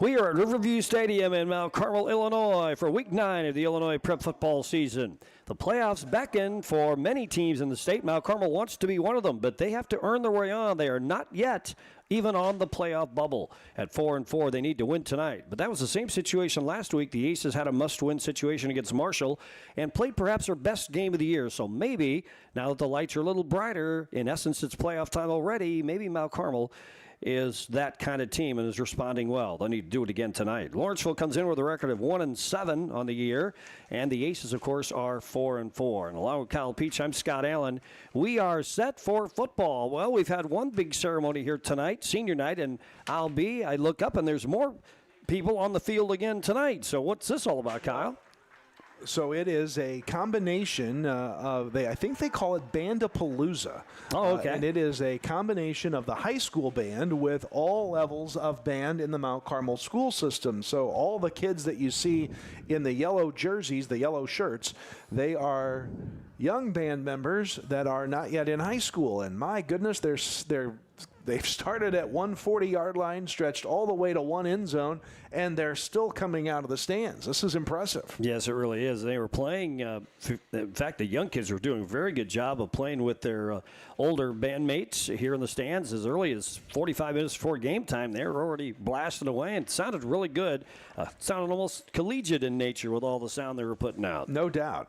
We are at Riverview Stadium in Mount Carmel, Illinois for Week 9 of the Illinois Prep football season. The playoffs beckon for many teams in the state. Mount Carmel wants to be one of them, but they have to earn their way on. They are not yet even on the playoff bubble. At 4-4, they need to win tonight. But that was the same situation last week. The Aces had a must-win situation against Marshall and played perhaps their best game of the year. So maybe, now that the lights are a little brighter, in essence it's playoff time already, maybe Mount Carmel is that kind of team and is responding well. They'll need to do it again tonight. Lawrenceville comes in with a record of 1-7 on the year, and the Aces, of course, are 4-4. And along with Kyle Peach, I'm Scott Allen. We are set for football. Well, we've had one big ceremony here tonight, senior night, and I look up and there's more people on the field again tonight. So what's this all about, Kyle? So it is a combination of, I think they call it Bandapalooza. Oh, okay. And it is a combination of the high school band with all levels of band in the Mount Carmel school system. So all the kids that you see in the yellow jerseys, the yellow shirts, they are young band members that are not yet in high school. And my goodness, they've started at 140-yard line, stretched all the way to one end zone, and they're still coming out of the stands. This is impressive. Yes, it really is. They were playing, in fact, the young kids were doing a very good job of playing with their older bandmates here in the stands as early as 45 minutes before game time. They were already blasting away and sounded really good. Sounded almost collegiate in nature with all the sound they were putting out. No doubt.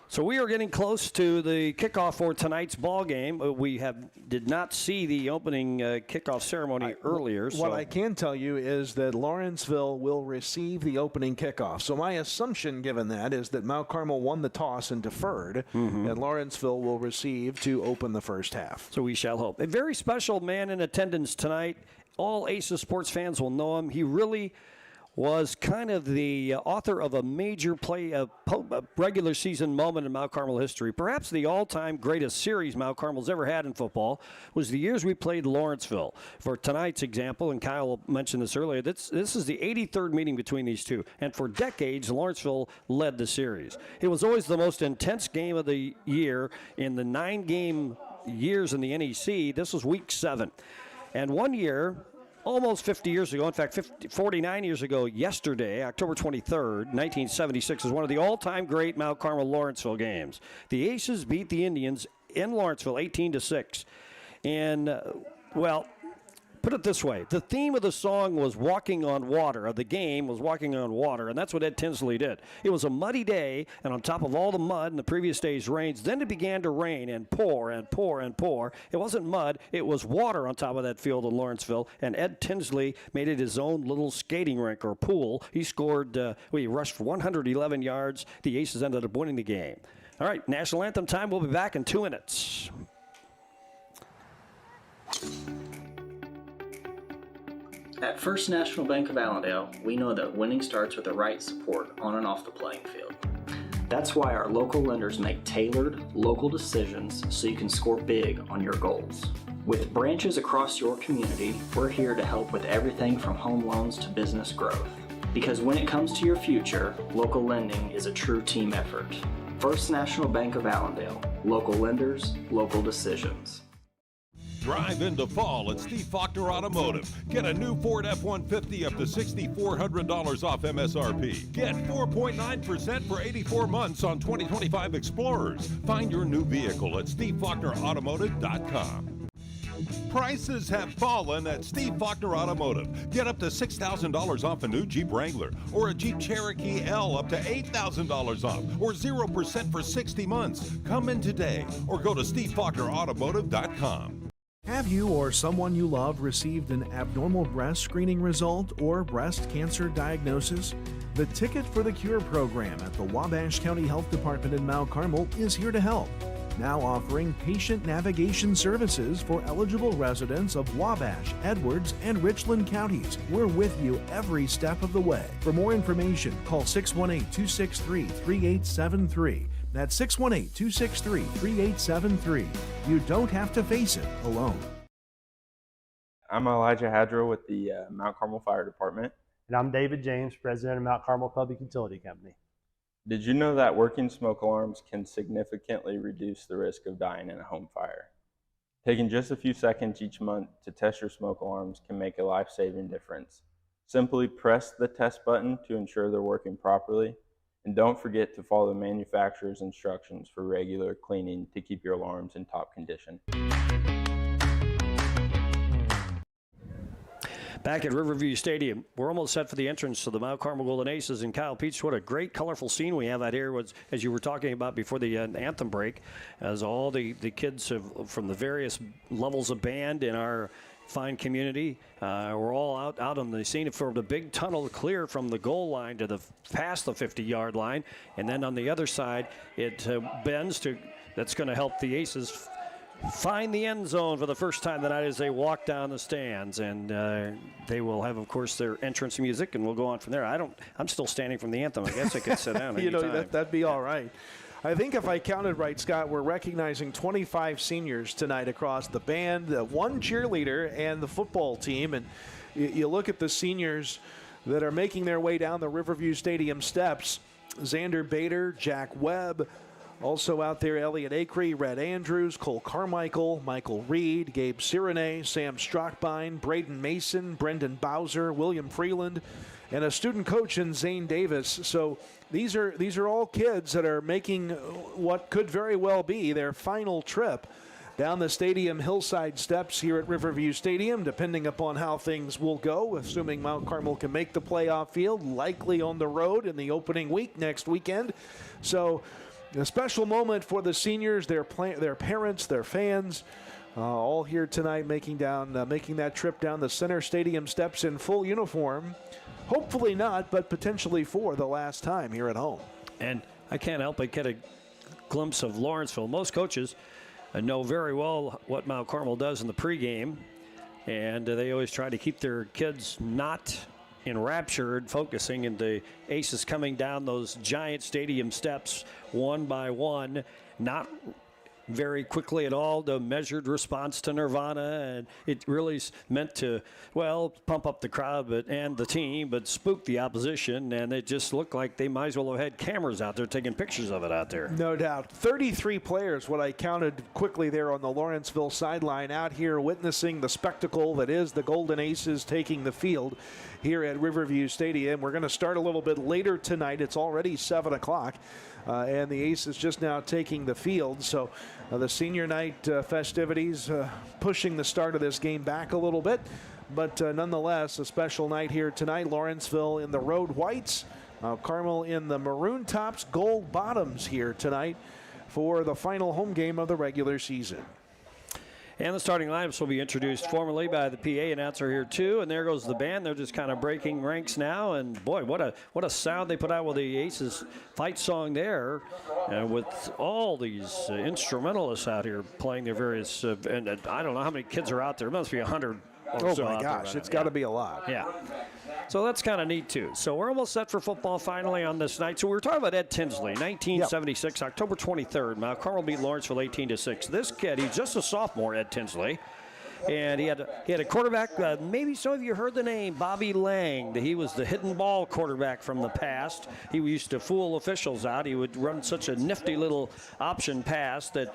So we are getting close to the kickoff for tonight's ball game. We did not see the opening kickoff ceremony earlier. What I can tell you is that Lawrenceville will receive the opening kickoff. So my assumption, given that, is that Mount Carmel won the toss and deferred, and Lawrenceville will receive to open the first half. So we shall hope. A very special man in attendance tonight. All Aces sports fans will know him. He really was kind of the author of a major regular season moment in Mount Carmel history. Perhaps the all-time greatest series Mount Carmel's ever had in football was the years we played Lawrenceville. For tonight's example, and Kyle mentioned this earlier, this is the 83rd meeting between these two. And for decades, Lawrenceville led the series. It was always the most intense game of the year. In the 9-game years in the NEC, this was week 7. And one year, almost 50 years ago, in fact, 49 years ago yesterday, October 23rd, 1976, is one of the all-time great Mount Carmel-Lawrenceville games. The Aces beat the Indians in Lawrenceville 18-6. And, well, put it this way. The theme of the song was Walking on Water, of the game was Walking on Water, and that's what Ed Tinsley did. It was a muddy day, and on top of all the mud in the previous day's rains, then it began to rain and pour and pour and pour. It wasn't mud, it was water on top of that field in Lawrenceville, and Ed Tinsley made it his own little skating rink or pool. He scored, he rushed for 111 yards. The Aces ended up winning the game. All right, national anthem time. We'll be back in 2 minutes. At First National Bank of Allendale, we know that winning starts with the right support on and off the playing field. That's why our local lenders make tailored, local decisions so you can score big on your goals. With branches across your community, we're here to help with everything from home loans to business growth. Because when it comes to your future, local lending is a true team effort. First National Bank of Allendale, local lenders, local decisions. Drive into fall at Steve Faulkner Automotive. Get a new Ford F-150 up to $6,400 off MSRP. Get 4.9% for 84 months on 2025 Explorers. Find your new vehicle at SteveFaulknerAutomotive.com. Prices have fallen at Steve Faulkner Automotive. Get up to $6,000 off a new Jeep Wrangler or a Jeep Cherokee L up to $8,000 off or 0% for 60 months. Come in today or go to SteveFaulknerAutomotive.com. Have you or someone you love received an abnormal breast screening result or breast cancer diagnosis? The Ticket for the Cure program at the Wabash County Health Department in Mount Carmel is here to help. Now offering patient navigation services for eligible residents of Wabash, Edwards, and Richland counties. We're with you every step of the way. For more information, call 618-263-3873. That's 618-263-3873. You don't have to face it alone. I'm Elijah Hadro with the Mount Carmel Fire Department. And I'm David James, president of Mount Carmel Public Utility Company. Did you know that working smoke alarms can significantly reduce the risk of dying in a home fire? Taking just a few seconds each month to test your smoke alarms can make a life-saving difference. Simply press the test button to ensure they're working properly. And don't forget to follow the manufacturer's instructions for regular cleaning to keep your alarms in top condition. Back at Riverview Stadium, we're almost set for the entrance to the Mount Carmel Golden Aces. And Kyle Peach, what a great, colorful scene we have out here, as you were talking about before the anthem break, as all the kids from the various levels of band in our fine community. We're all out on the scene for the big tunnel clear from the goal line to past the 50-yard line. And then on the other side, it bends to, that's going to help the Aces find the end zone for the first time tonight as they walk down the stands, and they will have, of course, their entrance music, and we'll go on from there. I'm still standing from the anthem. I guess I could sit down. You know, that'd be all right. I think if I counted right, Scott, we're recognizing 25 seniors tonight across the band, one cheerleader, and the football team. And you look at the seniors that are making their way down the Riverview Stadium steps: Xander Bader, Jack Webb. Also out there, Elliot Acree, Red Andrews, Cole Carmichael, Michael Reed, Gabe Cyrenay, Sam Strockbine, Braden Mason, Brendan Bowser, William Freeland, and a student coach in Zane Davis. So these are all kids that are making what could very well be their final trip down the stadium hillside steps here at Riverview Stadium, depending upon how things will go, assuming Mount Carmel can make the playoff field, likely on the road in the opening week next weekend. So a special moment for the seniors, their parents, their fans, all here tonight making that trip down the center stadium steps in full uniform. Hopefully not, but potentially for the last time here at home. And I can't help but get a glimpse of Lawrenceville. Most coaches know very well what Mount Carmel does in the pregame, and they always try to keep their kids not enraptured, focusing, and the Aces coming down those giant stadium steps one by one, not very quickly at all, the measured response to Nirvana, and it really meant to, well, pump up the crowd and the team, but spook the opposition, and it just looked like they might as well have had cameras out there taking pictures of it out there. No doubt. 33 players, what I counted quickly there on the Lawrenceville sideline, out here witnessing the spectacle that is the Golden Aces taking the field here at Riverview Stadium. We're going to start a little bit later tonight. It's already 7 o'clock. And the Aces just now taking the field. So the senior night festivities pushing the start of this game back a little bit. But nonetheless, a special night here tonight. Lawrenceville in the road whites. Carmel in the maroon tops, gold bottoms here tonight for the final home game of the regular season. And the starting lineups will be introduced formally by the PA announcer here too. And there goes the band. They're just kind of breaking ranks now. And boy, what a sound they put out with the Aces fight song there, with all these instrumentalists out here playing their various. And I don't know how many kids are out there. It must be 100. Oh my gosh, it's got to be a lot. Yeah. So that's kind of neat, too. So we're almost set for football finally on this night. So we were talking about Ed Tinsley, 1976, October 23rd. Mount Carmel beat Lawrenceville 18-6. This kid, he's just a sophomore, Ed Tinsley. And he had a quarterback, maybe some of you heard the name, Bobby Lang. He was the hidden ball quarterback from the past. He used to fool officials out. He would run such a nifty little option pass that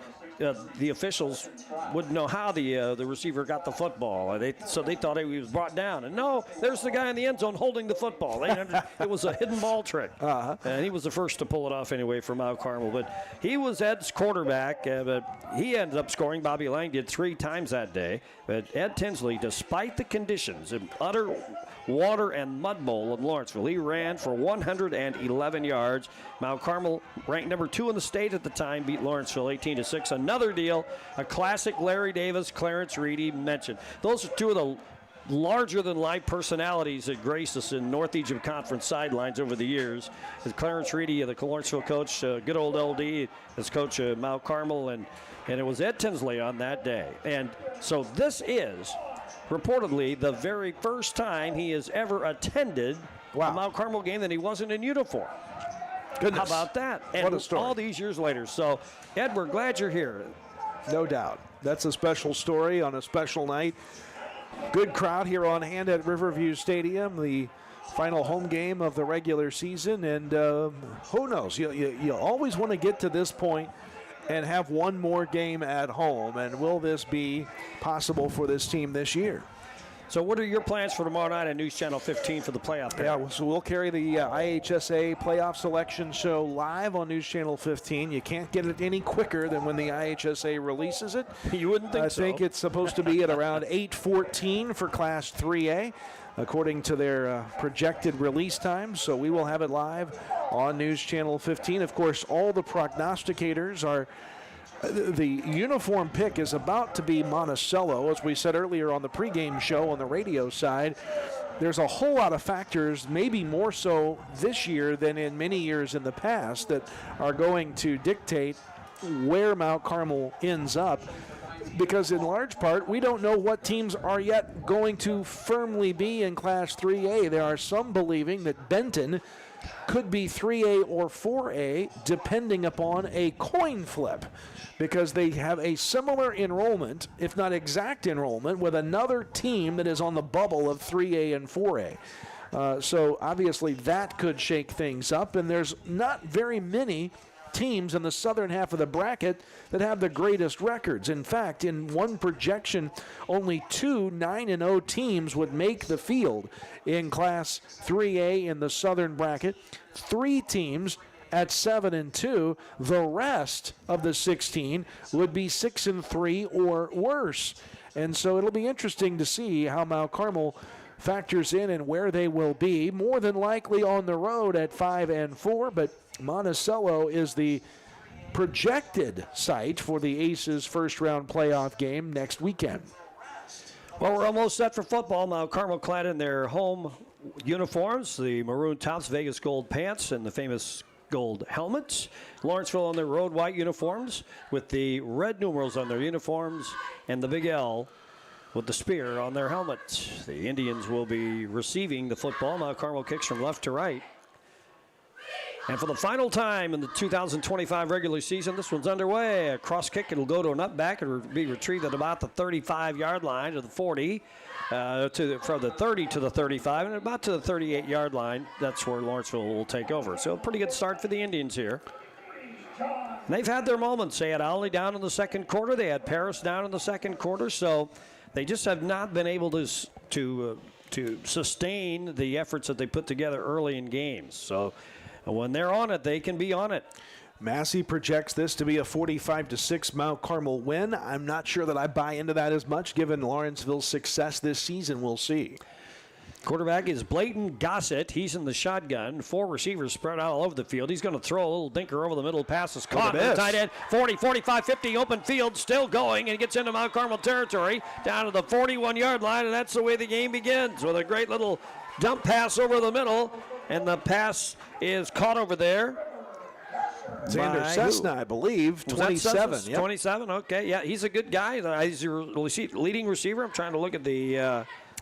the officials wouldn't know how the receiver got the football. So they thought he was brought down. And no, there's the guy in the end zone holding the football. It was a hidden ball trick. And he was the first to pull it off anyway for Mount Carmel. But he was Ed's quarterback. But he ended up scoring. Bobby Lang did 3 times that day. But Ed Tinsley, despite the conditions, an utter water and mud bowl in Lawrenceville, he ran for 111 yards. Mount Carmel, ranked number 2 in the state at the time, beat Lawrenceville 18-6. Another deal, a classic Larry Davis, Clarence Reedy mentioned. Those are 2 of the larger-than-life personalities that graced us in North Egypt Conference sidelines over the years. As Clarence Reedy, the Lawrenceville coach, good old LD, as coach of Mount Carmel, and it was Ed Tinsley on that day. And so this is reportedly the very first time he has ever attended a Mount Carmel game that he wasn't in uniform. Goodness. How about that? And what a story. All these years later. So, Ed, we're glad you're here. No doubt. That's a special story on a special night. Good crowd here on hand at Riverview Stadium, the final home game of the regular season. And who knows? You always want to get to this point and have one more game at home. And will this be possible for this team this year? So what are your plans for tomorrow night on News Channel 15 for the playoff game? Yeah, so we'll carry the IHSA playoff selection show live on News Channel 15. You can't get it any quicker than when the IHSA releases it. You wouldn't think so. I think it's supposed to be at around 8:14 for Class 3A, according to their projected release time. So we will have it live on News Channel 15. Of course, all the prognosticators are. The uniform pick is about to be Monticello, as we said earlier on the pregame show on the radio side. There's a whole lot of factors, maybe more so this year than in many years in the past, that are going to dictate where Mount Carmel ends up. Because in large part, we don't know what teams are yet going to firmly be in Class 3A. There are some believing that Benton could be 3A or 4A, depending upon a coin flip, because they have a similar enrollment, if not exact enrollment, with another team that is on the bubble of 3A and 4A. So obviously that could shake things up, and there's not very many teams in the southern half of the bracket that have the greatest records. In fact, in one projection, only 2 9-0 teams would make the field in Class 3A in the southern bracket. 3 teams at 7-2. The rest of the 16 would be 6-3 or worse. And so it'll be interesting to see how Mount Carmel factors in and where they will be. More than likely on the road at 5-4, but Monticello is the projected site for the Aces first-round playoff game next weekend. Well, we're almost set for football. Mount Carmel clad in their home uniforms, the maroon tops, Vegas gold pants, and the famous gold helmets. Lawrenceville on their road white uniforms with the red numerals on their uniforms and the big L with the spear on their helmets. The Indians will be receiving the football. Mount Carmel kicks from left to right. And for the final time in the 2025 regular season, this one's underway. A cross kick, it'll go to an up back. It'll be retrieved at about the 35-yard line to the 40, from the 30 to the 35, and about to the 38-yard line. That's where Lawrenceville will take over. So a pretty good start for the Indians here. And they've had their moments. They had Ollie down in the second quarter. They had Paris down in the second quarter. So they just have not been able to sustain the efforts that they put together early in games. So when they're on it, they can be on it. Massey projects this to be a 45-6 Mount Carmel win. I'm not sure that I buy into that as much, given Lawrenceville's success this season. We'll see. Quarterback is Blayton Gossett. He's in the shotgun. 4 receivers spread out all over the field. He's going to throw a little dinker over the middle. Pass is caught. The tight end, 40, 45, 50, open field, still going, and gets into Mount Carmel territory, down to the 41-yard line, and that's the way the game begins, with a great little dump pass over the middle, and the pass is caught over there. Xander Cessna, I believe, 27. Yep. 27, okay. Yeah, he's a good guy. He's your leading receiver. I'm trying to look at the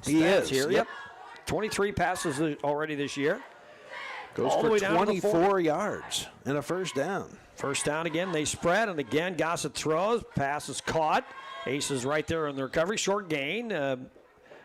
stats here. Yep. 23 passes already this year. Goes all for the way down 24 yards and a first down. First down again. They spread, and again, Gossett throws. Pass is caught. Aces right there in the recovery. Short gain at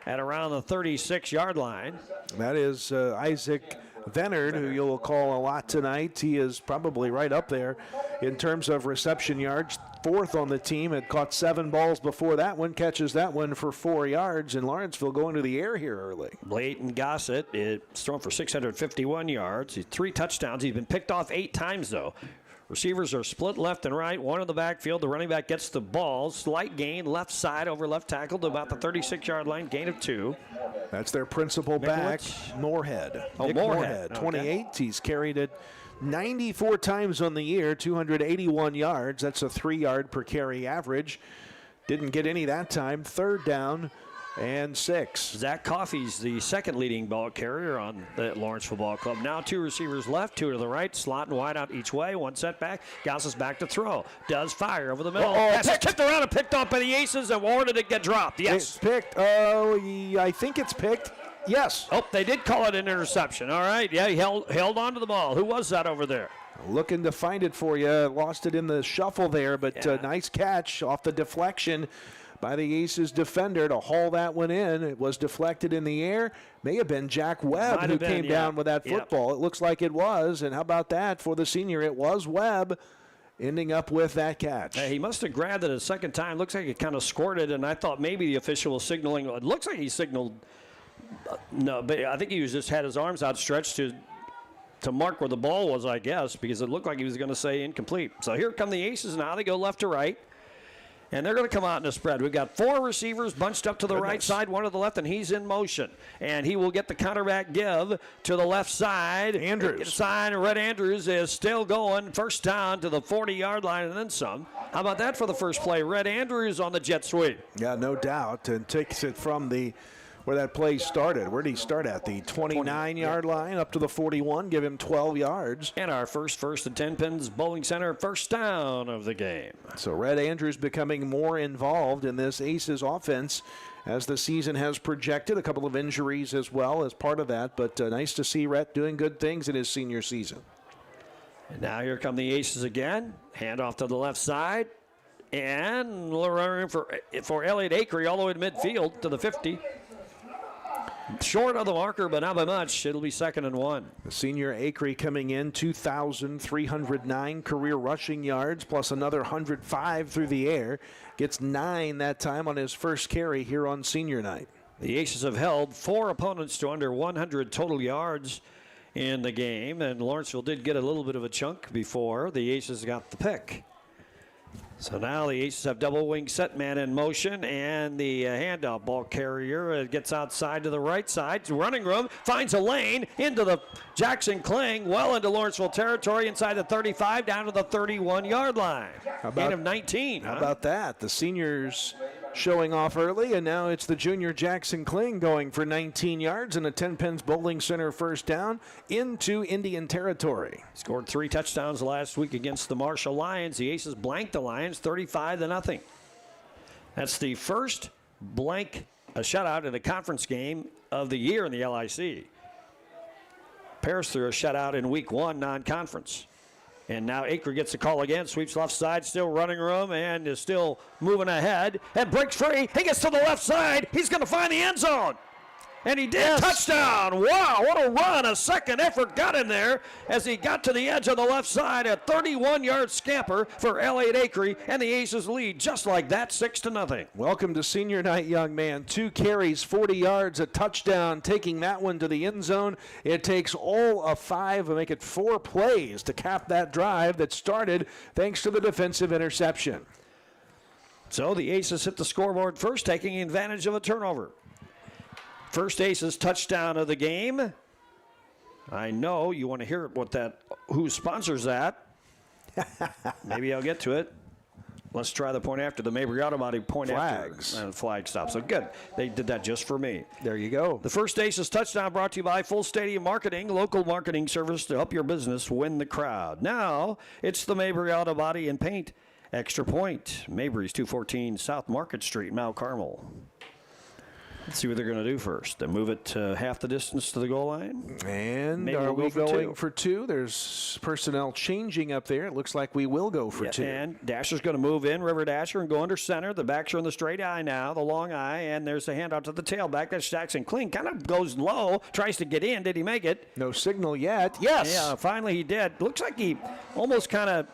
around the 36-yard line. That is Isaac Venard, who you'll call a lot tonight. He is probably right up there in terms of reception yards. 4th on the team. Had caught 7 balls before that one. Catches that one for 4 yards. And Lawrenceville going to the air here early. Blayton Gossett is thrown for 651 yards. 3 touchdowns. He's been picked off 8 times, though. Receivers are split left and right. One in the backfield. The running back gets the ball. Slight gain left side over left tackle to about the 36-yard line. Gain of 2. That's their principal back, Moorhead. Oh, Moorhead. 28. Okay. He's carried it 94 times on the year, 281 yards. That's a 3-yard per carry average. Didn't get any that time. 3rd down and 6. Zach Coffey's the second leading ball carrier on the Lawrence Football Club. Now 2 receivers left, 2 to the right, slot and wide out each way. 1 setback. Goss's back to throw. Does fire over the middle. Pass is tipped around and picked off by the Aces, and or did it get dropped? Yes. It's picked. Oh, I think it's picked. Yes. Oh, they did call it an interception. All right. Yeah, he held on to the ball. Who was that over there? Looking to find it for you. Lost it in the shuffle there, but nice catch off the deflection by the Aces defender to haul that one in. It was deflected in the air. May have been Jack Webb who came down with that football. It looks like it was. And how about that for the senior? It was Webb. ending up with that catch. He must have grabbed it a second time. Looks like it kind of squirted, and I thought maybe the official was signaling. It looks like he signaled. No, but I think he was just had his arms outstretched to mark where the ball was, I guess, because it looked like he was going to say incomplete. So here come the Aces now. They go left to right, and they're going to come out in a spread. We've got 4 receivers bunched up to the right side, 1 to the left, and he's in motion. And he will get the counterback give to the left side. Andrews. Red Andrews is still going. First down to the 40-yard line and then some. How about that for the first play? Red Andrews on the jet sweep. Yeah, no doubt, and takes it from where that play started. Where did he start at? The 29-yard line up to the 41, give him 12 yards. And our first and 10 pins bowling center first down of the game. So Red Andrews becoming more involved in this Aces offense as the season has projected. A couple of injuries as well as part of that, but nice to see Rhett doing good things in his senior season. And now here come the Aces again. Hand off to the left side. And running for Elliott Acree all the way to midfield to the 50. Short of the marker, but not by much. It'll be 2nd and 1. The senior Acree coming in 2,309 career rushing yards plus another 105 through the air. Gets 9 that time on his first carry here on senior night. The Aces have held 4 opponents to under 100 total yards in the game, and Lawrenceville did get a little bit of a chunk before the Aces got the pick. So now the Aces have double wing set man in motion, and the handoff ball carrier gets outside to the right side. Running room, finds a lane into the Jackson Kling, well into Lawrenceville territory, inside the 35, down to the 31-yard line. Gain of 19. How about that? The seniors showing off early, and now it's the junior Jackson Kling going for 19 yards and a 10 pins bowling center first down into Indian territory. Scored 3 touchdowns last week against the Marshall Lions. The Aces blanked the Lions 35-0. That's the first shutout in a conference game of the year in the LIC. Paris threw a shutout in week 1 non-conference. And now Acree gets the call again, sweeps left side, still running room, and is still moving ahead, and breaks free. He gets to the left side. He's going to find the end zone. And he did. Yes. Touchdown. Wow, what a run. A second effort got him there as he got to the edge of the left side. A 31-yard scamper for Elliott Acree, and the Aces lead just like that, 6-0. Welcome to senior night, young man. 2 carries, 40 yards, a touchdown, taking that one to the end zone. It takes all of 5 and make it 4 plays to cap that drive that started thanks to the defensive interception. So the Aces hit the scoreboard first, taking advantage of a turnover. First Aces touchdown of the game. I know you want to hear who sponsors that. Maybe I'll get to it. Let's try the point after. The Mabry Auto Body point Flags. after. Flag stop. So good. They did that just for me. There you go. The first Aces touchdown brought to you by Full Stadium Marketing, local marketing service to help your business win the crowd. Now it's the Mabry Auto Body and Paint Extra Point. Mabry's 214 South Market Street, Mount Carmel. Let's see what they're going to do first. They move it half the distance to the goal line. And maybe are we'll we going 2. for 2? There's personnel changing up there. It looks like we will go for 2. And Dasher's going to move in, River Dasher, and go under center. The backs are in the straight eye now, the long eye, and there's a handout to the tailback. That's Jackson Kling. Kind of goes low, tries to get in. Did he make it? No signal yet. Yes. Yeah, finally he did. Looks like he almost kind of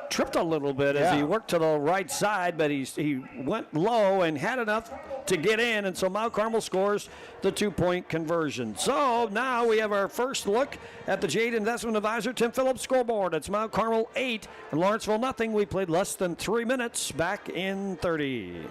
tripped a little bit as he worked to the right side, but he went low and had enough to get in, and so Mount Carmel scores the 2-point conversion. So now we have our first look at the Jade Investment Advisor Tim Phillips scoreboard. It's Mount Carmel 8 and Lawrenceville nothing. We played less than 3 minutes back in 30.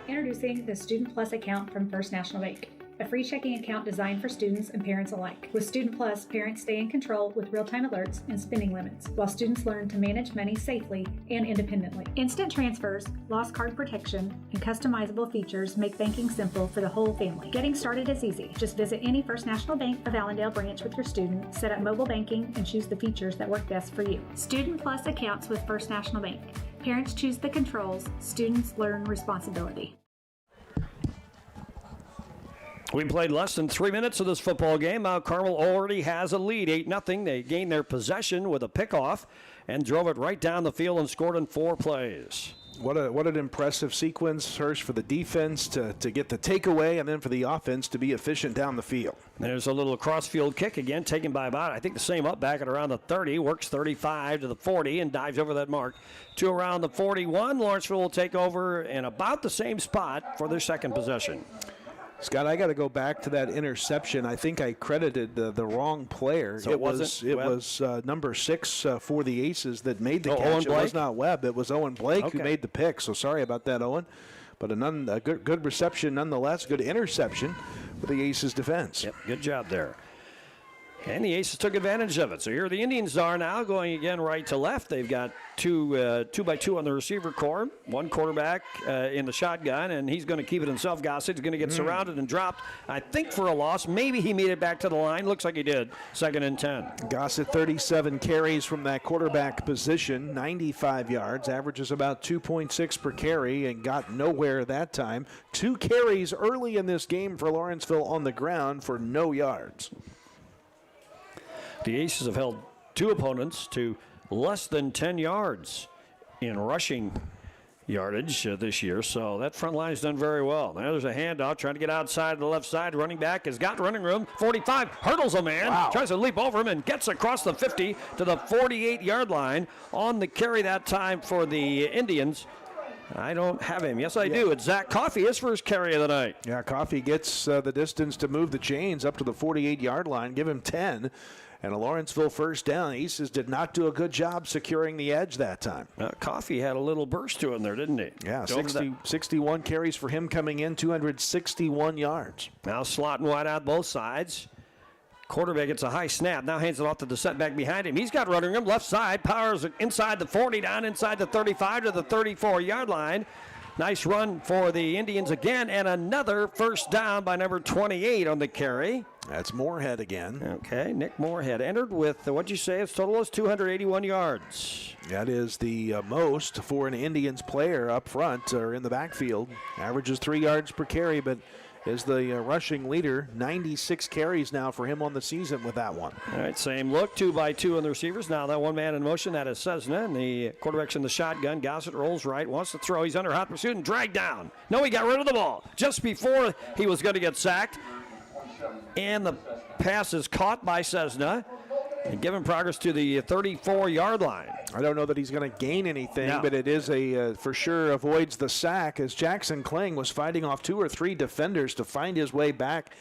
Introducing the Student Plus account from First National Bank, a free checking account designed for students and parents alike. With Student Plus, parents stay in control with real-time alerts and spending limits, while students learn to manage money safely and independently. Instant transfers, lost card protection, and customizable features make banking simple for the whole family. Getting started is easy. Just visit any First National Bank of Allendale branch with your student, set up mobile banking, and choose the features that work best for you. Student Plus accounts with First National Bank. Parents choose the controls, students learn responsibility. We played less than 3 minutes of this football game. Mount Carmel already has a lead, 8-0. They gained their possession with a pickoff and drove it right down the field and scored in 4 plays. What an impressive sequence first for the defense to get the takeaway, and then for the offense to be efficient down the field. There's a little cross-field kick again, taken by about, I think, the same up back at around the 30, works 35 to the 40 and dives over that mark to around the 41. Lawrenceville will take over in about the same spot for their second possession. Scott, I got to go back to that interception. I think I credited the wrong player. So it was number 6 for the Aces that made the catch. Owen It Blake? was not Webb. It was Owen Blake who Okay. made the pick. So sorry about that, Owen. But a good reception nonetheless. Good interception for the Aces defense. Yep, good job there. And the Aces took advantage of it. So here the Indians are now going again right to left. They've got two by two on the receiver corps, one quarterback in the shotgun, and he's going to keep it himself. Gossett's going to get surrounded and dropped, I think, for a loss. Maybe he made it back to the line. Looks like he did. 2nd and 10. Gossett, 37 carries from that quarterback position, 95 yards, averages about 2.6 per carry, and got nowhere that time. 2 carries early in this game for Lawrenceville on the ground for no yards. The Aces have held 2 opponents to less than 10 yards in rushing yardage this year, so that front line has done very well. Now there's a handoff trying to get outside the left side. Running back has got running room. 45, hurdles a man, tries to leap over him and gets across the 50 to the 48-yard line on the carry that time for the Indians. I don't have him. Yes, I do. It's Zach Coffey, his first carry of the night. Yeah, Coffey gets the distance to move the chains up to the 48-yard line, give him 10. And a Lawrenceville first down. Aces did not do a good job securing the edge that time. Coffey had a little burst to him there, didn't he? Yeah, 61 carries for him coming in, 261 yards. Now slotting wide out both sides. Quarterback gets a high snap. Now hands it off to the setback behind him. He's got running room left side. Powers inside the 40, down inside the 35 to the 34-yard line. Nice run for the Indians again, and another first down by number 28 on the carry. That's Moorhead again. Okay, Nick Moorhead entered with, what'd you say, his total was 281 yards. That is the most for an Indians player up front or in the backfield. Averages 3 yards per carry, but is the rushing leader. 96 carries now for him on the season with that one. All right, same look, 2 by 2 on the receivers. Now that one man in motion, that is Cessna, and the quarterback's in the shotgun. Gossett rolls right, wants to throw. He's under hot pursuit and dragged down. No, he got rid of the ball just before he was going to get sacked. And the pass is caught by Cessna and given progress to the 34-yard line. I don't know that he's going to gain anything, but it is for sure avoids the sack as Jackson Kling was fighting off 2 or 3 defenders to find his way back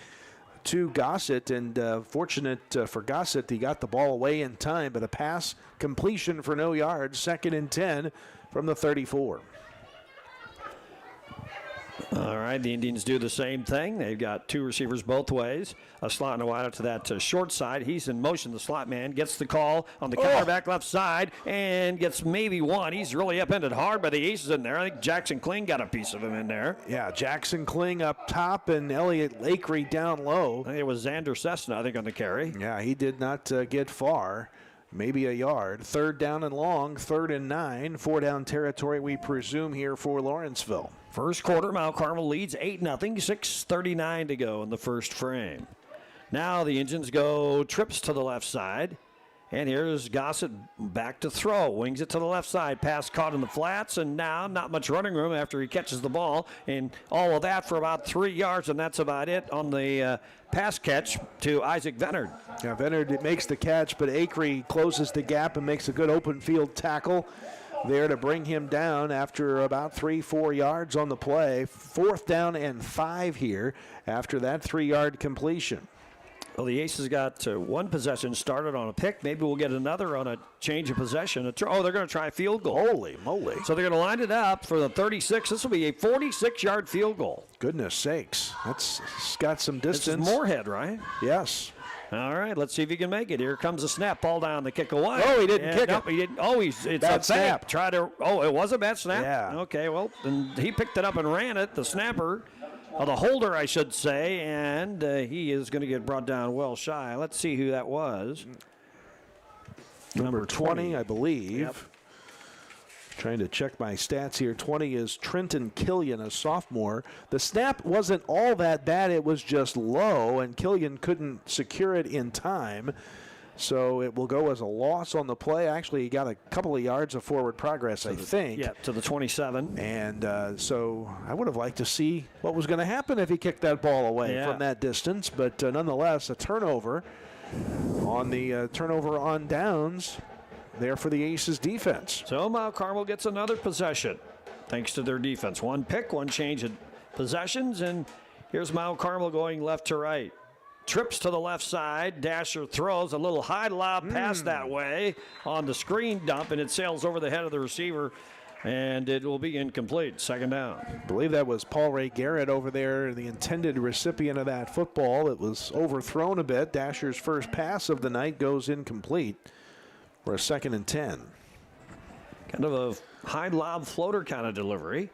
to Gossett. And fortunate for Gossett, he got the ball away in time, but a pass completion for no yards, 2nd and 10 from the 34. All right, the Indians do the same thing. They've got 2 receivers both ways. A slot and a wide out to that short side. He's in motion. The slot man gets the call on the counterback left side and gets maybe one. He's really upended hard by the Aces in there. I think Jackson Kling got a piece of him in there. Yeah, Jackson Kling up top and Elliott Lakery down low. I think it was Xander Cessna, I think, on the carry. Yeah, he did not get far. Maybe a yard. 3rd down and long, 3rd and 9. 4-down territory, we presume, here for Lawrenceville. First quarter, Mount Carmel leads 8-0, 6:39 to go in the first frame. Now the Indians go trips to the left side. And here's Gossett back to throw. Wings it to the left side. Pass caught in the flats, and now not much running room after he catches the ball. And all of that for about 3 yards, and that's about it on the pass catch to Isaac Venard. Yeah, Venard makes the catch, but Acree closes the gap and makes a good open field tackle there to bring him down after about 3-4 yards on the play. 4th down and 5 here after that 3-yard completion. Well, the Aces got 1 possession started on a pick. Maybe we'll get another on a change of possession. They're going to try a field goal. Holy moly. So they're going to line it up for the 36. This will be a 46-yard field goal. Goodness sakes. That's got some distance. This is Moorhead, right? Yes. All right, let's see if he can make it. Here comes a snap. Ball down, the kick away. Oh, he didn't kick it. He didn't. Oh, it's bad a snap. It was a bad snap? Yeah. Okay, well, then he picked it up and ran it. The snapper, the holder, I should say, and he is going to get brought down well shy. Let's see who that was. Number 20, I believe. Yep. Trying to check my stats here. 20 is Trenton Killian, a sophomore. The snap wasn't all that bad. It was just low, and Killian couldn't secure it in time. So it will go as a loss on the play. Actually, he got a couple of yards of forward progress, I think. Yeah, to the 27. And so I would have liked to see what was going to happen if he kicked that ball away from that distance. But nonetheless, a turnover on the turnover on downs there for the Aces defense. So Mount Carmel gets another possession thanks to their defense. One pick, one change in possessions, and here's Mount Carmel going left to right. Trips to the left side. Dasher throws a little high lob pass that way on the screen dump, and it sails over the head of the receiver, and it will be incomplete. Second down. I believe that was Paul Ray Garrett over there, the intended recipient of that football. It was overthrown a bit. Dasher's first pass of the night goes incomplete for a 2nd and 10. Kind of a high lob floater kind of delivery.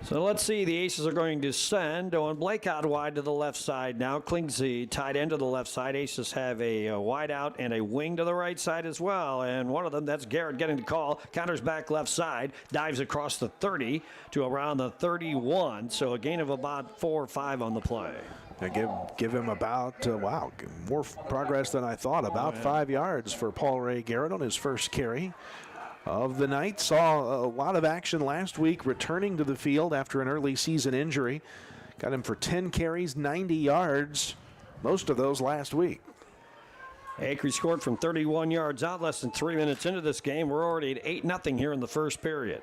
So let's see, the Aces are going to send Owen Blake out wide to the left side now. Klingsy tight end to the left side. Aces have a wide out and a wing to the right side as well. And one of them, that's Garrett getting the call. Counters back left side. Dives across the 30 to around the 31. So a gain of about 4 or 5 on the play. Give him about, more progress than I thought. About 5 yards for Paul Ray Garrett on his first carry of the night. Saw a lot of action last week returning to the field after an early season injury. Got him for 10 carries, 90 yards, most of those last week. Acre scored from 31 yards out, less than 3 minutes into this game. We're already at 8-0 here in the first period.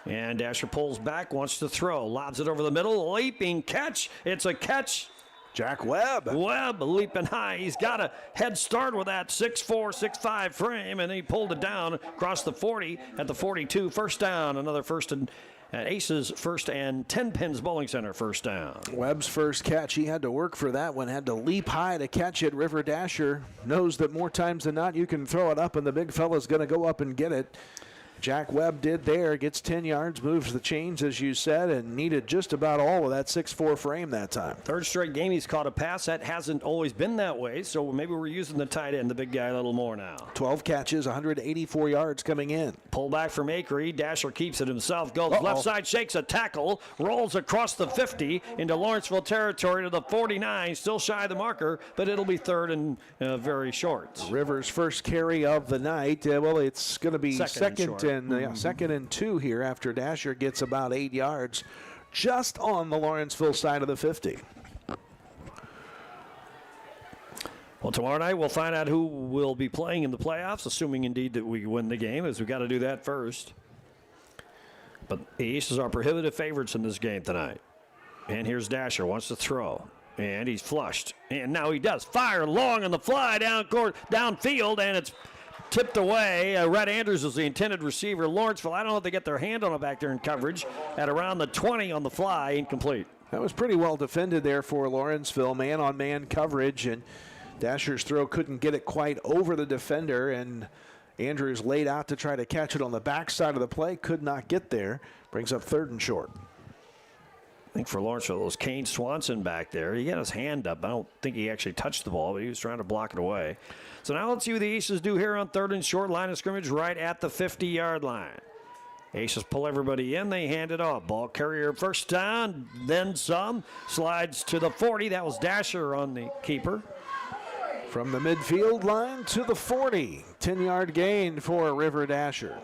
And Dasher pulls back, wants to throw, lobs it over the middle, leaping catch. It's a catch. Jack Webb. Webb leaping high. He's got a head start with that 6'4", 6'5" frame, and he pulled it down across the 40 at the 42. First down. Another first and Aces first and 10 Pins Bowling Center first down. Webb's first catch. He had to work for that one. Had to leap high to catch it. River Dasher knows that more times than not you can throw it up and the big fella's going to go up and get it. Jack Webb did there, gets 10 yards, moves the chains, as you said, and needed just about all of that 6'4" frame that time. Third straight game he's caught a pass. That hasn't always been that way, so maybe we're using the tight end, the big guy, a little more now. 12 catches, 184 yards coming in. Pull back from Acre. Dasher keeps it himself. Goes left side, shakes a tackle, rolls across the 50 into Lawrenceville territory to the 49. Still shy of the marker, but it'll be third and very short. Rivers' first carry of the night. It's going to be second and 2 here after Dasher gets about 8 yards just on the Lawrenceville side of the 50. Well, tomorrow night we'll find out who will be playing in the playoffs, assuming indeed that we win the game, as we've got to do that first. But the Aces are prohibitive favorites in this game tonight. And here's Dasher, wants to throw. And he's flushed. And now he does. Fire long on the fly downfield, and it's tipped away. Red Andrews is the intended receiver. Lawrenceville, I don't know if they get their hand on it back there in coverage at around the 20 on the fly, incomplete. That was pretty well defended there for Lawrenceville, man-on-man coverage, and Dasher's throw couldn't get it quite over the defender, and Andrews laid out to try to catch it on the backside of the play, could not get there. Brings up 3rd and short. I think for Lawrenceville, it was Kane Swanson back there. He got his hand up. I don't think he actually touched the ball, but he was trying to block it away. So now let's see what the Aces do here on 3rd and short. Line of scrimmage right at the 50-yard line. Aces pull everybody in. They hand it off. Ball carrier first down, then some. Slides to the 40. That was Dasher on the keeper. From the midfield line to the 40. 10-yard gain for River Dasher.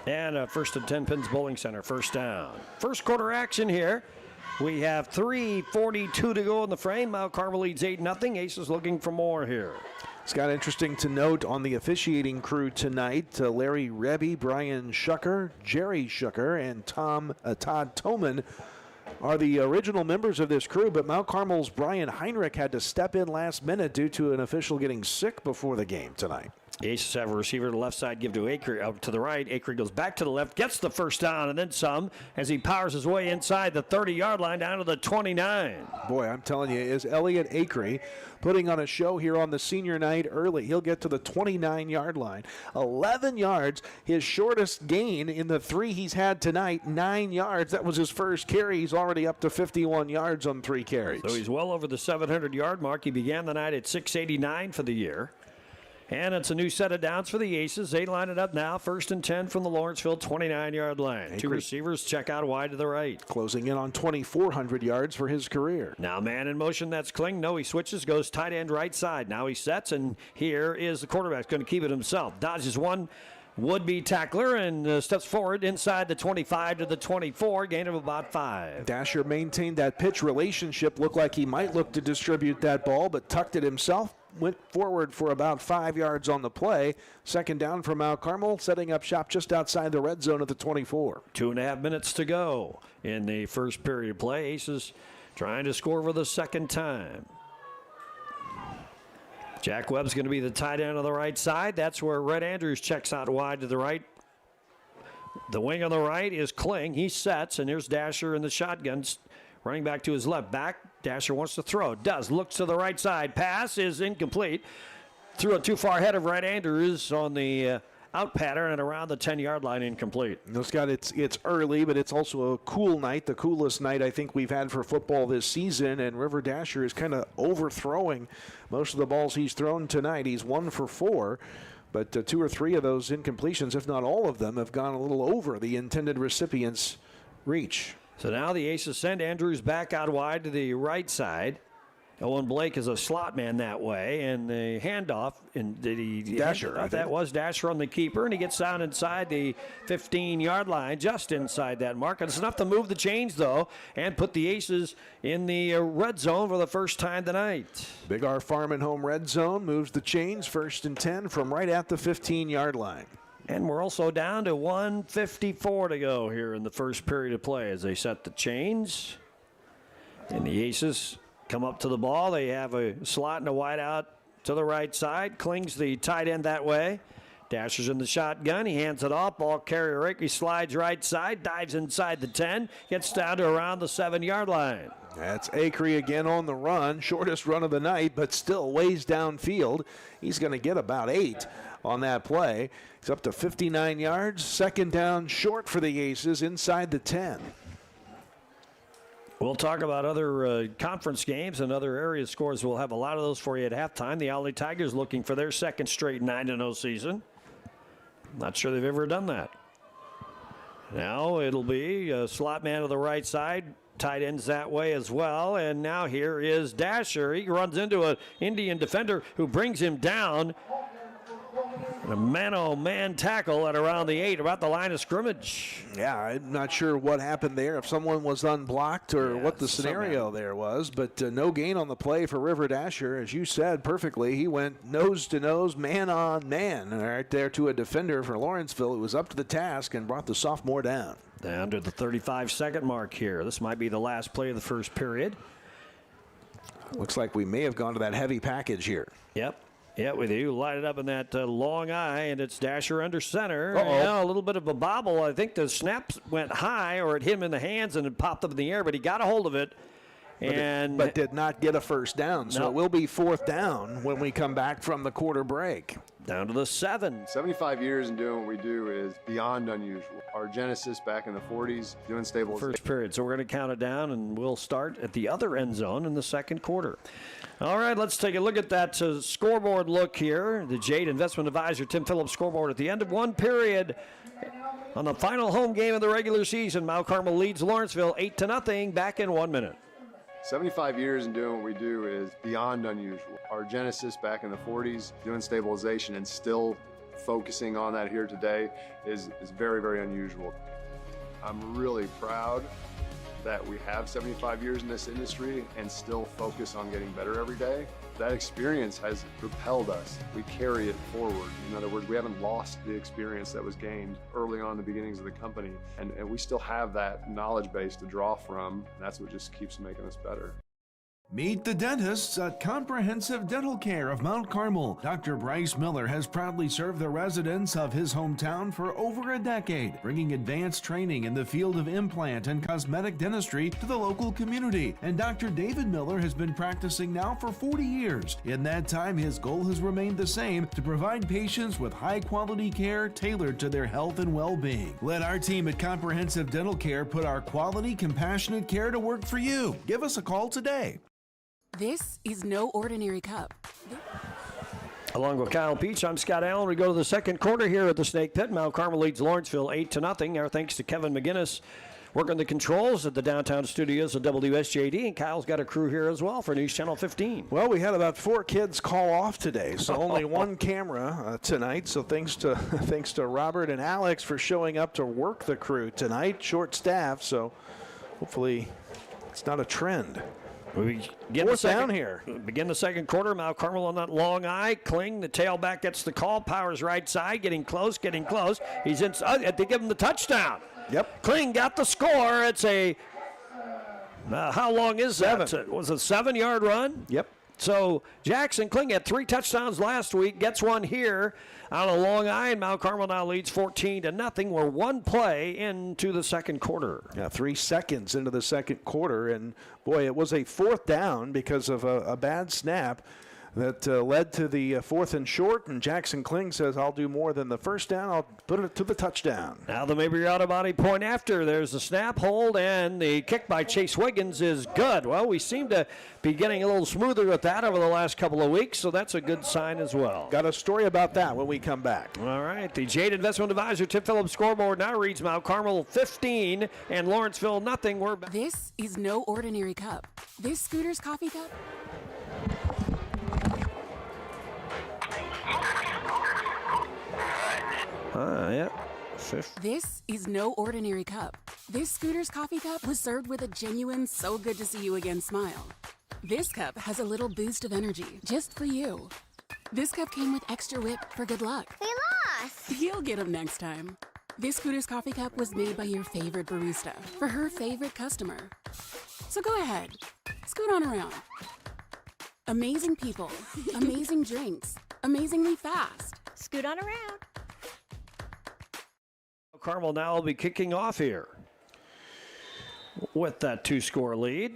And first and 10 Pins Bowling Center, first down. First quarter action here. We have 3:42 to go in the frame. Mount Carmel leads 8-0. Aces looking for more here. Scott, interesting to note on the officiating crew tonight, Larry Rebbe, Brian Shucker, Jerry Shucker, and Todd Toman are the original members of this crew, but Mount Carmel's Brian Heinrich had to step in last minute due to an official getting sick before the game tonight. The Aces have a receiver to the left side, give to Acre, out to the right. Acre goes back to the left, gets the first down, and then some as he powers his way inside the 30-yard line down to the 29. Boy, I'm telling you, is Elliot Acre putting on a show here on the senior night early. He'll get to the 29-yard line. 11 yards, his shortest gain in the 3 he's had tonight, 9 yards. That was his first carry. He's already up to 51 yards on 3 carries. So he's well over the 700-yard mark. He began the night at 689 for the year. And it's a new set of downs for the Aces. They line it up now. 1st and 10 from the Lawrenceville 29-yard line. Two receivers check out wide to the right. Closing in on 2,400 yards for his career. Now man in motion, that's Kling. No, he switches, goes tight end right side. Now he sets, and here is the quarterback. Going to keep it himself. Dodges one would-be tackler and steps forward inside the 25 to the 24, gain of about 5. Dasher maintained that pitch relationship. Looked like he might look to distribute that ball, but tucked it himself. Went forward for about 5 yards on the play. 2nd down for Mount Carmel, setting up shop just outside the red zone at the 24. 2.5 minutes to go in the first period of play. Aces trying to score for the second time. Jack Webb's going to be the tight end on the right side. That's where Red Andrews checks out wide to the right. The wing on the right is Kling. He sets, and here's Dasher in the shotgun. Running back to his left. Back. Dasher wants to throw. Does. Looks to the right side. Pass is incomplete. Threw it too far ahead of Red Andrews on the out pattern and around the 10-yard line, incomplete. Scott, it's early, but it's also a cool night, the coolest night I think we've had for football this season, and River Dasher is kind of overthrowing most of the balls he's thrown tonight. He's 1 for 4, but 2 or 3 of those incompletions, if not all of them, have gone a little over the intended recipient's reach. So now the Aces send Andrews back out wide to the right side. Owen Blake is a slot man that way, and the handoff, and Dasher. That was Dasher on the keeper, and he gets down inside the 15-yard line, just inside that mark. And it's enough to move the chains, though, and put the Aces in the red zone for the first time tonight. Big R Farm and Home red zone moves the chains, 1st and 10 from right at the 15-yard line. And we're also down to 1:54 to go here in the first period of play as they set the chains. And the Aces come up to the ball. They have a slot and a wide out to the right side. Kling's the tight end that way. Dasher's in the shotgun. He hands it off. Ball carrier Rakey slides right side, dives inside the 10, gets down to around the 7-yard line. That's Acree again on the run. Shortest run of the night, but still ways downfield. He's going to get about 8 on that play. He's up to 59 yards. 2nd down short for the Aces inside the 10. We'll talk about other conference games and other area scores. We'll have a lot of those for you at halftime. The Ollie Tigers looking for their 2nd straight 9-0 season. Not sure they've ever done that. Now it'll be a slot man to the right side. Tight ends that way as well. And now here is Dasher. He runs into an Indian defender who brings him down. A man-on-man tackle at around the 8, about the line of scrimmage. Yeah, I'm not sure what happened there, if someone was unblocked or what the scenario there was, but no gain on the play for River Dasher. As you said perfectly, he went nose-to-nose, man-on-man, right there to a defender for Lawrenceville who was up to the task and brought the sophomore down. Down to the 35-second mark here. This might be the last play of the first period. Looks like we may have gone to that heavy package here. Yep. Yeah, with you. Light it up in that long eye, and it's Dasher under center. Uh-oh. A little bit of a bobble. I think the snap went high, or it hit him in the hands and it popped up in the air, but he got a hold of it. But did not get a first down, so it will be 4th down when we come back from the quarter break. Down to the 7. 75 years in doing what we do is beyond unusual. Our genesis back in the 40s, doing stabilization. First period, so we're going to count it down, and we'll start at the other end zone in the 2nd quarter. All right, let's take a look at that scoreboard look here. The Jade Investment Advisor Tim Phillips scoreboard at the end of 1 period. On the final home game of the regular season, Mount Carmel leads Lawrenceville 8-0, back in 1 minute. 75 years in doing what we do is beyond unusual. Our genesis back in the 40s, doing stabilization and still focusing on that here today is very, very unusual. I'm really proud that we have 75 years in this industry and still focus on getting better every day. That experience has propelled us. We carry it forward. In other words, we haven't lost the experience that was gained early on in the beginnings of the company. And we still have that knowledge base to draw from. And that's what just keeps making us better. Meet the dentists at Comprehensive Dental Care of Mount Carmel. Dr. Bryce Miller has proudly served the residents of his hometown for over a decade, bringing advanced training in the field of implant and cosmetic dentistry to the local community. And Dr. David Miller has been practicing now for 40 years. In that time, his goal has remained the same: to provide patients with high-quality care tailored to their health and well-being. Let our team at Comprehensive Dental Care put our quality, compassionate care to work for you. Give us a call today. This is no ordinary cup. Along with Kyle Peach, I'm Scott Allen. We go to the second quarter here at the Snake Pit. Mount Carmel leads Lawrenceville 8-0. Our thanks to Kevin McGinnis working the controls at the downtown studios of WSJD. And Kyle's got a crew here as well for News Channel 15. Well, we had about 4 kids call off today, so only one camera tonight. So thanks to Robert and Alex for showing up to work the crew tonight. Short staff, so hopefully it's not a trend. We begin Fourth down here. Begin the second quarter. Mount Carmel on that long eye. Kling, the tailback, gets the call. Powers right side, getting close. He's in. They give him the touchdown. Yep. Kling got the score. It's a. How long is that? It was a 7-yard run. Yep. So Jackson Kling had 3 touchdowns last week. Gets one here on a long eye, and Mount Carmel now leads 14-0. We're one play into the second quarter. Yeah, 3 seconds into the second quarter, and boy, it was a 4th down because of a bad snap that led to the 4th and short, and Jackson Kling says, I'll do more than the first down. I'll put it to the touchdown. Now the maybe out of body point after. There's the snap, hold, and the kick by Chase Wiggins is good. Well, we seem to be getting a little smoother with that over the last couple of weeks, so that's a good sign as well. Got a story about that when we come back. All right, the Jade Investment Advisor Tip Phillips scoreboard now reads Mount Carmel 15 and Lawrenceville nothing. We're back. This is no ordinary cup. This Scooter's coffee cup. Yeah. This is no ordinary cup. This Scooter's coffee cup was served with a genuine so good to see you again smile. This cup has a little boost of energy just for you. This cup came with extra whip for good luck. We lost! You'll get them next time. This Scooter's coffee cup was made by your favorite barista for her favorite customer. So go ahead, scoot on around. Amazing people, amazing drinks, amazingly fast. Scoot on around. Carmel now will be kicking off here with that 2-score lead.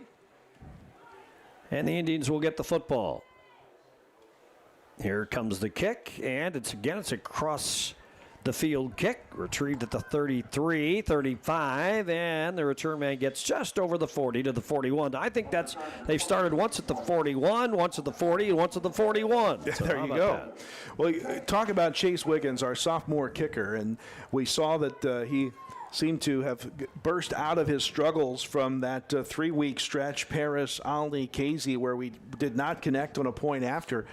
And the Indians will get the football. Here comes the kick, and it's across the field kick, retrieved at the 33, 35, and the return man gets just over the 40 to the 41. I think they've started once at the 41, once at the 40, and once at the 41. So there you go. That? Well, talk about Chase Wiggins, our sophomore kicker, and we saw that he seemed to have burst out of his struggles from that 3-week stretch, Paris, Alney, Casey, where we did not connect on a point after.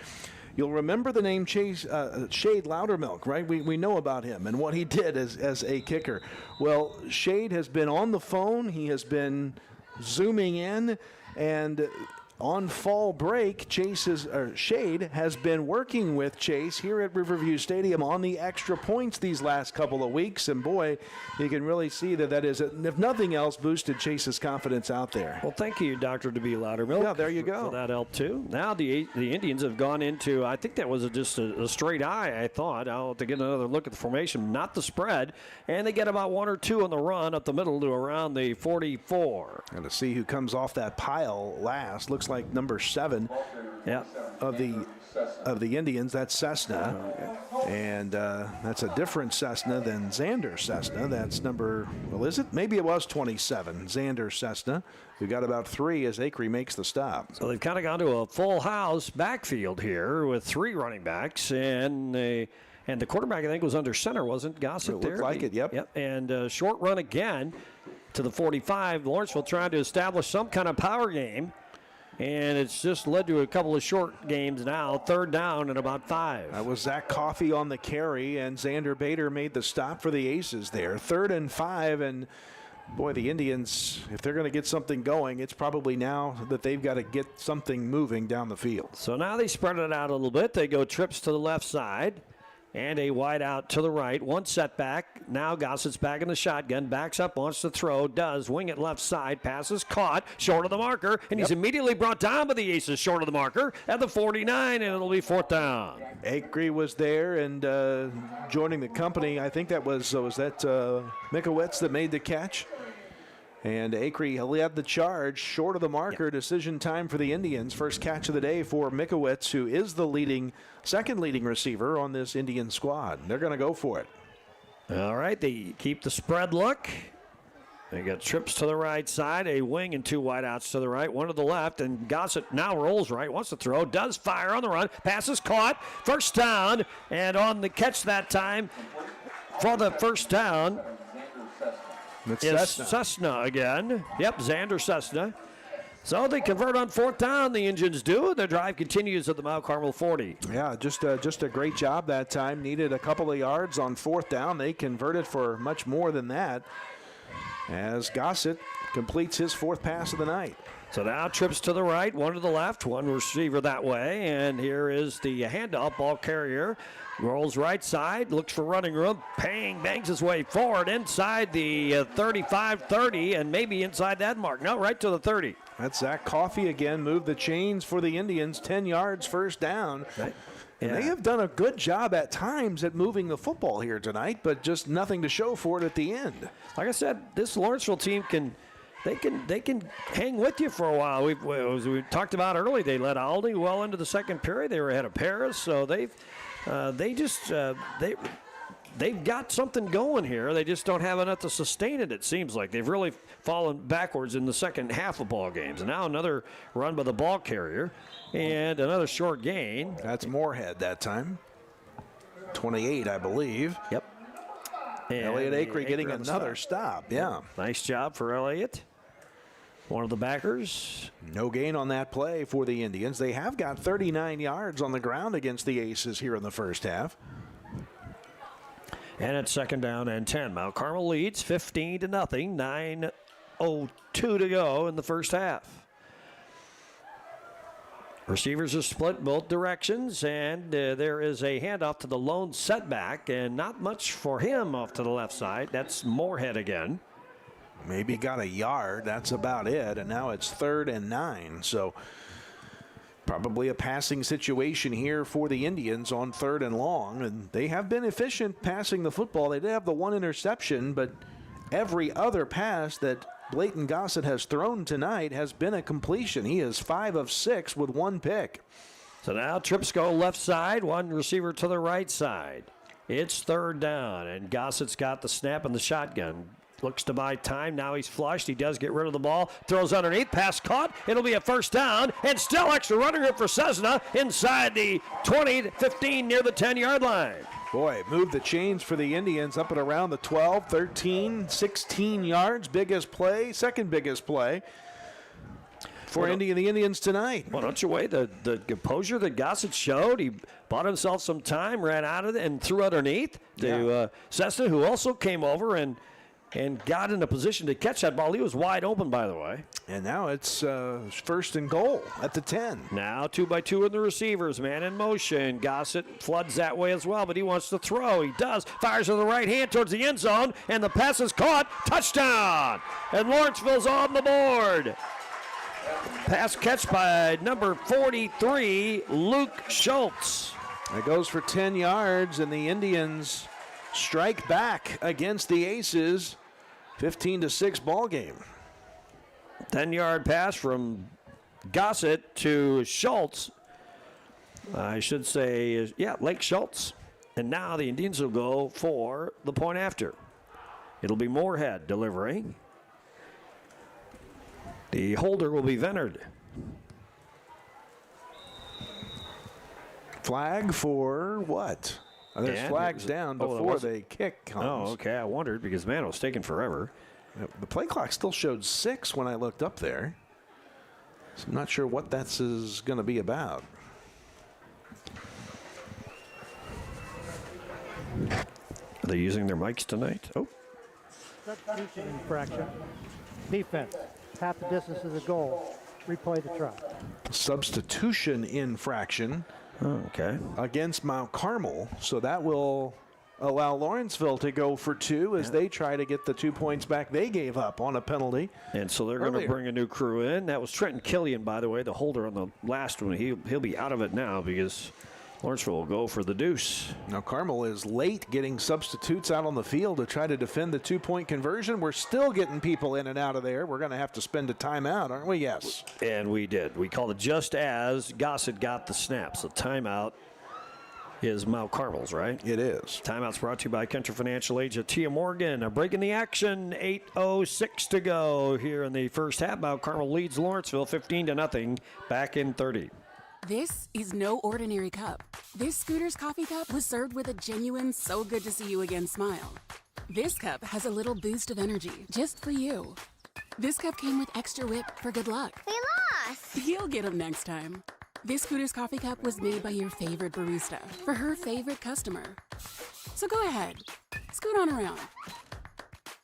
You'll remember the name Shade Loudermilk, right? We know about him and what he did as a kicker. Well, Shade has been on the phone. He has been zooming in, and on fall break, Shade has been working with Chase here at Riverview Stadium on the extra points these last couple of weeks. And boy, you can really see that is, if nothing else, boosted Chase's confidence out there. Well, thank you, Dr. DeB Loudermilk. Yeah, there you go. For that help, too. Now the Indians have gone into, I think that was just a straight eye, I thought. I'll have to get another look at the formation, not the spread. And they get about 1 or 2 on the run up the middle to around the 44. And to see who comes off that pile last. Looks like number 7 of the Indians. That's Cessna, and that's a different Cessna than Xander Cessna. That's number, well, is it? Maybe it was 27, Xander Cessna, who got about 3 as Acree makes the stop. So they've kind of gone to a full house backfield here with 3 running backs, and the quarterback, I think, was under center, wasn't Gossett it there? Looked like it, yep. And short run again to the 45. Lawrenceville trying to establish some kind of power game. And it's just led to a couple of short games now. 3rd down and about 5. That was Zach Coffey on the carry, and Xander Bader made the stop for the Aces there. 3rd and 5, and boy, the Indians, if they're going to get something going, it's probably now that they've got to get something moving down the field. So now they spread it out a little bit. They go trips to the left side. And a wide out to the right. 1 setback. Now Gossett's back in the shotgun. Backs up, wants to throw. Does. Wing it left side. Passes caught. Short of the marker. And he's immediately brought down by the Aces. Short of the marker at the 49. And it'll be 4th down. Acree was there and joining the company. I think that was Mikowitz that made the catch. And Acree led the charge short of the marker. Yep. Decision time for the Indians. First catch of the day for Mikowitz, who is the second leading receiver on this Indian squad. They're going to go for it. All right, they keep the spread look. They got trips to the right side, a wing and 2 wideouts to the right, 1 to the left, and Gossett now rolls right, wants to throw, does fire on the run, pass is caught, first down, and on the catch that time for the first down is Cessna again. Yep, Xander Cessna. So they convert on 4th down, the Indians do, and their drive continues at the Mount Carmel 40. Yeah, just a great job that time. Needed a couple of yards on 4th down. They converted for much more than that, as Gossett completes his 4th pass of the night. So now trips to the right, 1 to the left, 1 receiver that way, and here is the handoff. Ball carrier rolls right side, looks for running room, bangs his way forward inside the 35-30, and maybe inside that mark. No, right to the 30. That's Zach Coffey again, moved the chains for the Indians, 10 yards, first down. Right. And they have done a good job at times at moving the football here tonight, but just nothing to show for it at the end. Like I said, this Lawrenceville team can hang with you for a while. As we talked about early, they led Aldi well into the second period. They were ahead of Paris, so they've got something going here. They just don't have enough to sustain it. It seems like they've really fallen backwards in the second half of ball games. And now another run by the ball carrier. And another short gain. That's Moorhead that time. 28, I believe. Yep. And Elliott Acree getting another stop. Yeah. Nice job for Elliott. One of the backers. No gain on that play for the Indians. They have got 39 yards on the ground against the Aces here in the first half. And it's 2nd down and 10. Mount Carmel leads 15-0. 9:02 to go in the first half. Receivers are split both directions, and there is a handoff to the lone setback, and not much for him off to the left side. That's Moorhead again. Maybe got a yard. That's about it. And now it's 3rd and 9. So probably a passing situation here for the Indians on 3rd and long. And they have been efficient passing the football. They did have the 1 interception, but every other pass that Blayton Gossett has thrown tonight has been a completion. He is 5 of 6 with 1 pick. So now trips go left side, 1 receiver to the right side. It's 3rd down, and Gossett's got the snap and the shotgun. Looks to buy time. Now he's flushed. He does get rid of the ball. Throws underneath. Pass caught. It'll be a first down. And still extra running room for Cessna inside the 20-15 near the 10-yard line. Boy, moved the chains for the Indians up at around the 12, 13, 16 yards. Biggest play, second biggest play for the Indians tonight. Well, don't you wait. The composure that Gossett showed, he bought himself some time, ran out of it, and threw underneath to Cessna, who also came over and got in a position to catch that ball. He was wide open, by the way. And now it's 1st and goal at the 10. Now 2-by-2 in the receivers, man in motion. Gossett floods that way as well, but he wants to throw. He does. Fires with the right hand towards the end zone, and the pass is caught. Touchdown! And Lawrenceville's on the board. Pass catch by number 43, Luke Schultz. It goes for 10 yards, and the Indians strike back against the Aces. 15-6 ball game. 10-yard pass from Gossett to Schultz. I should say, Lake Schultz. And now the Indians will go for the point after. It'll be Moorhead delivering. The holder will be Venard. Flag for what? There's flags down before the kick comes. Oh, okay. I wondered because, man, it was taking forever. The play clock still showed 6 when I looked up there. So I'm not sure what that's going to be about. Are they using their mics tonight? Oh. Substitution infraction. Defense. Half the distance of the goal. Replay the try. Substitution infraction. Oh, okay. Against Mount Carmel. So that will allow Lawrenceville to go for 2 as they try to get the 2 points back they gave up on a penalty. And so they're going to bring a new crew in. That was Trenton Killian, by the way, the holder on the last one. He'll be out of it now because Lawrenceville will go for the deuce. Now Carmel is late getting substitutes out on the field to try to defend the 2-point conversion. We're still getting people in and out of there. We're going to have to spend a timeout, aren't we? Yes. And we did. We called it just as Gossett got the snap. So timeout is Mount Carmel's, right? It is. Timeout's brought to you by Country Financial Agent Tia Morgan. A break in the action, 8:06 to go here in the first half. Mount Carmel leads Lawrenceville 15-0, back in 30. This is no ordinary cup. This Scooter's coffee cup was served with a genuine so good to see you again smile. This cup has a little boost of energy just for you. This cup came with extra whip for good luck. We lost. You'll get them next time. This Scooter's coffee cup was made by your favorite barista for her favorite customer. So go ahead, scoot on around.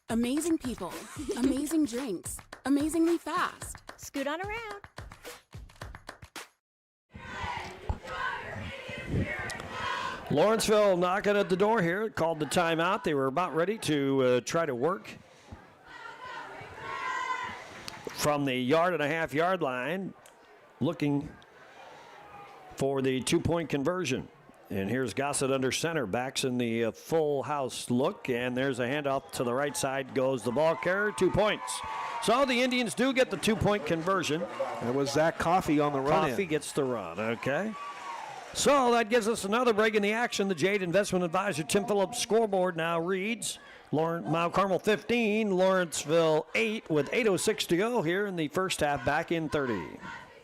Amazing people, amazing drinks, amazingly fast. Scoot on around. Lawrenceville knocking at the door here, called the timeout. They were about ready to try to work from the 1.5-yard line, looking for the 2-point conversion. And here's Gossett under center, backs in the full house look, and there's a handoff to the right side, goes the ball carrier, 2 points. So the Indians do get the 2-point conversion. It was Zach Coffey on the run. Coffey gets the run, okay. So that gives us another break in the action. The Jade Investment Advisor Tim Phillips scoreboard now reads Mount Carmel 15, Lawrenceville 8 with 8:06 to go here in the first half, back in 30.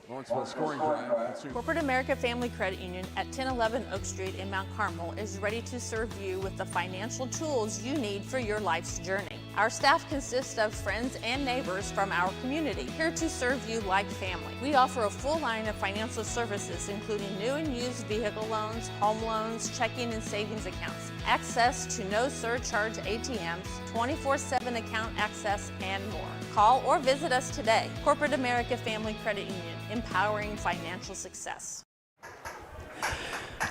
Lawrenceville scoring drive. Corporate America Family Credit Union at 1011 Oak Street in Mount Carmel is ready to serve you with the financial tools you need for your life's journey. Our staff consists of friends and neighbors from our community, here to serve you like family. We offer a full line of financial services, including new and used vehicle loans, home loans, checking and savings accounts, access to no surcharge ATMs, 24/7 account access, and more. Call or visit us today. Corporate America Family Credit Union, empowering financial success.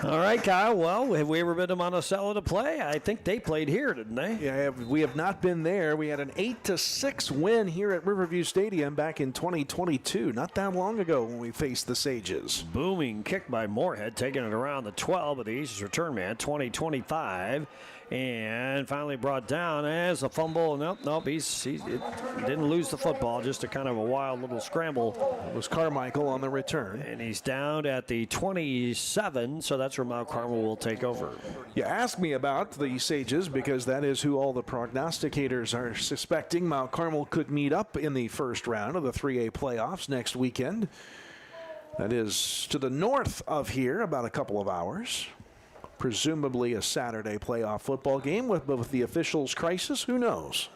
All right, Kyle. Well, have we ever been to Monticello to play? I think they played here, didn't they? Yeah, we have not been there. We had an 8-6 win here at Riverview Stadium back in 2022, not that long ago when we faced the Sages. Booming kick by Moorhead, taking it around the 12 of the Aces return man, 20-25. And finally brought down as a fumble. Nope, he didn't lose the football, just a kind of a wild little scramble. It was Carmichael on the return. And he's down at the 27, so that's where Mount Carmel will take over. You asked me about the Sages because that is who all the prognosticators are suspecting Mount Carmel could meet up in the first round of the 3A playoffs next weekend. That is to the north of here, about a couple of hours. Presumably a Saturday playoff football game with the officials' crisis. Who knows?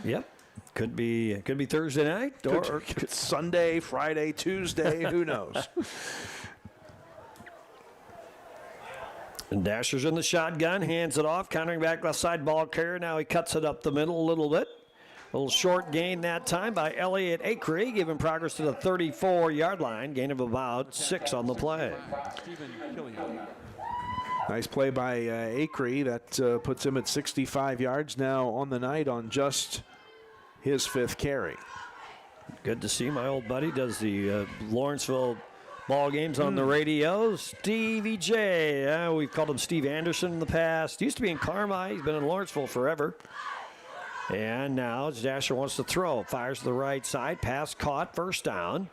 Yep. Could be Thursday night or Sunday, Friday, Tuesday. Who knows? And Dasher's in the shotgun, hands it off, countering back left side ball carrier. Now he cuts it up the middle a little bit. A little short gain that time by Elliott Acree, giving progress to the 34-yard line. Gain of about 6 on the play. Nice play by Acree. That puts him at 65 yards now on the night on just his 5th carry. Good to see my old buddy does the Lawrenceville ball games on the radio. Stevie J. We've called him Steve Anderson in the past. Used to be in Carmel. He's been in Lawrenceville forever. And now Dasher wants to throw. Fires to the right side. Pass caught. First down.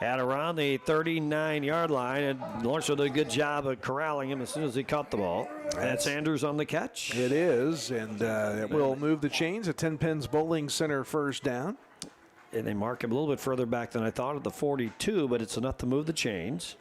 At around the 39-yard line, and Lawrenceville did a good job of corralling him as soon as he caught the ball. That's Andrews on the catch. It is, and it will move the chains. A 10 Pins Bowling Center first down. And they mark him a little bit further back than I thought at the 42, but it's enough to move the chains.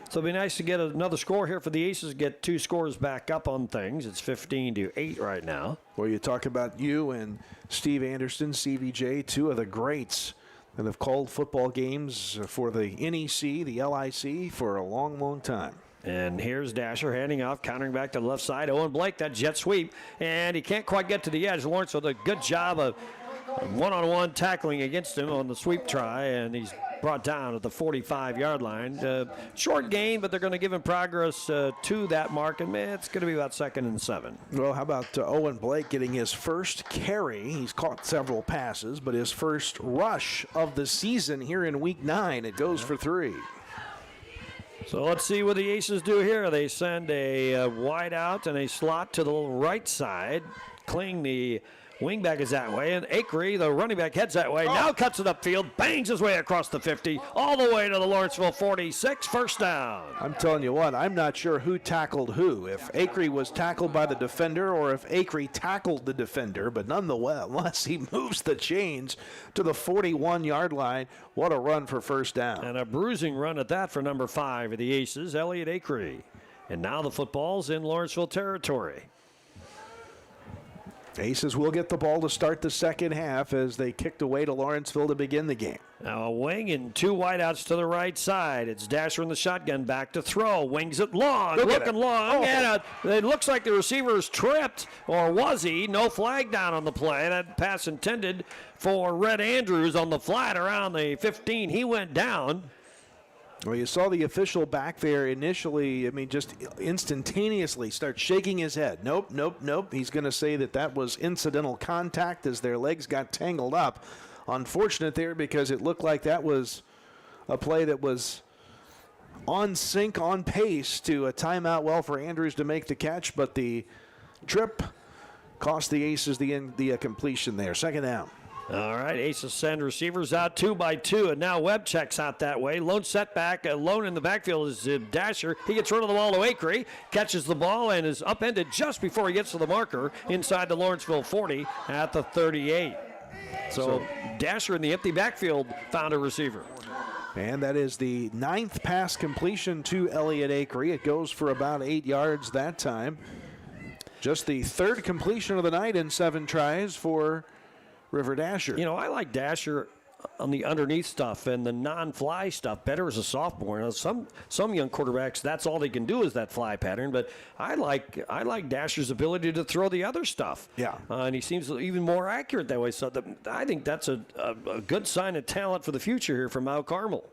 So it'll be nice to get another score here for the Aces, get 2 scores back up on things. It's 15-8 right now. Well, you talk about you and Steve Anderson, CVJ, 2 of the greats that have called football games for the NEC, the LIC, for a long, long time. And here's Dasher handing off, countering back to the left side. Owen Blake, that jet sweep, and he can't quite get to the edge. Lawrence with a good job of one-on-one tackling against him on the sweep try, and he's brought down at the 45-yard line. Short gain, but they're going to give him progress to that mark, and it's going to be about 2nd and 7. Well, how about Owen Blake getting his first carry? He's caught several passes, but his first rush of the season here in Week 9. It goes for 3. So let's see what the Aces do here. They send a wide out and a slot to the right side. Kling, the Wingback is that way, and Acree, the running back, heads that way. Now cuts it upfield, bangs his way across the 50, all the way to the Lawrenceville 46, first down. I'm telling you what, I'm not sure who tackled who. If Acree was tackled by the defender or if Acree tackled the defender, but nonetheless, he moves the chains to the 41-yard line. What a run for first down. And a bruising run at that for number 5 of the Aces, Elliott Acree. And now the football's in Lawrenceville territory. Aces will get the ball to start the second half as they kicked away to Lawrenceville to begin the game. Now a wing and 2 wideouts to the right side. It's Dasher in the shotgun, back to throw. Wings it long, looking long. And it looks like the receiver's tripped, or was he? No flag down on the play. That pass intended for Red Andrews on the flat around the 15. He went down. Well, you saw the official back there initially, just instantaneously start shaking his head. Nope. He's going to say that was incidental contact as their legs got tangled up. Unfortunate there because it looked like that was a play that was on sync, on pace to a timeout well for Andrews to make the catch, but the trip cost the Aces the completion there. Second down. All right, Aces send receivers out 2 by 2, and now Webb checks out that way. Lone setback, alone in the backfield is Dasher. He gets rid of the ball to Acree, catches the ball, and is upended just before he gets to the marker inside the Lawrenceville 40 at the 38. So Dasher in the empty backfield found a receiver. And that is the 9th pass completion to Elliott Acree. It goes for about 8 yards that time. Just the 3rd completion of the night in 7 tries for River Dasher. I like Dasher on the underneath stuff and the non-fly stuff better as a sophomore. Some young quarterbacks, that's all they can do is that fly pattern. But I like Dasher's ability to throw the other stuff. Yeah, and he seems even more accurate that way. So I think that's a good sign of talent for the future here for Mount Carmel.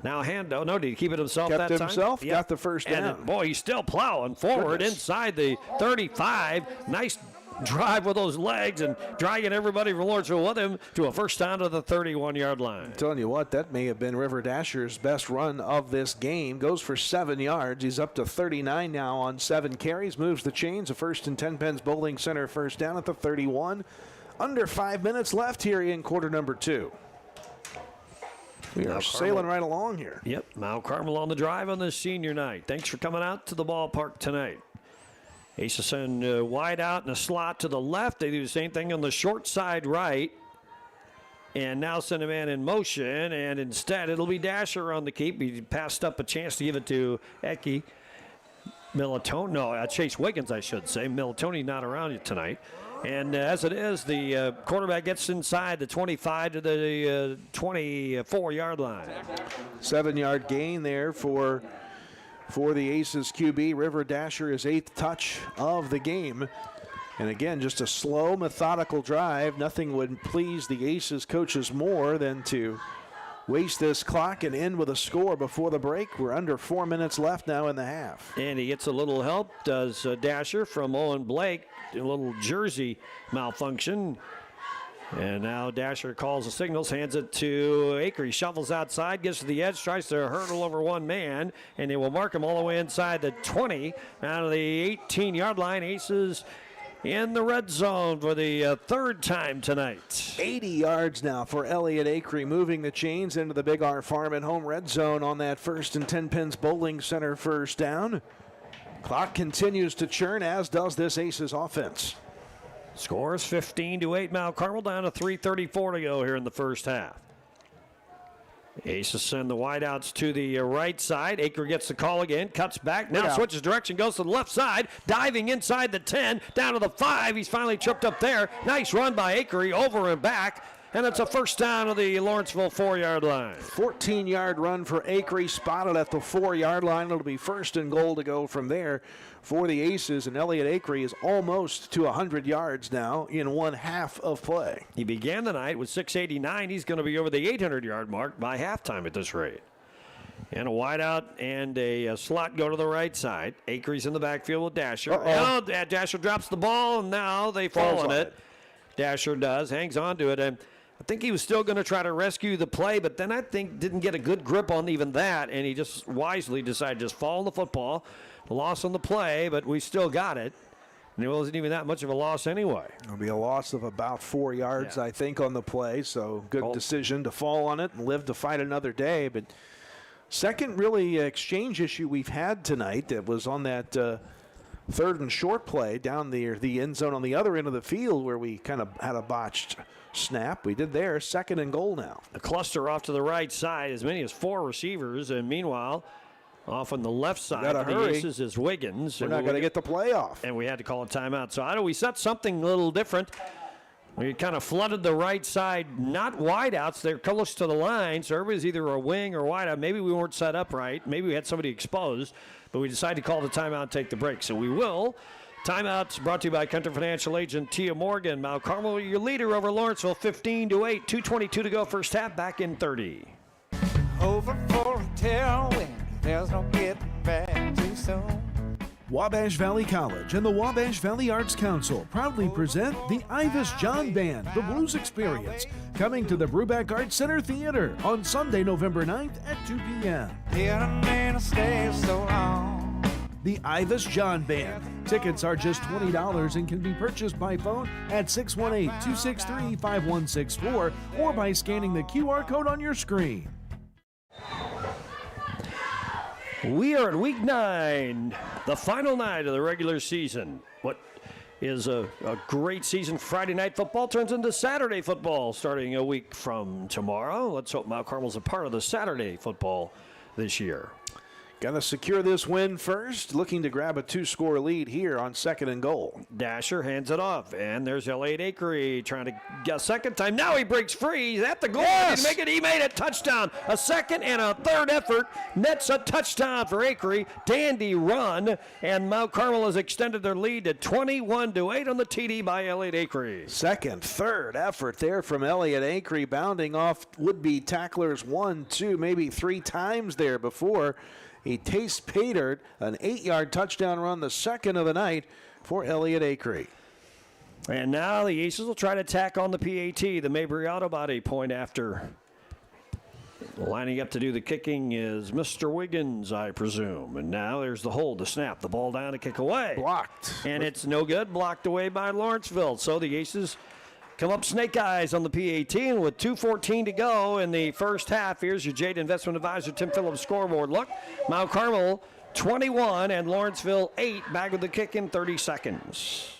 Now did he keep it himself Kept that time? Kept himself, Yep. got the first down. And boy, he's still plowing forward inside the 35. Nice drive with those legs and dragging everybody from Lawrenceville with him to a first down to the 31-yard line. I'm telling you what, that may have been River Dasher's best run of this game. Goes for 7 yards. He's up to 39 now on 7 carries. Moves the chains. A first and 10 Pens Bowling Center first down at the 31. Under 5 minutes left here in quarter number 2. We are sailing right along here. Yep, Mount Carmel on the drive on this senior night. Thanks for coming out to the ballpark tonight. Aces send wide out in a slot to the left. They do the same thing on the short side right. And now send a man in motion. And instead, it'll be Dasher on the keep. He passed up a chance to give it to Eki. Chase Wiggins, I should say. Militoni not around tonight. And as it is, the quarterback gets inside the 25 to the 24-yard line. 7-yard gain there for the Aces QB. River Dasher is 8th touch of the game. And again, just a slow, methodical drive. Nothing would please the Aces coaches more than to waste this clock and end with a score before the break. We're under 4 minutes left now in the half. And he gets a little help, does Dasher, from Owen Blake. A little jersey malfunction. And now Dasher calls the signals, hands it to Acree. Shuffles outside, gets to the edge, tries to hurdle over one man, and they will mark him all the way inside the 20, out of the 18-yard line. Aces in the red zone for the 3rd time tonight. 80 yards now for Elliott Acree, moving the chains into the Big R Farm and Home red zone on that first and 10 Pens Bowling Center first down. Clock continues to churn, as does this Aces offense. Scores 15-8 Mount Carmel, down to 3:34 to go here in the first half. Aces send the wideouts to the right side. Acree gets the call again, cuts back, now switches direction, goes to the left side, diving inside the 10, down to the 5. He's finally tripped up there. Nice run by Acree, over and back. And it's a first down of the Lawrenceville 4-yard line. 14-yard run for Acree, spotted at the 4-yard line. It'll be first and goal to go from there for the Aces. And Elliott Acree is almost to 100 yards now in one half of play. He began the night with 689. He's going to be over the 800-yard mark by halftime at this rate. And a wideout and a slot go to the right side. Acree's in the backfield with Dasher. Oh, Dasher drops the ball, and now they fall on it. Dasher does, hangs on to it. And I think he was still going to try to rescue the play, but then I think didn't get a good grip on even that, and he just wisely decided to just fall on the football. Loss on the play, but we still got it. And it wasn't even that much of a loss anyway. It'll be a loss of about 4 yards, I think, on the play. So good decision to fall on it and live to fight another day. But second really exchange issue we've had tonight that was on that third and short play down the end zone on the other end of the field where we kind of had a botched snap. We did there. 2nd and goal now. A cluster off to the right side, as many as 4 receivers. And meanwhile, off on the left side for the Aces is Wiggins. We're not going to get the play off. And we had to call a timeout. So how do we set something a little different? We kind of flooded the right side, not wideouts. They're close to the line, so everybody's either a wing or wideout. Maybe we weren't set up right. Maybe we had somebody exposed, but we decided to call the timeout and take the break. So we will. Timeouts brought to you by Country Financial Agent Tia Morgan. Mount Carmel, your leader over Lawrenceville, 15-8. 2:22 to go first half, back in 30. Over for a tailwind, there's no getting back too soon. Wabash Valley College and the Wabash Valley Arts Council proudly present the Ivis John Band, The Blues Experience, coming to the Brubeck Arts Center Theater on Sunday, November 9th at 2 p.m. Didn't stay so long. The Ivis John Band. Tickets are just $20 and can be purchased by phone at 618-263-5164 or by scanning the QR code on your screen. We are at week 9, the final night of the regular season. What is a great season. Friday night football turns into Saturday football starting a week from tomorrow. Let's hope Mount Carmel's a part of the Saturday football this year. Got to secure this win first. Looking to grab a 2-score lead here on 2nd and goal. Dasher hands it off, and there's Elliott Akery trying to get a second time. Now he breaks free. He's at the goal. Yes! He made it. Touchdown. A second and a third effort nets a touchdown for Akery. Dandy run, and Mount Carmel has extended their lead to 21-8 on the TD by Elliott Akery. Second, third effort there from Elliott Akery, bounding off would-be tacklers 1, 2, maybe 3 times there before he patered an 8-yard touchdown run, the second of the night for Elliott Akery. And now the Aces will try to tack on the PAT, the Mabry Auto Body point after. Lining up to do the kicking is Mr. Wiggins, I presume. And now there's the hold, the snap, the ball down to kick away. Blocked. And it's no good, blocked away by Lawrenceville. So the Aces come up snake eyes on the PAT, and with 2:14 to go in the first half, here's your Jade Investment Advisor Tim Phillips scoreboard. Look, Mount Carmel 21 and Lawrenceville 8, back with the kick in 30 seconds.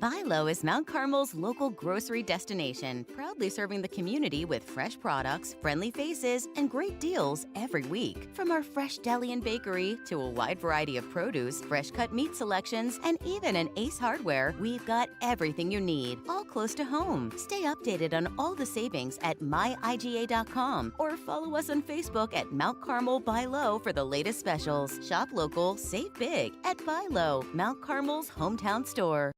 Buy Low is Mount Carmel's local grocery destination, proudly serving the community with fresh products, friendly faces, and great deals every week. From our fresh deli and bakery to a wide variety of produce, fresh cut meat selections, and even an Ace Hardware, we've got everything you need, all close to home. Stay updated on all the savings at myiga.com or follow us on Facebook at Mount Carmel Buy Low for the latest specials. Shop local, save big at Buy Low, Mount Carmel's hometown store.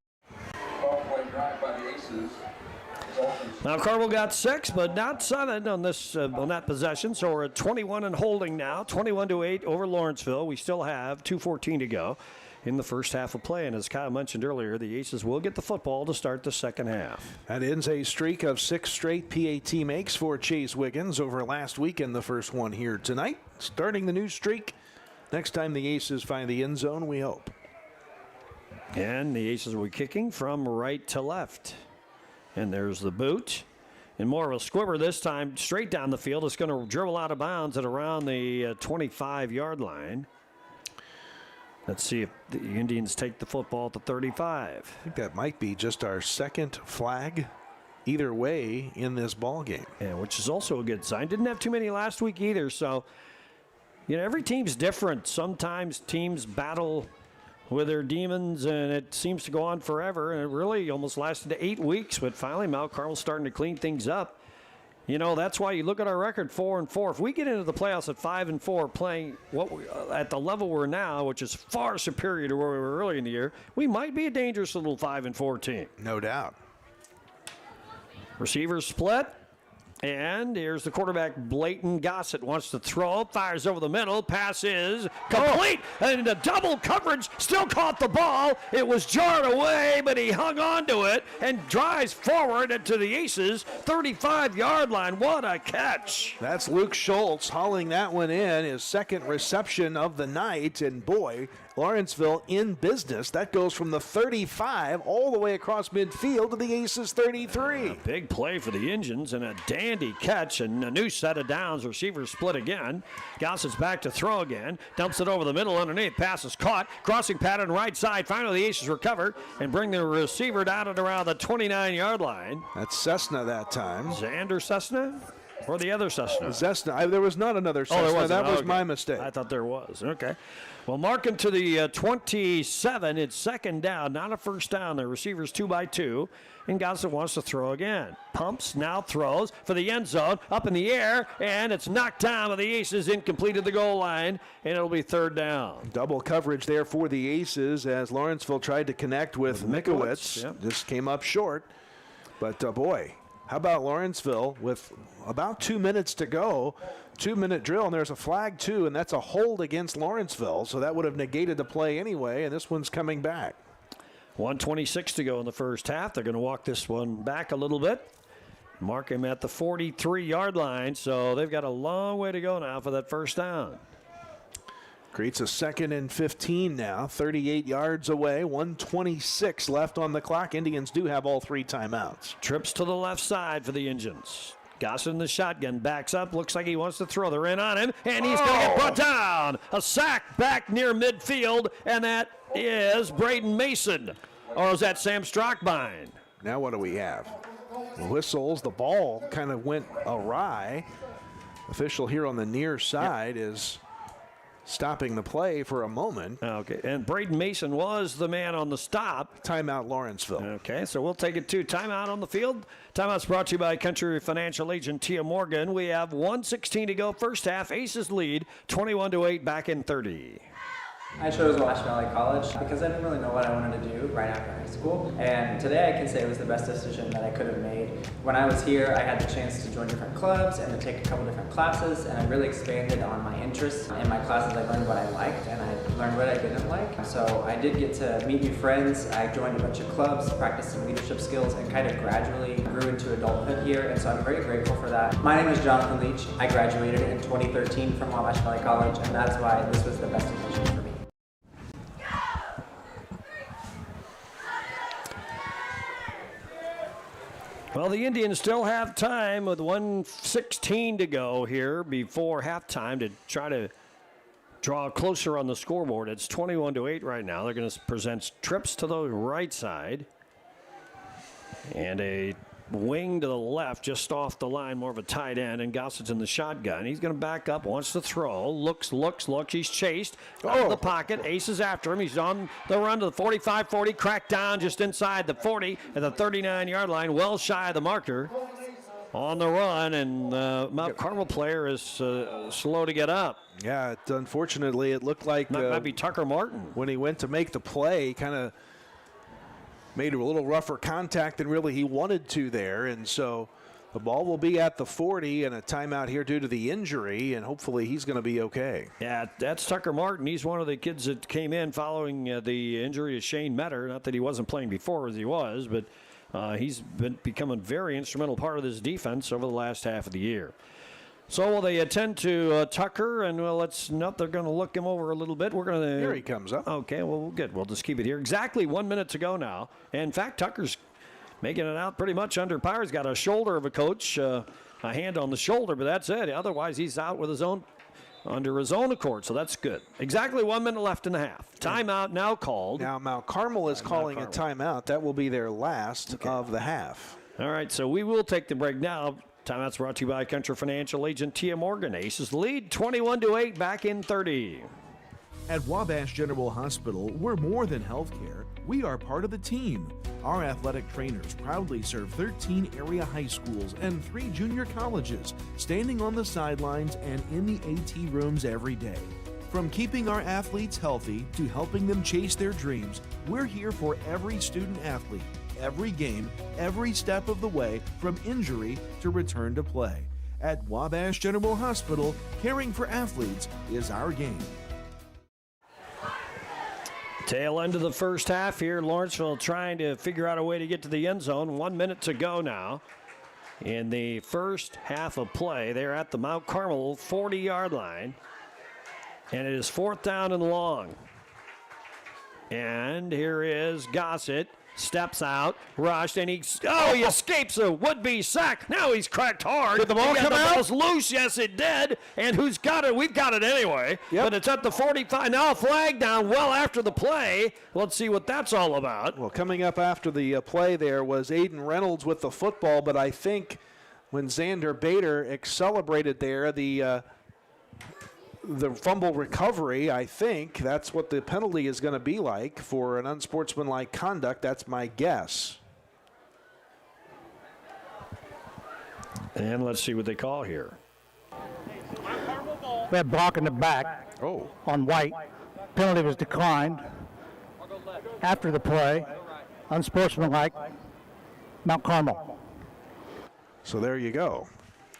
Now Carmel got 6, but not 7 on this on that possession. So we're at 21 and holding now, 21-8 over Lawrenceville. We still have 2:14 to go in the first half of play. And as Kyle mentioned earlier, the Aces will get the football to start the second half. That ends a streak of 6 straight PAT makes for Chase Wiggins over last weekend, the first one here tonight. Starting the new streak. Next time the Aces find the end zone, we hope. And the Aces will be kicking from right to left. And there's the boot. And more of a squibber this time, straight down the field. It's going to dribble out of bounds at around the 25-yard line. Let's see if the Indians take the football at the 35. I think that might be just our second flag either way in this ball game. Yeah, which is also a good sign. Didn't have too many last week either. So, you know, every team's different. Sometimes teams battle with their demons, and it seems to go on forever, and it really almost lasted 8 weeks, but finally Mount Carmel's starting to clean things up. You know, that's why you look at our record, 4-4. If we get into the playoffs at 5-4, playing at the level we're now, which is far superior to where we were early in the year, we might be a dangerous little 5-4 team. No doubt. Receivers split. And here's the quarterback, Blayton Gossett, wants to throw, fires over the middle, pass is complete, and the double coverage still caught the ball. It was jarred away, but he hung on to it and drives forward into the Aces' 35-yard line. What a catch. That's Luke Schultz hauling that one in, his second reception of the night, and boy, Lawrenceville in business. That goes from the 35 all the way across midfield to the Aces 33. A big play for the Indians and a dandy catch and a new set of downs. Receivers split again. Gossets back to throw again. Dumps it over the middle underneath. Pass is caught. Crossing pattern right side. Finally, the Aces recover and bring the receiver down at around the 29-yard line. That's Cessna that time. Xander Cessna? Or the other Cessna? Cessna. There was not another Cessna. Oh, there wasn't. That was Okay. my mistake. I thought there was. Okay. Well, marking to the 27. It's second down, not a first down. The receiver's 2 by 2. And Gossett wants to throw again. Pumps, now throws for the end zone. Up in the air, and it's knocked down by the Aces, incomplete at the goal line, and it'll be third down. Double coverage there for the Aces as Lawrenceville tried to connect with Mikowitz. Yep. Just came up short. But, boy, how about Lawrenceville with about 2 minutes to go? 2-minute drill, and there's a flag, too, and that's a hold against Lawrenceville. So that would have negated the play anyway, and this one's coming back. 1:26 to go in the first half. They're going to walk this one back a little bit. Mark him at the 43-yard line, so they've got a long way to go now for that first down. Creates a 2nd and 15 now, 38 yards away, 1:26 left on the clock. Indians do have all 3 timeouts. Trips to the left side for the Indians. Gossett in the shotgun, backs up, looks like he wants to throw. They're in on him, and he's going to get brought down. A sack back near midfield, and that is Braden Mason. Or is that Sam Strockbine? Now what do we have? Whistles, the ball kind of went awry. Official here on the near side is stopping the play for a moment. Okay, and Braden Mason was the man on the stop. Timeout Lawrenceville. Okay, so we'll take it to timeout on the field. Timeout's brought to you by Country Financial Agent Tia Morgan. We have 1:16 to go first half. Aces lead 21-8 back in 30. I chose Wabash Valley College because I didn't really know what I wanted to do right after high school. And today I can say it was the best decision that I could have made. When I was here, I had the chance to join different clubs and to take a couple different classes, and I really expanded on my interests. In my classes, I learned what I liked and I learned what I didn't like. So I did get to meet new friends. I joined a bunch of clubs, practiced some leadership skills, and kind of gradually grew into adulthood here. And so I'm very grateful for that. My name is Jonathan Leach. I graduated in 2013 from Wabash Valley College, and that's why this was the best decision for me. Well, the Indians still have time with 1:16 to go here before halftime to try to draw closer on the scoreboard. It's 21-8 right now. They're going to present trips to the right side and a wing to the left, just off the line, more of a tight end, and Gossett's in the shotgun. He's going to back up, wants to throw, looks. He's chased out of the pocket. Ace is after him. He's on the run to the 45-40, cracked down just inside the 40 at the 39-yard line, well shy of the marker. On the run, and Mount Carmel player is slow to get up. Yeah, unfortunately, it looked like might be Tucker Martin. When he went to make the play, kind of made a little rougher contact than really he wanted to there, and so the ball will be at the 40 and a timeout here due to the injury, and hopefully he's going to be okay. Yeah, that's Tucker Martin. He's one of the kids that came in following the injury of Shane Metter. Not that he wasn't playing before as he was, but he's become a very instrumental part of this defense over the last half of the year. So will they attend to Tucker, and they're going to look him over a little bit. We're going to. Here he comes up. Okay, well, good. We'll just keep it here. Exactly 1 minute to go now. And in fact, Tucker's making it out pretty much under par. He's got a shoulder of a coach, a hand on the shoulder, but that's it. Otherwise, he's out with under his own accord, so that's good. Exactly 1 minute left in the half. Timeout now called. Now Mount Carmel is calling a timeout. That will be their last of the half. All right, so we will take the break now. Timeout's brought to you by Country Financial Agent Tia Morgan. Aces lead 21-8 back in 30. At Wabash General Hospital, we're more than healthcare. We are part of the team. Our athletic trainers proudly serve 13 area high schools and 3 junior colleges, standing on the sidelines and in the AT rooms every day. From keeping our athletes healthy to helping them chase their dreams, we're here for every student athlete, every game, every step of the way, from injury to return to play. At Wabash General Hospital, caring for athletes is our game. Tail end of the first half here. Lawrenceville trying to figure out a way to get to the end zone. 1 minute to go now in the first half of play. They're at the Mount Carmel 40-yard line. And it is 4th down and long. And here is Gossett. Steps out, rushed, and he escapes a would-be sack. Now he's cracked hard. Did the ball come out? The ball's loose. Yes, it did. And who's got it? We've got it anyway. Yep. But it's at the 45. Now a flag down well after the play. Let's see what that's all about. Well, coming up after the play there was Aiden Reynolds with the football, but I think when Xander Bader accelerated there, the fumble recovery, I think that's what the penalty is going to be like for an unsportsmanlike conduct. That's my guess. And let's see what they call here. We had block in the back on White. Penalty was declined after the play. Unsportsmanlike, Mount Carmel. So there you go.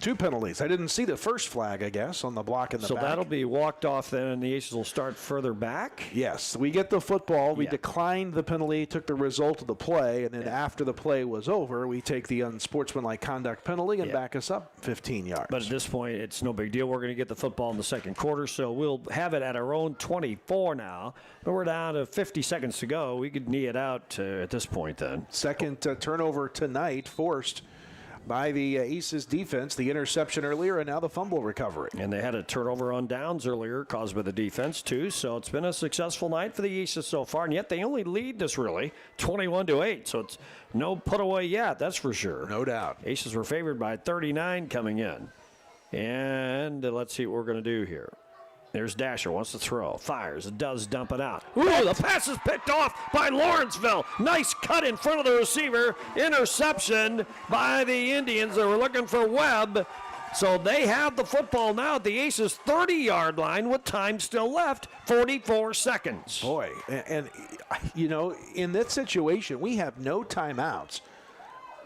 2 penalties. I didn't see the first flag, I guess, on the block in the back. So that'll be walked off then, and the Aces will start further back? Yes. We get the football. We declined the penalty, took the result of the play, and then after the play was over, we take the unsportsmanlike conduct penalty and back us up 15 yards. But at this point, it's no big deal. We're going to get the football in the second quarter, so we'll have it at our own 24 now. But we're down to 50 seconds to go. We could knee it out at this point then. Second turnover tonight forced by the Aces defense, the interception earlier, and now the fumble recovery. And they had a turnover on downs earlier caused by the defense, too. So it's been a successful night for the Aces so far, and yet they only lead this, really, 21-8. So it's no put away yet, that's for sure. No doubt. Aces were favored by 39 coming in. And let's see what we're going to do here. There's Dasher, wants to throw, fires, does dump it out. Ooh, the pass is picked off by Lawrenceville. Nice cut in front of the receiver. Interception by the Indians. They were looking for Webb. So they have the football now at the Aces' 30-yard line with time still left, 44 seconds. Boy, and you know, in this situation, we have no timeouts.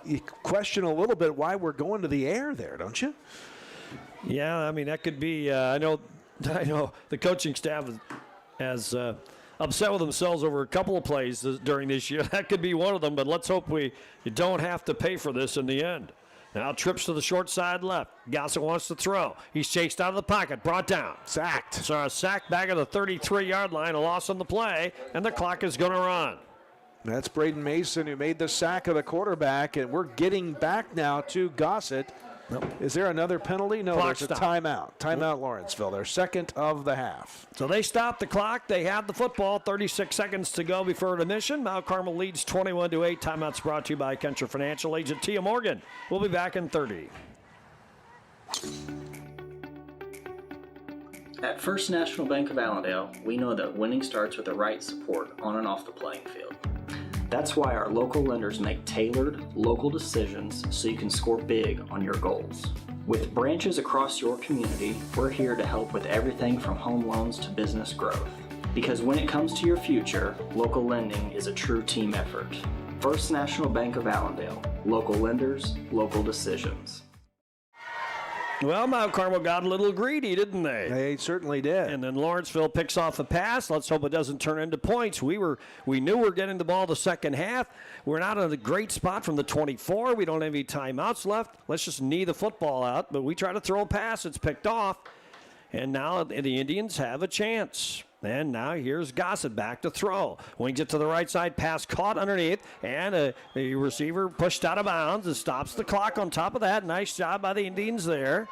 You question a little bit why we're going to the air there, don't you? Yeah, I mean, that could be, I know the coaching staff has upset with themselves over a couple of plays during this year. That could be one of them, but let's hope you don't have to pay for this in the end. Now trips to the short side left. Gossett wants to throw. He's chased out of the pocket, brought down. Sacked. So a sack back at the 33-yard line, a loss on the play, and the clock is going to run. That's Braden Mason who made the sack of the quarterback, and we're getting back now to Gossett. Nope. Is there another penalty? No, Clock there's a stop. timeout. Timeout Lawrenceville, their second of the half. So they stopped the clock. They have the football. 36 seconds to go before intermission. Mount Carmel leads 21-8. Timeouts brought to you by Country Financial agent Tia Morgan. We'll be back in 30. At First National Bank of Allendale, we know that winning starts with the right support on and off the playing field. That's why our local lenders make tailored, local decisions so you can score big on your goals. With branches across your community, we're here to help with everything from home loans to business growth. Because when it comes to your future, local lending is a true team effort. First National Bank of Allendale. Local lenders, local decisions. Well, Mount Carmel got a little greedy, didn't they? They certainly did. And then Lawrenceville picks off a pass. Let's hope it doesn't turn into points. We knew we were getting the ball the second half. We're not in a great spot from the 24. We don't have any timeouts left. Let's just knee the football out. But we try to throw a pass. It's picked off. And now the Indians have a chance. And now here's Gossett back to throw. Wings it to the right side. Pass caught underneath. And the receiver pushed out of bounds and stops the clock on top of that. Nice job by the Indians there.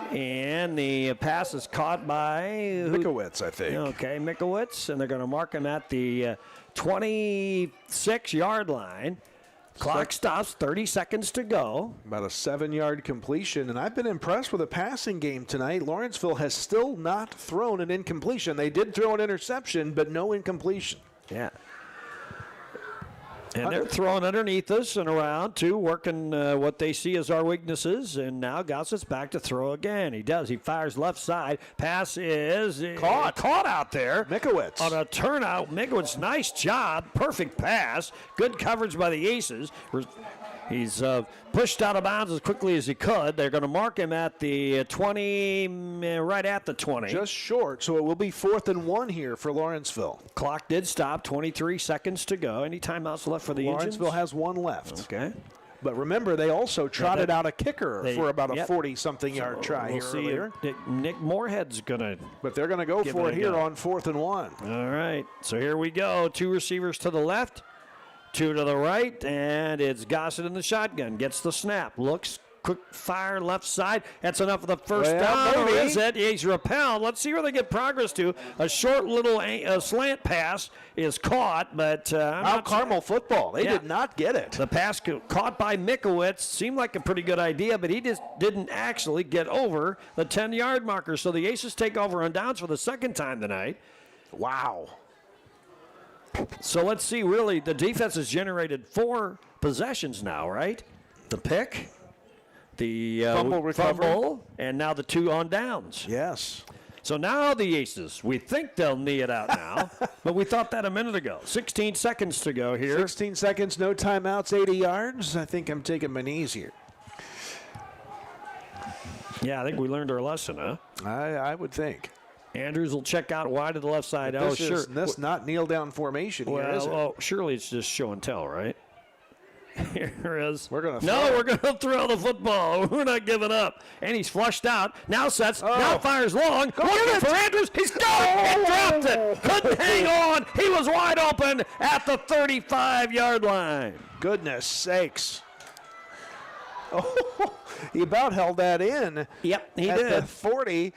And the pass is caught by Mikowitz, I think. Okay, Mikowitz. And they're going to mark him at the 26-yard line. Clock stops, 30 seconds to go. About a 7-yard completion, and I've been impressed with the passing game tonight. Lawrenceville has still not thrown an incompletion. They did throw an interception, but no incompletion. Yeah. And they're throwing underneath us and around, too, working what they see as our weaknesses. And now Gossett's back to throw again. He does. He fires left side. Pass is caught out there. Mikowitz. On a turnout. Mikowitz, nice job. Perfect pass. Good coverage by the Aces. He's pushed out of bounds as quickly as he could. They're going to mark him at the 20, right at the 20. Just short, so it will be 4th and 1 here for Lawrenceville. Clock did stop, 23 seconds to go. Any timeouts left for the Indians? Lawrenceville has one left. Okay. But remember, they also trotted out a kicker for about a yep. 40-something yard try we'll here see earlier. if Nick Moorhead's going to. But they're going to go for it here on 4th and 1. All right, so here we go. 2 receivers to the left, 2 to the right, and it's Gossett in the shotgun. Gets the snap, looks, quick fire left side. That's enough for the first down. Or is it? He's repelled. Let's see where they get progress to. A short little slant pass is caught, but Mount Carmel football. They did not get it. The pass caught by Mikowitz seemed like a pretty good idea, but he just didn't actually get over the 10-yard marker. So the Aces take over on downs for the second time tonight. Wow. So let's see, really, the defense has generated 4 possessions now, right? The pick, the fumble recovery, and now the 2 on downs. Yes. So now the Aces, we think they'll knee it out now, but we thought that a minute ago. 16 seconds to go here. 16 seconds, no timeouts, 80 yards. I think I'm taking my knees here. Yeah, I think we learned our lesson, huh? I would think. Andrews will check out wide to the left side. But this not kneel down formation here, is it? Oh, surely it's just show and tell, right? Here is. We're going to we're going to throw the football. We're not giving up. And he's flushed out. Now sets. Now fires long. Looking for Andrews. He's got it. He dropped it. Couldn't hang on. He was wide open at the 35-yard line. Goodness sakes. Oh, he about held that in. Yep, he at did. The 40.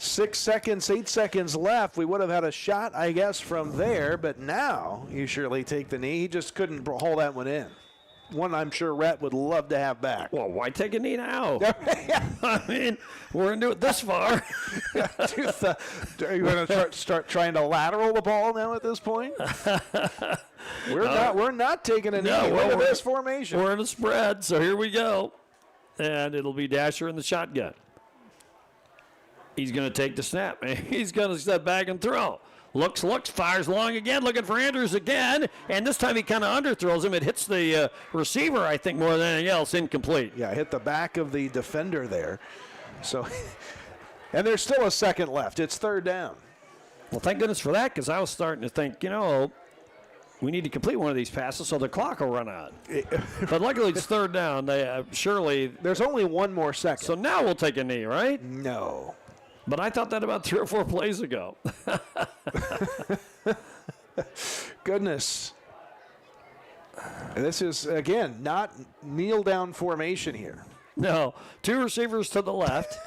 6 seconds, 8 seconds left. We would have had a shot, I guess, from there, but now you surely take the knee. He just couldn't haul that one in. One I'm sure Rhett would love to have back. Well, why take a knee now? I mean, we're into it this far. Are you going to start trying to lateral the ball now at this point? We're not taking a knee. Look at this formation. We're in a spread, so here we go. And it'll be Dasher in the shotgun. He's going to take the snap. He's going to step back and throw. Looks, fires long again, looking for Andrews again. And this time he kind of underthrows him. It hits the receiver, I think, more than anything else, incomplete. Yeah, hit the back of the defender there. So, and there's still a second left. It's 3rd down. Well, thank goodness for that, because I was starting to think, we need to complete one of these passes so the clock will run out. But luckily it's 3rd down. They surely. There's only one more second. So now we'll take a knee, right? No. But I thought that about 3 or 4 plays ago. Goodness. This is, again, not kneel-down formation here. No. 2 receivers to the left.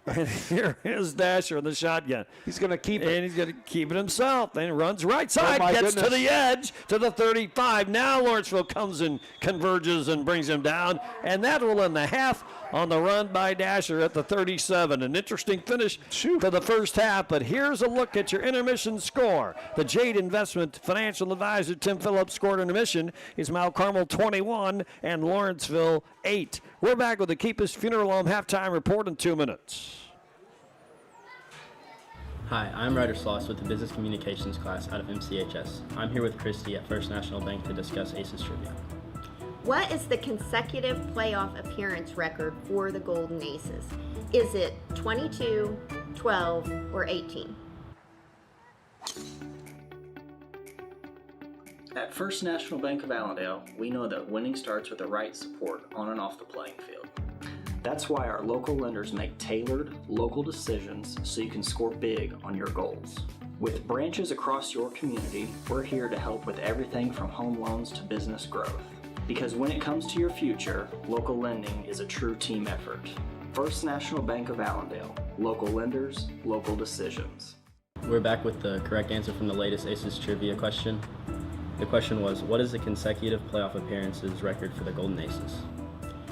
And here is Dasher in the shotgun. He's going to keep it. And he's going to keep it himself. And runs right side, gets goodness. to the edge, to the 35. Now Lawrenceville comes and converges and brings him down. And that will end the half on the run by Dasher at the 37. An interesting finish to the first half, but here's a look at your intermission score. The Jade Investment Financial Advisor Tim Phillips scored intermission is Mount Carmel 21 and Lawrenceville 8. We're back with the Keepus Funeral Home halftime report in 2 minutes. Hi, I'm Ryder Sloss with the Business Communications class out of MCHS. I'm here with Christy at First National Bank to discuss Aces Trivia. What is the consecutive playoff appearance record for the Golden Aces? Is it 22, 12, or 18? At First National Bank of Allendale, we know that winning starts with the right support on and off the playing field. That's why our local lenders make tailored, local decisions so you can score big on your goals. With branches across your community, we're here to help with everything from home loans to business growth. Because when it comes to your future, local lending is a true team effort. First National Bank of Allendale. Local lenders, local decisions. We're back with the correct answer from the latest Aces Trivia question. The question was, what is the consecutive playoff appearances record for the Golden Aces?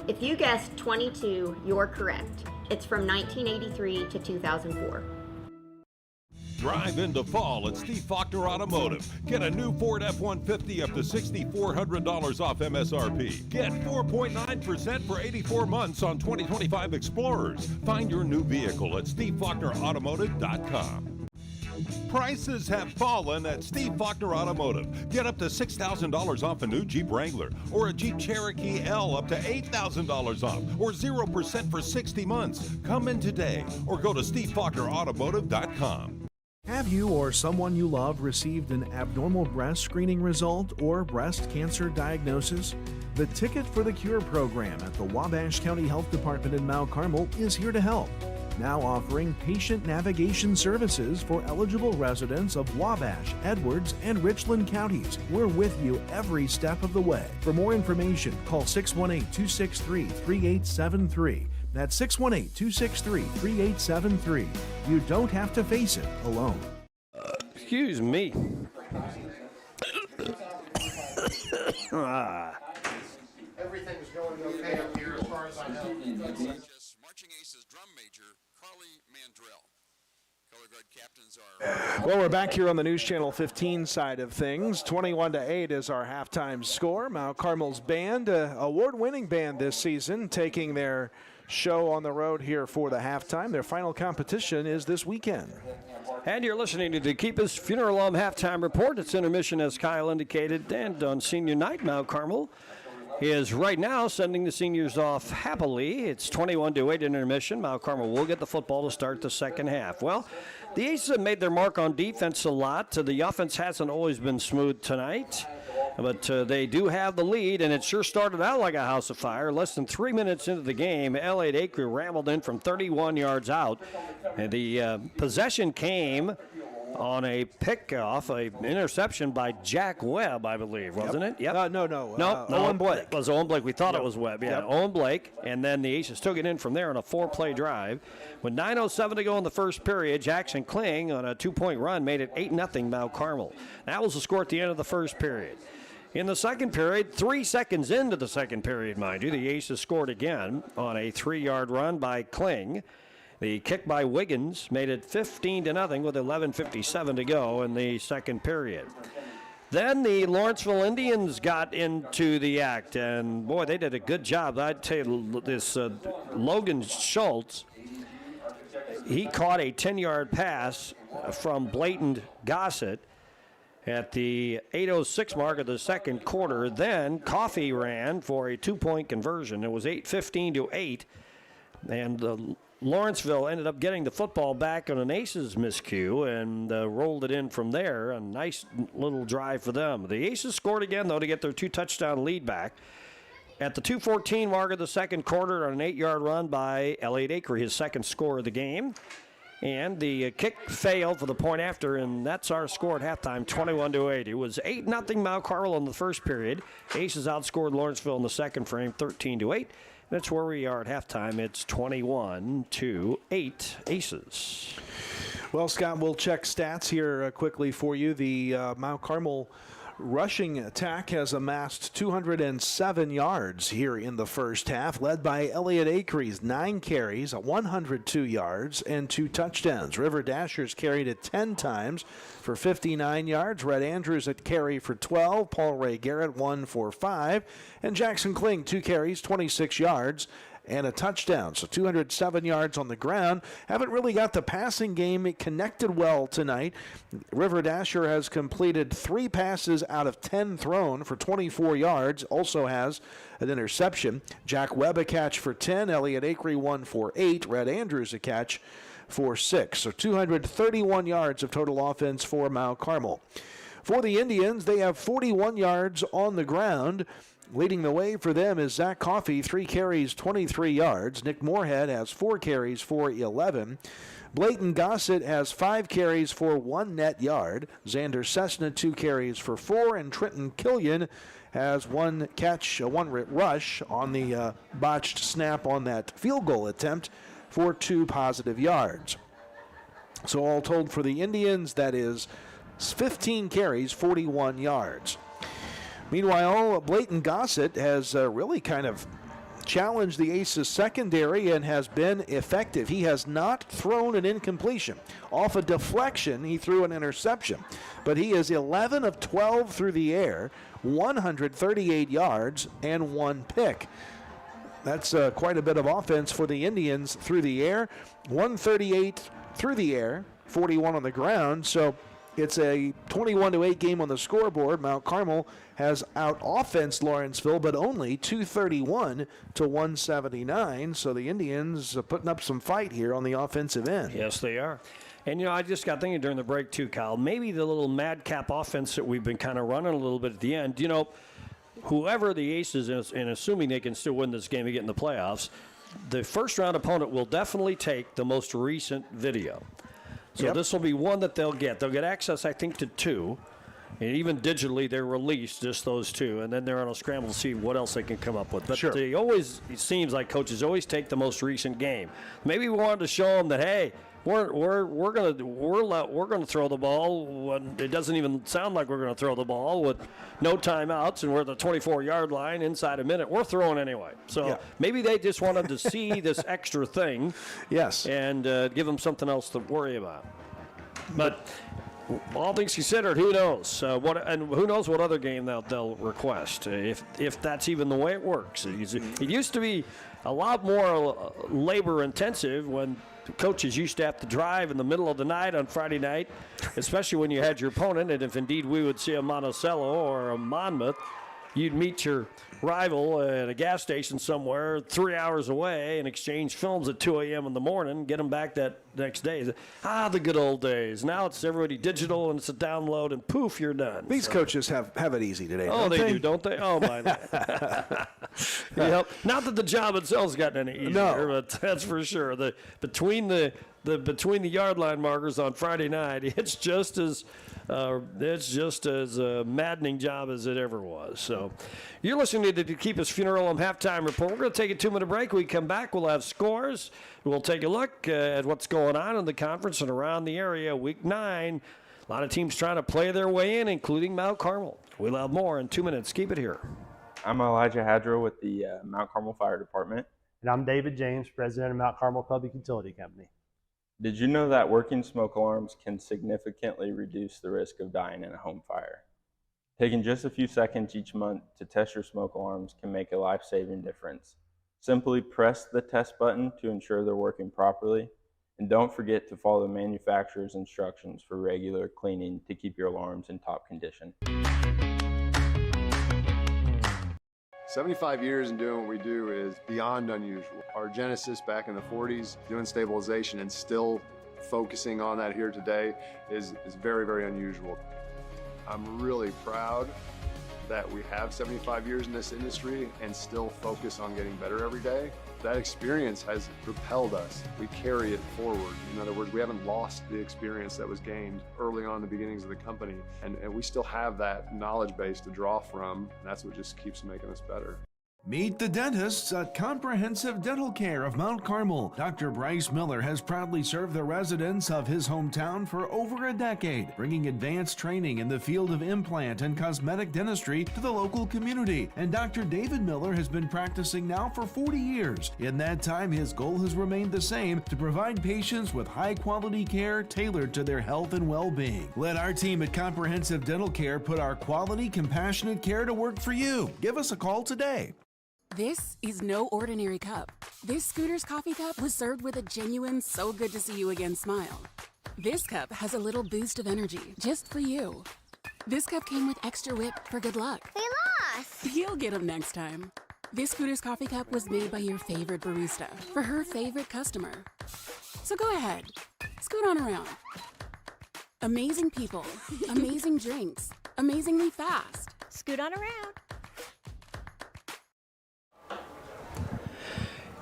If you guessed 22, you're correct. It's from 1983 to 2004. Drive into fall at Steve Faulkner Automotive. Get a new Ford F-150 up to $6,400 off MSRP. Get 4.9% for 84 months on 2025 Explorers. Find your new vehicle at SteveFaulknerAutomotive.com. Prices have fallen at Steve Faulkner Automotive. Get up to $6,000 off a new Jeep Wrangler or a Jeep Cherokee L up to $8,000 off or 0% for 60 months. Come in today or go to SteveFaulknerAutomotive.com. Have you or someone you love received an abnormal breast screening result or breast cancer diagnosis? The Ticket for the Cure program at the Wabash County Health Department in Mount Carmel is here to help. Now offering patient navigation services for eligible residents of Wabash, Edwards, and Richland counties. We're with you every step of the way. For more information, call 618-263-3873. That's 618-263-3873. You don't have to face it alone. Excuse me. Everything's going okay up here as far as I know. Marching Aces drum major Carly Mandrell. Color guard captains are. Well, we're back here on the News Channel 15 side of things. 21-8 is our halftime score. Mount Carmel's band, award-winning band this season, taking their show on the road here for the halftime. Their final competition is this weekend. And you're listening to the Keepus Funeral Home halftime report. It's intermission, as Kyle indicated, and on senior night, Mount Carmel is right now sending the seniors off happily. It's 21-8 intermission. Mount Carmel will get the football to start the second half. Well, the Aces have made their mark on defense a lot. The offense hasn't always been smooth tonight, but they do have the lead, and it sure started out like a house of fire. Less than 3 minutes into the game, Elliott Acre rambled in from 31 yards out, and the possession came on a pickoff, an interception by Jack Webb, I believe, wasn't it? Yep. No. Owen Blake. It was Owen Blake. We thought it was Webb. Yeah, Yep. Owen Blake. And then the Aces took it in from there on a 4-play drive. With 9:07 to go in the first period, Jackson Kling on a 2-point run made it 8-0 Mount Carmel. That was the score at the end of the first period. In the second period, 3 seconds into the second period, mind you, the Aces scored again on a 3-yard run by Kling. The kick by Wiggins made it 15-0 with 11:57 to go in the second period. Then the Lawrenceville Indians got into the act, and boy, they did a good job. I'd tell you, this Logan Schultz, he caught a 10-yard pass from Blayton Gossett at the 8:06 mark of the second quarter. Then Coffey ran for a 2-point conversion. It was 8-15-8, and Lawrenceville ended up getting the football back on an Aces miscue and rolled it in from there. A nice little drive for them. The Aces scored again, though, to get their 2-touchdown lead back. At the 2:14 mark of the second quarter on an 8-yard run by Elliott Acre, his second score of the game. And the kick failed for the point after, and that's our score at halftime, 21-8. It was 8-0 Mount Carmel in the first period. Aces outscored Lawrenceville in the second frame, 13-8. That's where we are at halftime. It's 21-8 Aces. Well, Scott, we'll check stats here quickly for you. The Mount Carmel rushing attack has amassed 207 yards here in the first half, led by Elliott Acres, 9 carries, 102 yards, and 2 touchdowns. River Dashers carried it 10 times for 59 yards. Red Andrews at carry for 12. Paul Ray Garrett, 1 for 5. And Jackson Kling, 2 carries, 26 yards, and a touchdown. So 207 yards on the ground. Haven't really got the passing game. It connected well tonight. River Dasher has completed 3 passes out of 10 thrown for 24 yards. Also has an interception. Jack Webb a catch for 10. Elliott Acre 1 for 8. Red Andrews a catch for 6. So 231 yards of total offense for Mount Carmel. For the Indians, they have 41 yards on the ground. Leading the way for them is Zach Coffey, 3 carries, 23 yards. Nick Moorhead has 4 carries for 11. Blayton Gossett has 5 carries for 1 net yard. Xander Cessna, 2 carries for 4. And Trenton Killian has 1 catch, 1 rush on the botched snap on that field goal attempt for 2 positive yards. So all told for the Indians, that is 15 carries, 41 yards. Meanwhile, Blayton Gossett has really kind of challenged the Aces secondary and has been effective. He has not thrown an incompletion. Off a deflection, he threw an interception. But he is 11 of 12 through the air, 138 yards, and 1 pick. That's quite a bit of offense for the Indians through the air. 138 through the air, 41 on the ground. So it's a 21-8 game on the scoreboard. Mount Carmel has out-offensed Lawrenceville, but only 231 to 179. So the Indians are putting up some fight here on the offensive end. Yes, they are. And, you know, I just got thinking during the break, too, Kyle, maybe the little madcap offense that we've been kind of running a little bit at the end. You know, whoever the Aces is, and assuming they can still win this game and get in the playoffs, the first round opponent will definitely take the most recent video. So this will be one that they'll get. They'll get access, I think, to 2. And even digitally, they're released, just those 2. And then they're on a scramble to see what else they can come up with. But they always, it seems like coaches always take the most recent game. Maybe we wanted to show them that, hey, we're gonna throw the ball when it doesn't even sound like we're gonna throw the ball with no timeouts, and we're at the 24-yard line inside a minute. We're throwing anyway. So maybe they just wanted to see this extra thing, and give them something else to worry about. But all things considered, who knows? Who knows what other game they'll request if that's even the way it works. It used to be a lot more labor intensive when coaches used to have to drive in the middle of the night on Friday night, especially when you had your opponent. And if indeed we would see a Monticello or a Monmouth, you'd meet your rival at a gas station somewhere 3 hours away and exchange films at 2 a.m. in the morning, get them back that next day. The good old days. Now it's everybody digital, and it's a download, and poof, you're done. These coaches have it easy today, don't they? Do, don't they? Oh, my. Not that the job itself's gotten any easier, but that's for sure. Between the yard line markers on Friday night, it's just as maddening job as it ever was. So you're listening to the Keep Us Funeral Home Halftime Report. We're going to take a 2-minute break. When we come back, we'll have scores. We'll take a look at what's going on in the conference and around the area. Week 9, a lot of teams trying to play their way in, including Mount Carmel. We'll have more in 2 minutes. Keep it here. I'm Elijah Hadro with the Mount Carmel Fire Department. And I'm David James, president of Mount Carmel Public Utility Company. Did you know that working smoke alarms can significantly reduce the risk of dying in a home fire? Taking just a few seconds each month to test your smoke alarms can make a life-saving difference. Simply press the test button to ensure they're working properly, and don't forget to follow the manufacturer's instructions for regular cleaning to keep your alarms in top condition. 75 years in doing what we do is beyond unusual. Our genesis back in the 40s, doing stabilization and still focusing on that here today is very, very unusual. I'm really proud that we have 75 years in this industry and still focus on getting better every day. That experience has propelled us. We carry it forward. In other words, we haven't lost the experience that was gained early on in the beginnings of the company. And we still have that knowledge base to draw from. And that's what just keeps making us better. Meet the dentists at Comprehensive Dental Care of Mount Carmel. Dr. Bryce Miller has proudly served the residents of his hometown for over a decade, bringing advanced training in the field of implant and cosmetic dentistry to the local community. And Dr. David Miller has been practicing now for 40 years. In that time, his goal has remained the same: to provide patients with high-quality care tailored to their health and well-being. Let our team at Comprehensive Dental Care put our quality, compassionate care to work for you. Give us a call today. This is no ordinary cup. This Scooter's coffee cup was served with a genuine so good to see you again smile. This cup has a little boost of energy just for you. This cup came with extra whip for good luck. We lost! You'll get them next time. This Scooter's coffee cup was made by your favorite barista for her favorite customer. So go ahead, scoot on around. Amazing people, amazing drinks, amazingly fast. Scoot on around.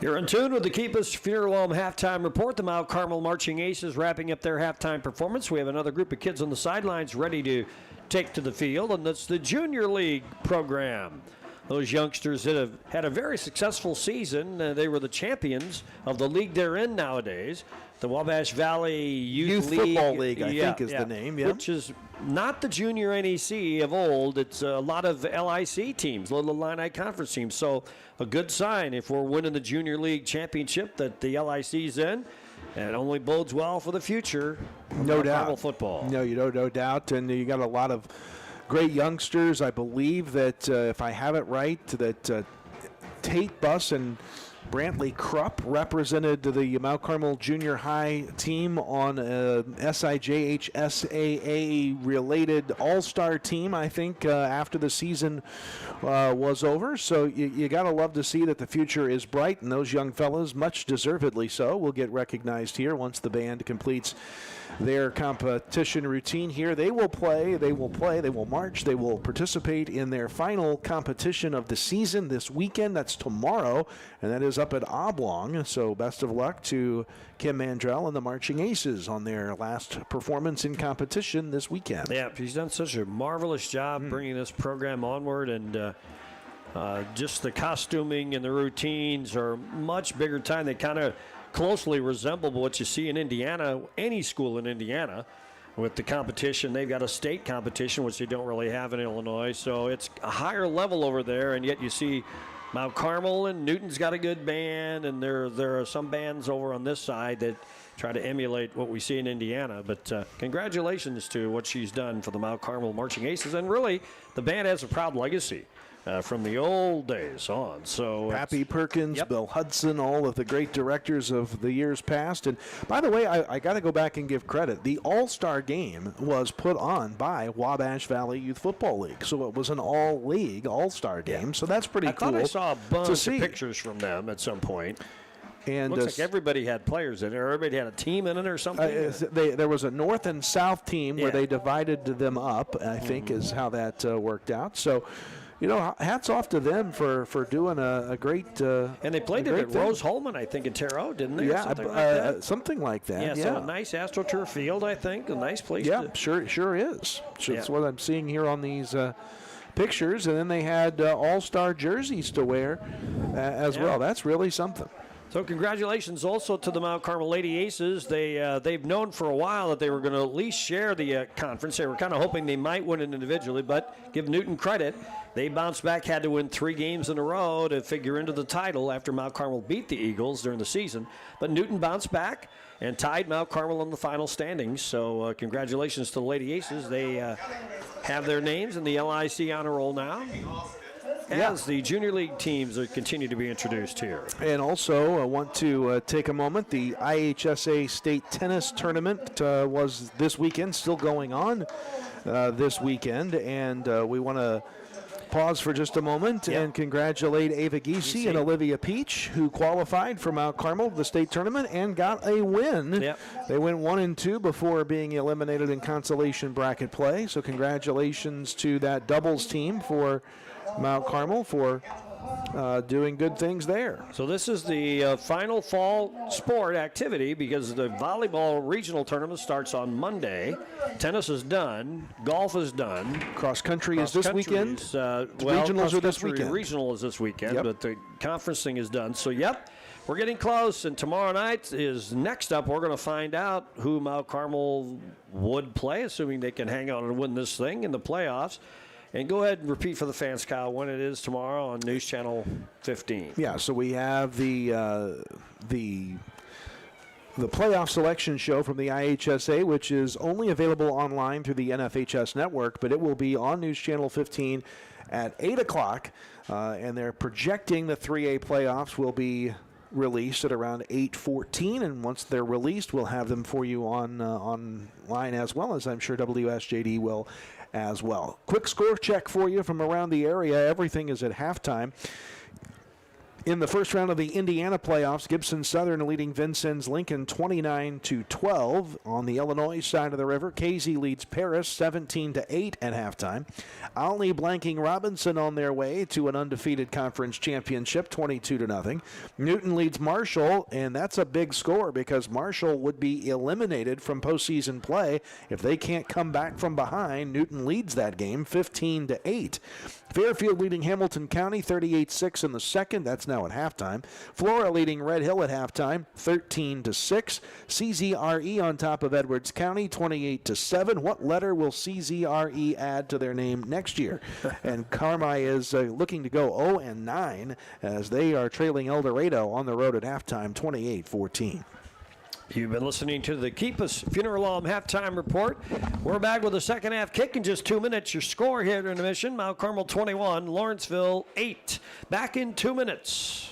You're in tune with the Keep Us Funeral Home Halftime Report. The Mount Carmel Marching Aces wrapping up their halftime performance. We have another group of kids on the sidelines ready to take to the field, and that's the Junior League program. Those youngsters that have had a very successful season. They were the champions of the league they're in nowadays. The Wabash Valley Youth Football League, I think is the name. Yeah. Which is not the junior NEC of old. It's a lot of LIC teams, Little Illini Conference teams. So a good sign if we're winning the Junior League championship that the LIC's in. And it only bodes well for the future. No doubt. Carmel football. No doubt. And you got a lot of great youngsters. I believe that if I have it right, that Tate Buss and Brantley Krupp represented the Mount Carmel Junior High team on a SIJHSAA-related all-star team, I think, after the season was over. So you got to love to see that the future is bright, and those young fellas, much deservedly so, will get recognized here once the band completes their competition routine here. They will play, they will march, they will participate in their final competition of the season this weekend. That's tomorrow, and that is up at Oblong. So best of luck to Kim Mandrell and the Marching Aces on their last performance in competition this weekend. Yeah, he's done such a marvelous job bringing this program onward, and just the costuming and the routines are much bigger time. They kind of closely resemble what you see in Indiana, any school in Indiana. With the competition, they've got a state competition, which they don't really have in Illinois, so it's a higher level over there, and yet you see Mount Carmel and Newton's got a good band, and there are some bands over on this side that try to emulate what we see in Indiana. But congratulations to what she's done for the Mount Carmel Marching Aces, and really, the band has a proud legacy from the old days on. So Pappy Perkins, Bill Hudson, all of the great directors of the years past. And by the way, I got to go back and give credit. The All-Star game was put on by Wabash Valley Youth Football League. So it was an all-league All-Star game. So that's pretty cool. I thought I saw a bunch to of see. pictures from them at some point. And looks like everybody had players in it, or everybody had a team in it or something. There was a north and south team where they divided them up, I think is how that worked out. So, you know, hats off to them for doing a great and they played it at Rose Holman, I think, in Terre Haute, didn't they? Yeah, something like that. Yeah. So a nice AstroTurf field, I think, a nice place. Yeah, sure is. So that's what I'm seeing here on these pictures. And then they had all-star jerseys to wear as well. That's really something. So congratulations also to the Mount Carmel Lady Aces. They've known for a while that they were going to at least share the conference. They were kind of hoping they might win it individually, but give Newton credit. They bounced back, had to win 3 games in a row to figure into the title after Mount Carmel beat the Eagles during the season. But Newton bounced back and tied Mount Carmel in the final standings. So congratulations to the Lady Aces. They have their names in the LIC honor roll now, as the junior league teams continue to be introduced here. And also, I want to take a moment. The IHSA State Tennis Tournament was this weekend, still going on this weekend, and we want to pause for just a moment and congratulate Ava Giese and Olivia Peach, who qualified for Mount Carmel, the state tournament, and got a win. They went 1-2 before being eliminated in consolation bracket play. So congratulations to that doubles team for Mount Carmel for doing good things there. So this is the final fall sport activity, because the volleyball regional tournament starts on Monday. Tennis is done. Golf is done. Cross country is this weekend. Regionals are this weekend. Regional is this weekend, but the conference thing is done. So, we're getting close, and tomorrow night is next up. We're going to find out who Mount Carmel would play, assuming they can hang on and win this thing in the playoffs. And go ahead and repeat for the fans, Kyle, when it is tomorrow on News Channel 15. Yeah, so we have the playoff selection show from the IHSA, which is only available online through the NFHS network, but it will be on News Channel 15 at 8 o'clock, and they're projecting the 3A playoffs will be released at around 8:14, and once they're released, we'll have them for you online as well, as I'm sure WSJD will as well. Quick score check for you from around the area. Everything is at halftime. In the first round of the Indiana playoffs, Gibson Southern leading Vincennes Lincoln 29-12. On the Illinois side of the river, Casey leads Paris 17-8 at halftime. Olney blanking Robinson on their way to an undefeated conference championship, 22-0. Newton leads Marshall, and that's a big score because Marshall would be eliminated from postseason play if they can't come back from behind. Newton leads that game 15-8. Fairfield leading Hamilton County 38-6 in the second. That's now at halftime. Flora leading Red Hill at halftime 13-6. CZRE on top of Edwards County 28-7. What letter will CZRE add to their name next year? And Carmi is looking to go 0-9 as they are trailing El Dorado on the road at halftime 28-14. You've been listening to the Keep Us Funeral Home Halftime Report. We're back with the second half kick in just 2 minutes. Your score here at intermission, Mount Carmel 21, Lawrenceville 8. Back in 2 minutes.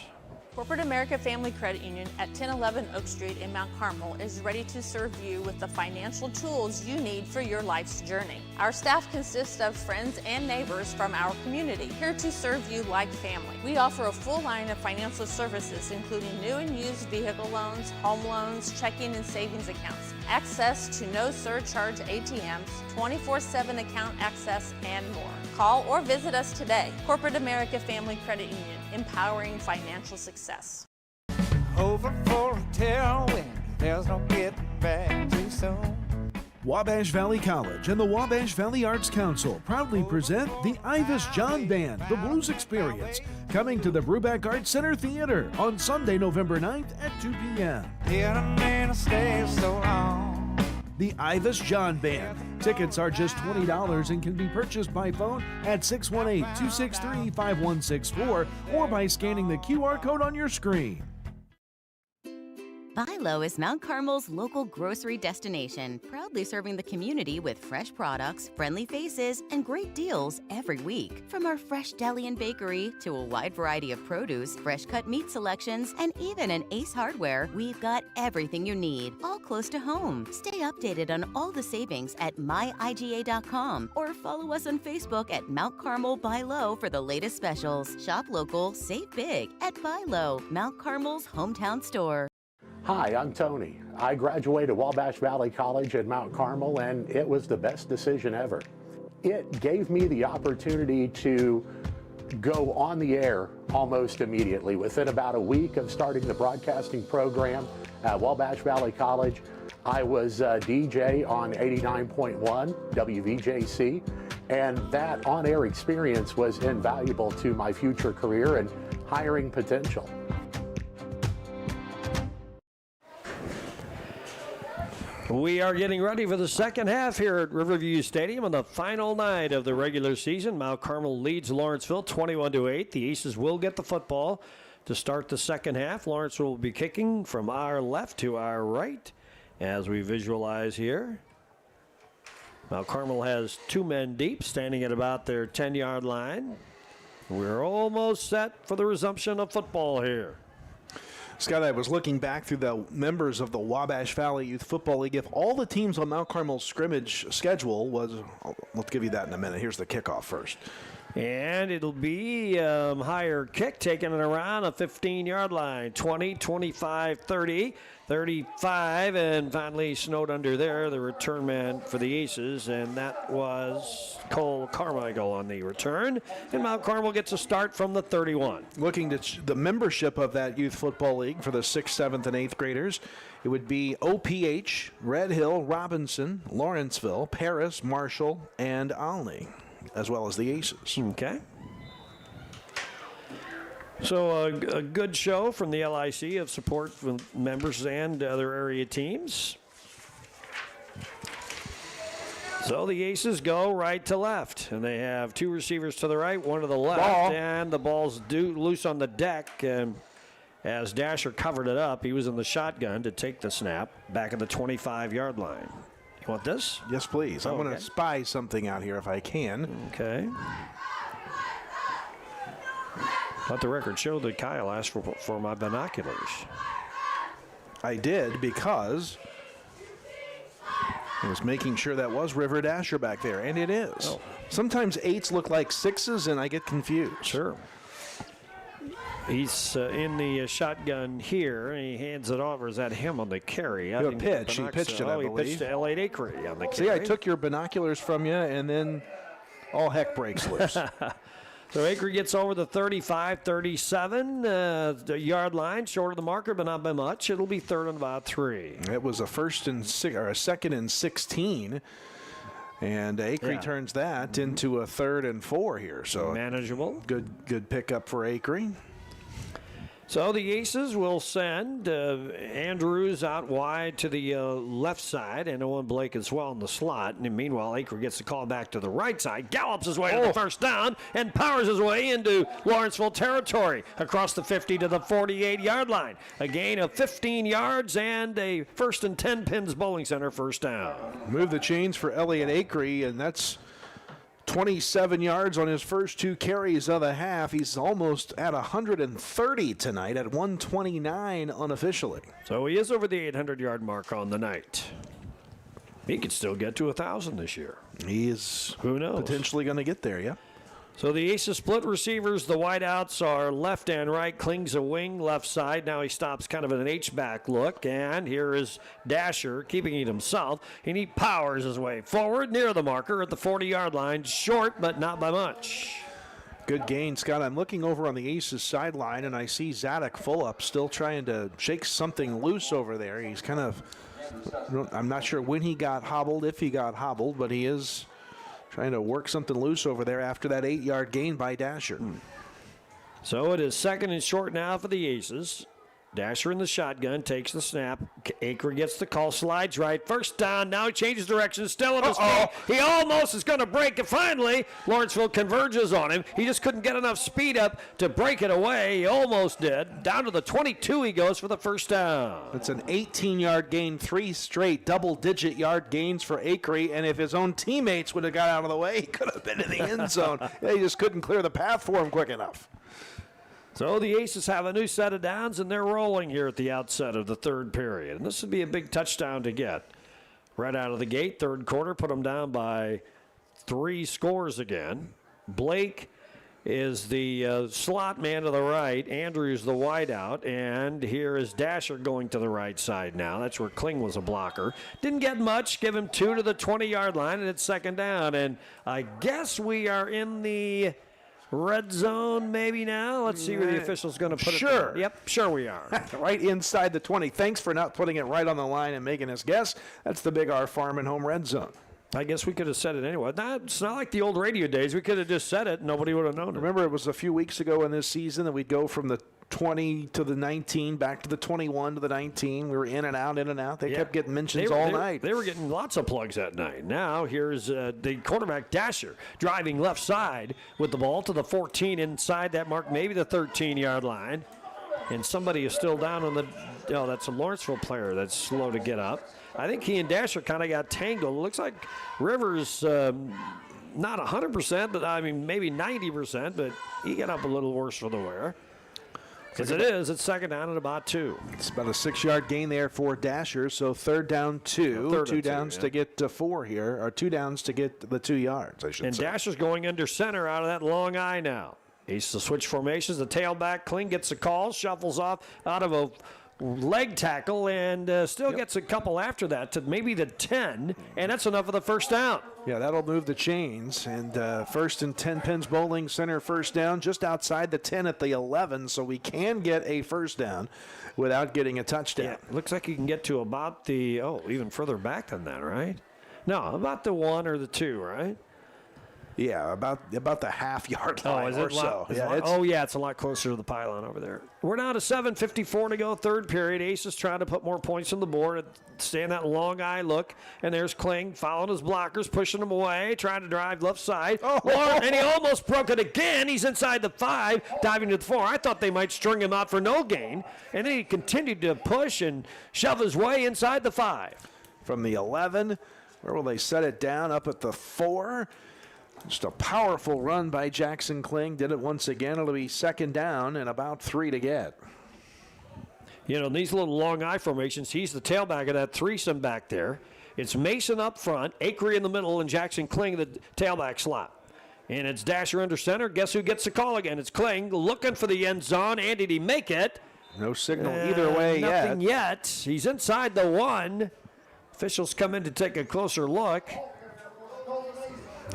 Corporate America Family Credit Union at 1011 Oak Street in Mount Carmel is ready to serve you with the financial tools you need for your life's journey. Our staff consists of friends and neighbors from our community, here to serve you like family. We offer a full line of financial services, including new and used vehicle loans, home loans, checking and savings accounts, access to no surcharge ATMs, 24/7 account access, and more. Call or visit us today. Corporate America Family Credit Union, empowering financial success. Over for a tailwind, there's no getting back too soon. Wabash Valley College and the Wabash Valley Arts Council proudly present the Ivis John Band, The Blues Experience, coming to the Brubeck Arts Center Theater on Sunday, November 9th at 2 p.m. Didn't stay so long. The Ivis John Band. Tickets are just $20 and can be purchased by phone at 618-263-5164 or by scanning the QR code on your screen. Buy Low is Mount Carmel's local grocery destination, proudly serving the community with fresh products, friendly faces, and great deals every week. From our fresh deli and bakery to a wide variety of produce, fresh cut meat selections, and even an Ace Hardware, we've got everything you need, all close to home. Stay updated on all the savings at myiga.com or follow us on Facebook at Mount Carmel Buy Low for the latest specials. Shop local, save big at Buy Low, Mount Carmel's hometown store. Hi, I'm Tony. I graduated Wabash Valley College at Mount Carmel, and it was the best decision ever. It gave me the opportunity to go on the air almost immediately. Within about a week of starting the broadcasting program at Wabash Valley College, I was a DJ on 89.1 WVJC, and that on-air experience was invaluable to my future career and hiring potential. We are getting ready for the second half here at Riverview Stadium on the final night of the regular season. Mount Carmel leads Lawrenceville 21-8. The Aces will get the football to start the second half. Lawrenceville will be kicking from our left to our right as we visualize here. Mount Carmel has two men deep, standing at about their 10-yard line. We're almost set for the resumption of football here. Scott, I was looking back through the members of the Wabash Valley Youth Football League. If all the teams on Mount Carmel's scrimmage schedule was, let's give you that in a minute. Here's the kickoff first. And it'll be higher kick, taking it around a 15-yard line. 20, 25, 30, 35, and finally snowed under there, the return man for the Aces, and that was Cole Carmichael on the return. And Mount Carmel gets a start from the 31. Looking to the membership of that Youth Football League for the 6th, 7th, and 8th graders, it would be OPH, Red Hill, Robinson, Lawrenceville, Paris, Marshall, and Olney, as well as the Aces. Okay. So a good show from the LIC of support for members and other area teams. So the Aces go right to left, and they have two receivers to the right, one to the left, and the ball's loose on the deck. As Dasher covered it up, he was in the shotgun to take the snap back at the 25-yard line. You want this? Yes, please. I want to spy something out here if I can. Okay. Let the record show that Kyle asked for my binoculars. I did, because I was making sure that was River Dasher back there, and it is. Oh. Sometimes 8s look like 6s, and I get confused. Sure. He's in the shotgun here, and he hands it off. Or is that him on the carry? He pitched it, I believe. He pitched to Elliot Acree on the carry. See, I took your binoculars from you, and then all heck breaks loose. So Acree gets over the 35, 37 the yard line, short of the marker, but not by much. It'll be 3rd and about 3. It was a 2nd and 16. And Acree turns that into a 3rd and 4 here. So manageable. Good pickup for Acree. So the Aces will send Andrews out wide to the left side, and Owen Blake as well in the slot. And meanwhile, Acree gets the call back to the right side, gallops his way to the first down, and powers his way into Lawrenceville territory across the 50 to the 48-yard line. A gain of 15 yards and a 1st and 10 Pins Bowling Center first down. Move the chains for Elliot Acree, and that's 27 yards on his first 2 carries of the half. He's almost at 130 tonight at 129 unofficially. So he is over the 800-yard mark on the night. He could still get to 1,000 this year. He is Who knows? potentially going to get there, yeah. So the Aces split receivers. The wideouts are left and right. Kling's a wing, left side. Now he stops kind of an H-back look. And here is Dasher keeping it himself. And he powers his way forward near the marker at the 40-yard line. Short, but not by much. Good gain, Scott. I'm looking over on the Aces sideline, and I see Zadok Fulop still trying to shake something loose over there. He's kind of, I'm not sure when he got hobbled, if he got hobbled, but he is trying to work something loose over there after that 8-yard gain by Dasher. So it is second and short now for the Aces. Dasher in the shotgun, takes the snap. Acre gets the call, slides right. First down, now he changes direction, still on his feet. He almost is going to break it. Finally, Lawrenceville converges on him. He just couldn't get enough speed up to break it away. He almost did. Down to the 22 he goes for the first down. It's an 18-yard gain, 3 straight double-digit yard gains for Acre, and if his own teammates would have got out of the way, he could have been in the end zone. They just couldn't clear the path for him quick enough. So the Aces have a new set of downs, and they're rolling here at the outset of the third period. And this would be a big touchdown to get. Right out of the gate, third quarter, put them down by 3 scores again. Blake is the slot man to the right. Andrews the wideout. And here is Dasher going to the right side now. That's where Kling was a blocker. Didn't get much. Give him 2 to the 20-yard line, and it's second down. And I guess we are in the red zone maybe now. Let's see where the official's going to put it. Sure. Yep, sure we are. Right inside the 20. Thanks for not putting it right on the line and making us guess. That's the Big R Farm and Home red zone. I guess we could have said it anyway. It's not like the old radio days. We could have just said it. Nobody would have known it. Remember, it was a few weeks ago in this season that we'd go from the 20 to the 19, back to the 21 to the 19. We were in and out, in and out. They kept getting mentions all night. They were getting lots of plugs that night. Now here's the quarterback Dasher driving left side with the ball to the 14 inside that mark, maybe the 13-yard line. And somebody is still down on the, that's a Lawrenceville player that's slow to get up. I think he and Dasher kind of got tangled. It looks like Rivers, not 100%, but I mean maybe 90%, but he got up a little worse for the wear. Because it's second down at about 2. It's about a 6-yard gain there for Dasher, so third down 2. 2 downs to get to 4 here, or 2 downs to get the 2 yards, I should say. And Dasher's going under center out of that long eye now. He's the switch formations, the tailback. Kling gets a call, shuffles off out of a leg tackle, and still gets a couple after that to maybe the 10, and that's enough for the first down. Yeah, that'll move the chains. And first and 10 Pens Bowling Center first down just outside the 10 at the 11, so we can get a first down without getting a touchdown. Yeah, looks like you can get to about the, even further back than that, right? No, about the 1 or the 2, right? Yeah, about the half-yard line or so. It's a lot closer to the pylon over there. We're down to 7:54 to go, third period. Aces trying to put more points on the board, stay in that long eye look. And there's Kling following his blockers, pushing them away, trying to drive left side. And he almost broke it again. He's inside the 5, diving to the 4. I thought they might string him out for no gain. And then he continued to push and shove his way inside the 5. From the 11, where will they set it down? Up at the 4. Just a powerful run by Jackson Kling. Did it once again. It'll be second down and about 3 to get. These little long eye formations, he's the tailback of that threesome back there. It's Mason up front, Acre in the middle, and Jackson Kling the tailback slot. And it's Dasher under center. Guess who gets the call again? It's Kling looking for the end zone. And did he make it? No signal either way yet. Nothing yet. He's inside the 1. Officials come in to take a closer look.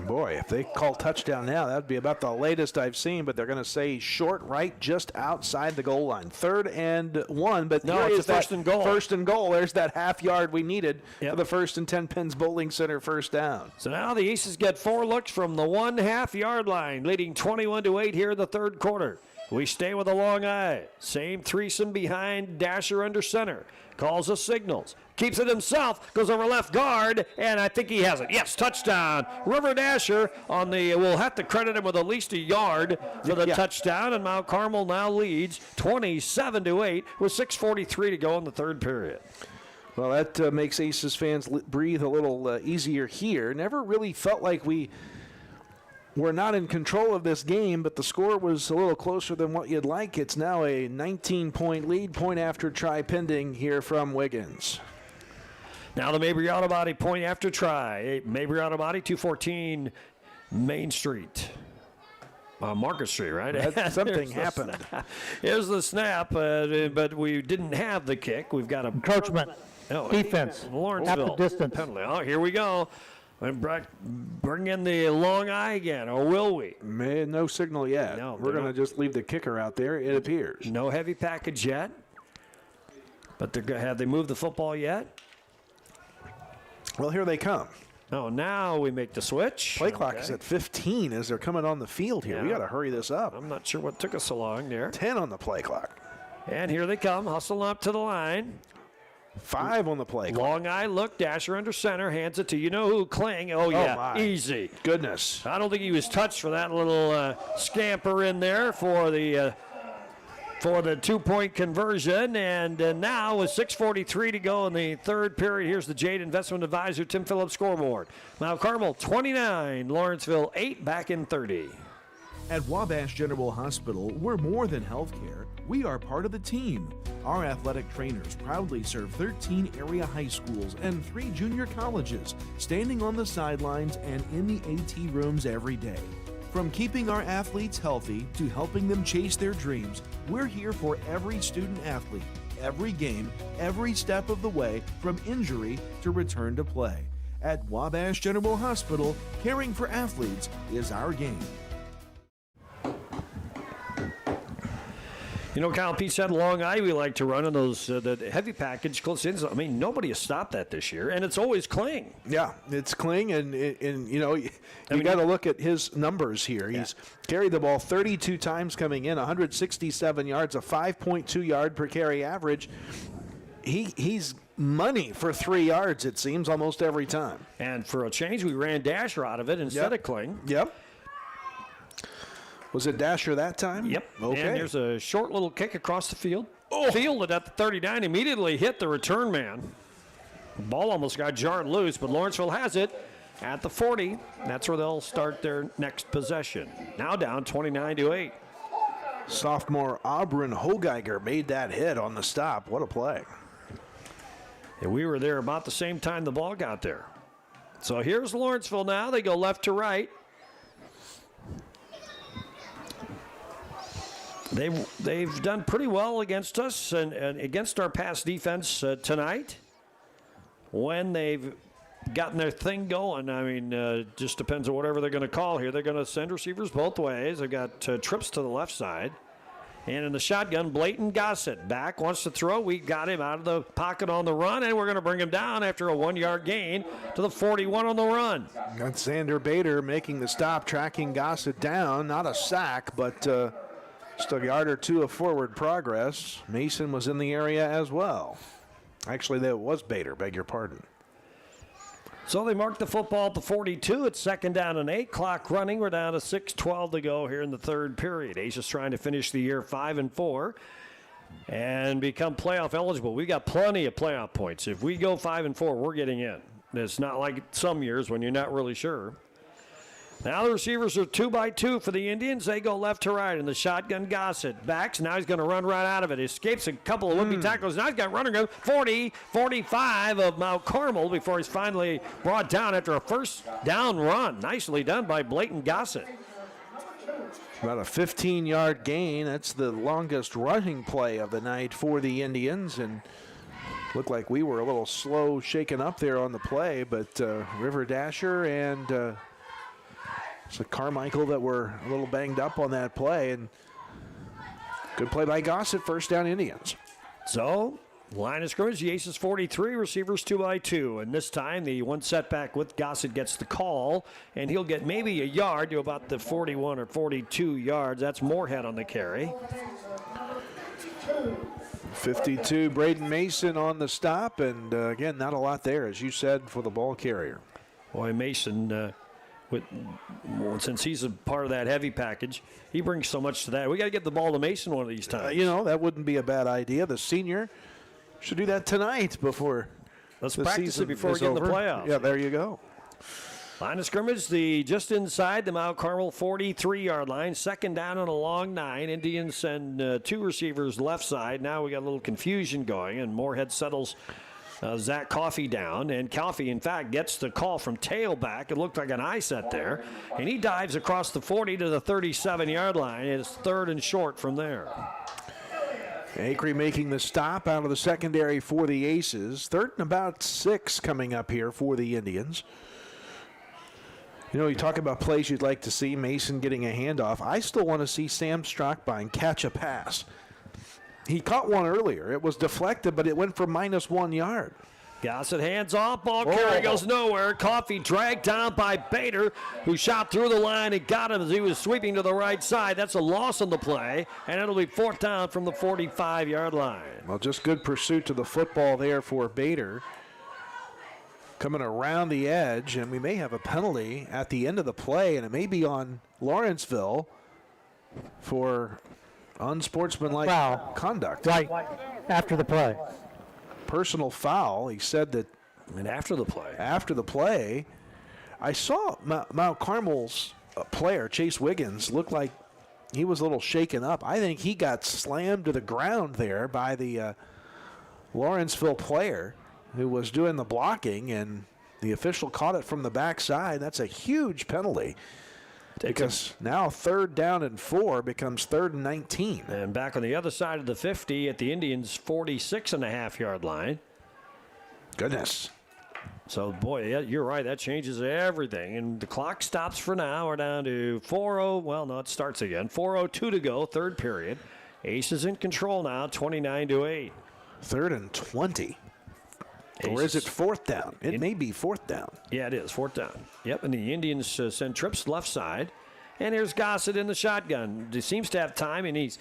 Boy, if they call touchdown now, that would be about the latest I've seen, but they're going to say short right just outside the goal line. 3rd and 1, but no, it's first and goal. First and goal. There's that half yard we needed for the first and 10 Pens Bowling Center first down. So now the Aces get 4 looks from the 1.5 yard line, leading 21-8 here in the third quarter. We stay with a long eye. Same threesome behind Dasher under center. Calls the signals. Keeps it himself. Goes over left guard. And I think he has it. Yes, touchdown. River Dasher on the, we'll have to credit him with at least a yard for the touchdown. And Mount Carmel now leads 27-8 with 6:43 to go in the third period. Well, that makes Aces fans breathe a little easier here. Never really felt like we were not in control of this game, but the score was a little closer than what you'd like. It's now a 19-point lead, point after try pending here from Wiggins. Now the Mabry Auto Body point after try. Mabry Auto Body, 214 Main Street. Market Street, right? Something happened. Here's the snap, but we didn't have the kick. We've got a encroachment. Defense. Lawrenceville. Half the distance. Penalty. Oh, here we go. Bring in the long eye again, or will we? No signal yet. No, we're going to just leave the kicker out there, it appears. No heavy package yet. But have they moved the football yet? Well, here they come. Oh, now we make the switch. Play clock is at 15 as they're coming on the field here. We got to hurry this up. I'm not sure what took us so long there. 10 on the play clock. And here they come, hustling up to the line. 5 on the play clock. Long eye look, Dasher under center, hands it to you-know-who, Kling. Oh, yeah, my easy. Goodness. I don't think he was touched for that little scamper in there for the 2-point conversion. And now with 6:43 to go in the third period, here's the Jade Investment Advisor Tim Phillips scoreboard. Mount Carmel 29, Lawrenceville 8, back in 30. At Wabash General Hospital, we're more than healthcare. We are part of the team. Our athletic trainers proudly serve 13 area high schools and 3 junior colleges, standing on the sidelines and in the AT rooms every day. From keeping our athletes healthy to helping them chase their dreams, we're here for every student athlete, every game, every step of the way, from injury to return to play. At Wabash General Hospital, caring for athletes is our game. You know, Kyle Pete said long eye we like to run in those the heavy package close ins. I mean, nobody has stopped that this year, and it's always Kling. Yeah, it's Kling, and you know, you got to look at his numbers here. He's carried the ball 32 times coming in, 167 yards, a 5.2 yard per carry average. He's money for 3 yards, it seems, almost every time. And for a change, we ran Dasher out of it instead of Kling. Yep. Was it Dasher that time? Yep. Okay. And there's a short little kick across the field. Fielded at the 39, immediately hit the return man. The ball almost got jarred loose, but Lawrenceville has it at the 40. That's where they'll start their next possession. Now down 29-8. Sophomore Aubryn Hogeiger made that hit on the stop. What a play. And we were there about the same time the ball got there. So here's Lawrenceville now. They go left to right. They've done pretty well against us and against our pass defense tonight. When they've gotten their thing going, I mean, just depends on whatever they're going to call here. They're going to send receivers both ways. They've got trips to the left side. And in the shotgun, Blayton Gossett back, wants to throw. We got him out of the pocket on the run, and we're going to bring him down after a 1-yard gain to the 41 on the run. Got Xander Bader making the stop, tracking Gossett down. Not a sack, but just a yard or two of forward progress. Mason was in the area as well. Actually, that was Bader, beg your pardon. So they marked the football at the 42. It's 2nd down and 8. Clock running. We're down to 6:12 to go here in the third period. Asia's trying to finish the year 5-4 and become playoff eligible. We got plenty of playoff points. If we go 5-4, we're getting in. It's not like some years when you're not really sure. Now the receivers are 2-by-2 for the Indians. They go left to right in the shotgun. Gossett backs. Now he's going to run right out of it. Escapes a couple of would-be tackles. Now he's got running room. 40, 45 of Mount Carmel before he's finally brought down after a first down run. Nicely done by Blayton Gossett. About a 15-yard gain. That's the longest running play of the night for the Indians. And looked like we were a little slow shaken up there on the play. But River Dasher and so Carmichael that were a little banged up on that play, and good play by Gossett, first down Indians. So, line of scrimmage, the Aces 43, receivers 2-by-2, and this time the one setback with Gossett gets the call, and he'll get maybe a yard to about the 41 or 42 yards. That's Moorhead on the carry. 52, Braden Mason on the stop, and again, not a lot there, as you said, for the ball carrier. Boy, Mason, since he's a part of that heavy package, he brings so much to that. We got to get the ball to Mason one of these times. You know, that wouldn't be a bad idea. The senior should do that tonight before Let's the practice season it before we is get in the over. playoffs. Yeah, there you go. Line of scrimmage, just inside the Mount Carmel 43-yard line. Second down on a long 9. Indians send 2 receivers left side. Now we got a little confusion going, and Moorhead settles Zach Coffey down. And Coffey, in fact, gets the call from tailback. It looked like an eye set there. And he dives across the 40 to the 37-yard line. It's 3rd and short from there. Acree making the stop out of the secondary for the Aces. 3rd and about 6 coming up here for the Indians. You know, you talk about plays you'd like to see, Mason getting a handoff. I still want to see Sam Strockbine catch a pass. He caught one earlier. It was deflected, but it went for -1 yard. Gossett hands off. Ball carry goes nowhere. Coffey dragged down by Bader, who shot through the line and got him as he was sweeping to the right side. That's a loss on the play, and it'll be 4th down from the 45-yard line. Well, just good pursuit to the football there for Bader. Coming around the edge, and we may have a penalty at the end of the play, and it may be on Lawrenceville for unsportsmanlike conduct. Right after the play. Personal foul. He said that. And after the play. After the play, I saw Mount Carmel's player, Chase Wiggins, look like he was a little shaken up. I think he got slammed to the ground there by the Lawrenceville player who was doing the blocking, and the official caught it from the backside. That's a huge penalty. Because now 3rd down and 4 becomes 3rd and 19. And back on the other side of the 50 at the Indians' 46.5-yard line. Goodness. So, boy, yeah, you're right. That changes everything. And the clock stops for now. We're down to 4:0. Well, no, it starts again. 4:02 to go, 3rd period. Aces in control now, 29-8. 3rd and 20. Or is it 4th down? It may be 4th down. Yeah, it is 4th down. Yep, and the Indians send trips left side. And here's Gossett in the shotgun. He seems to have time, and he's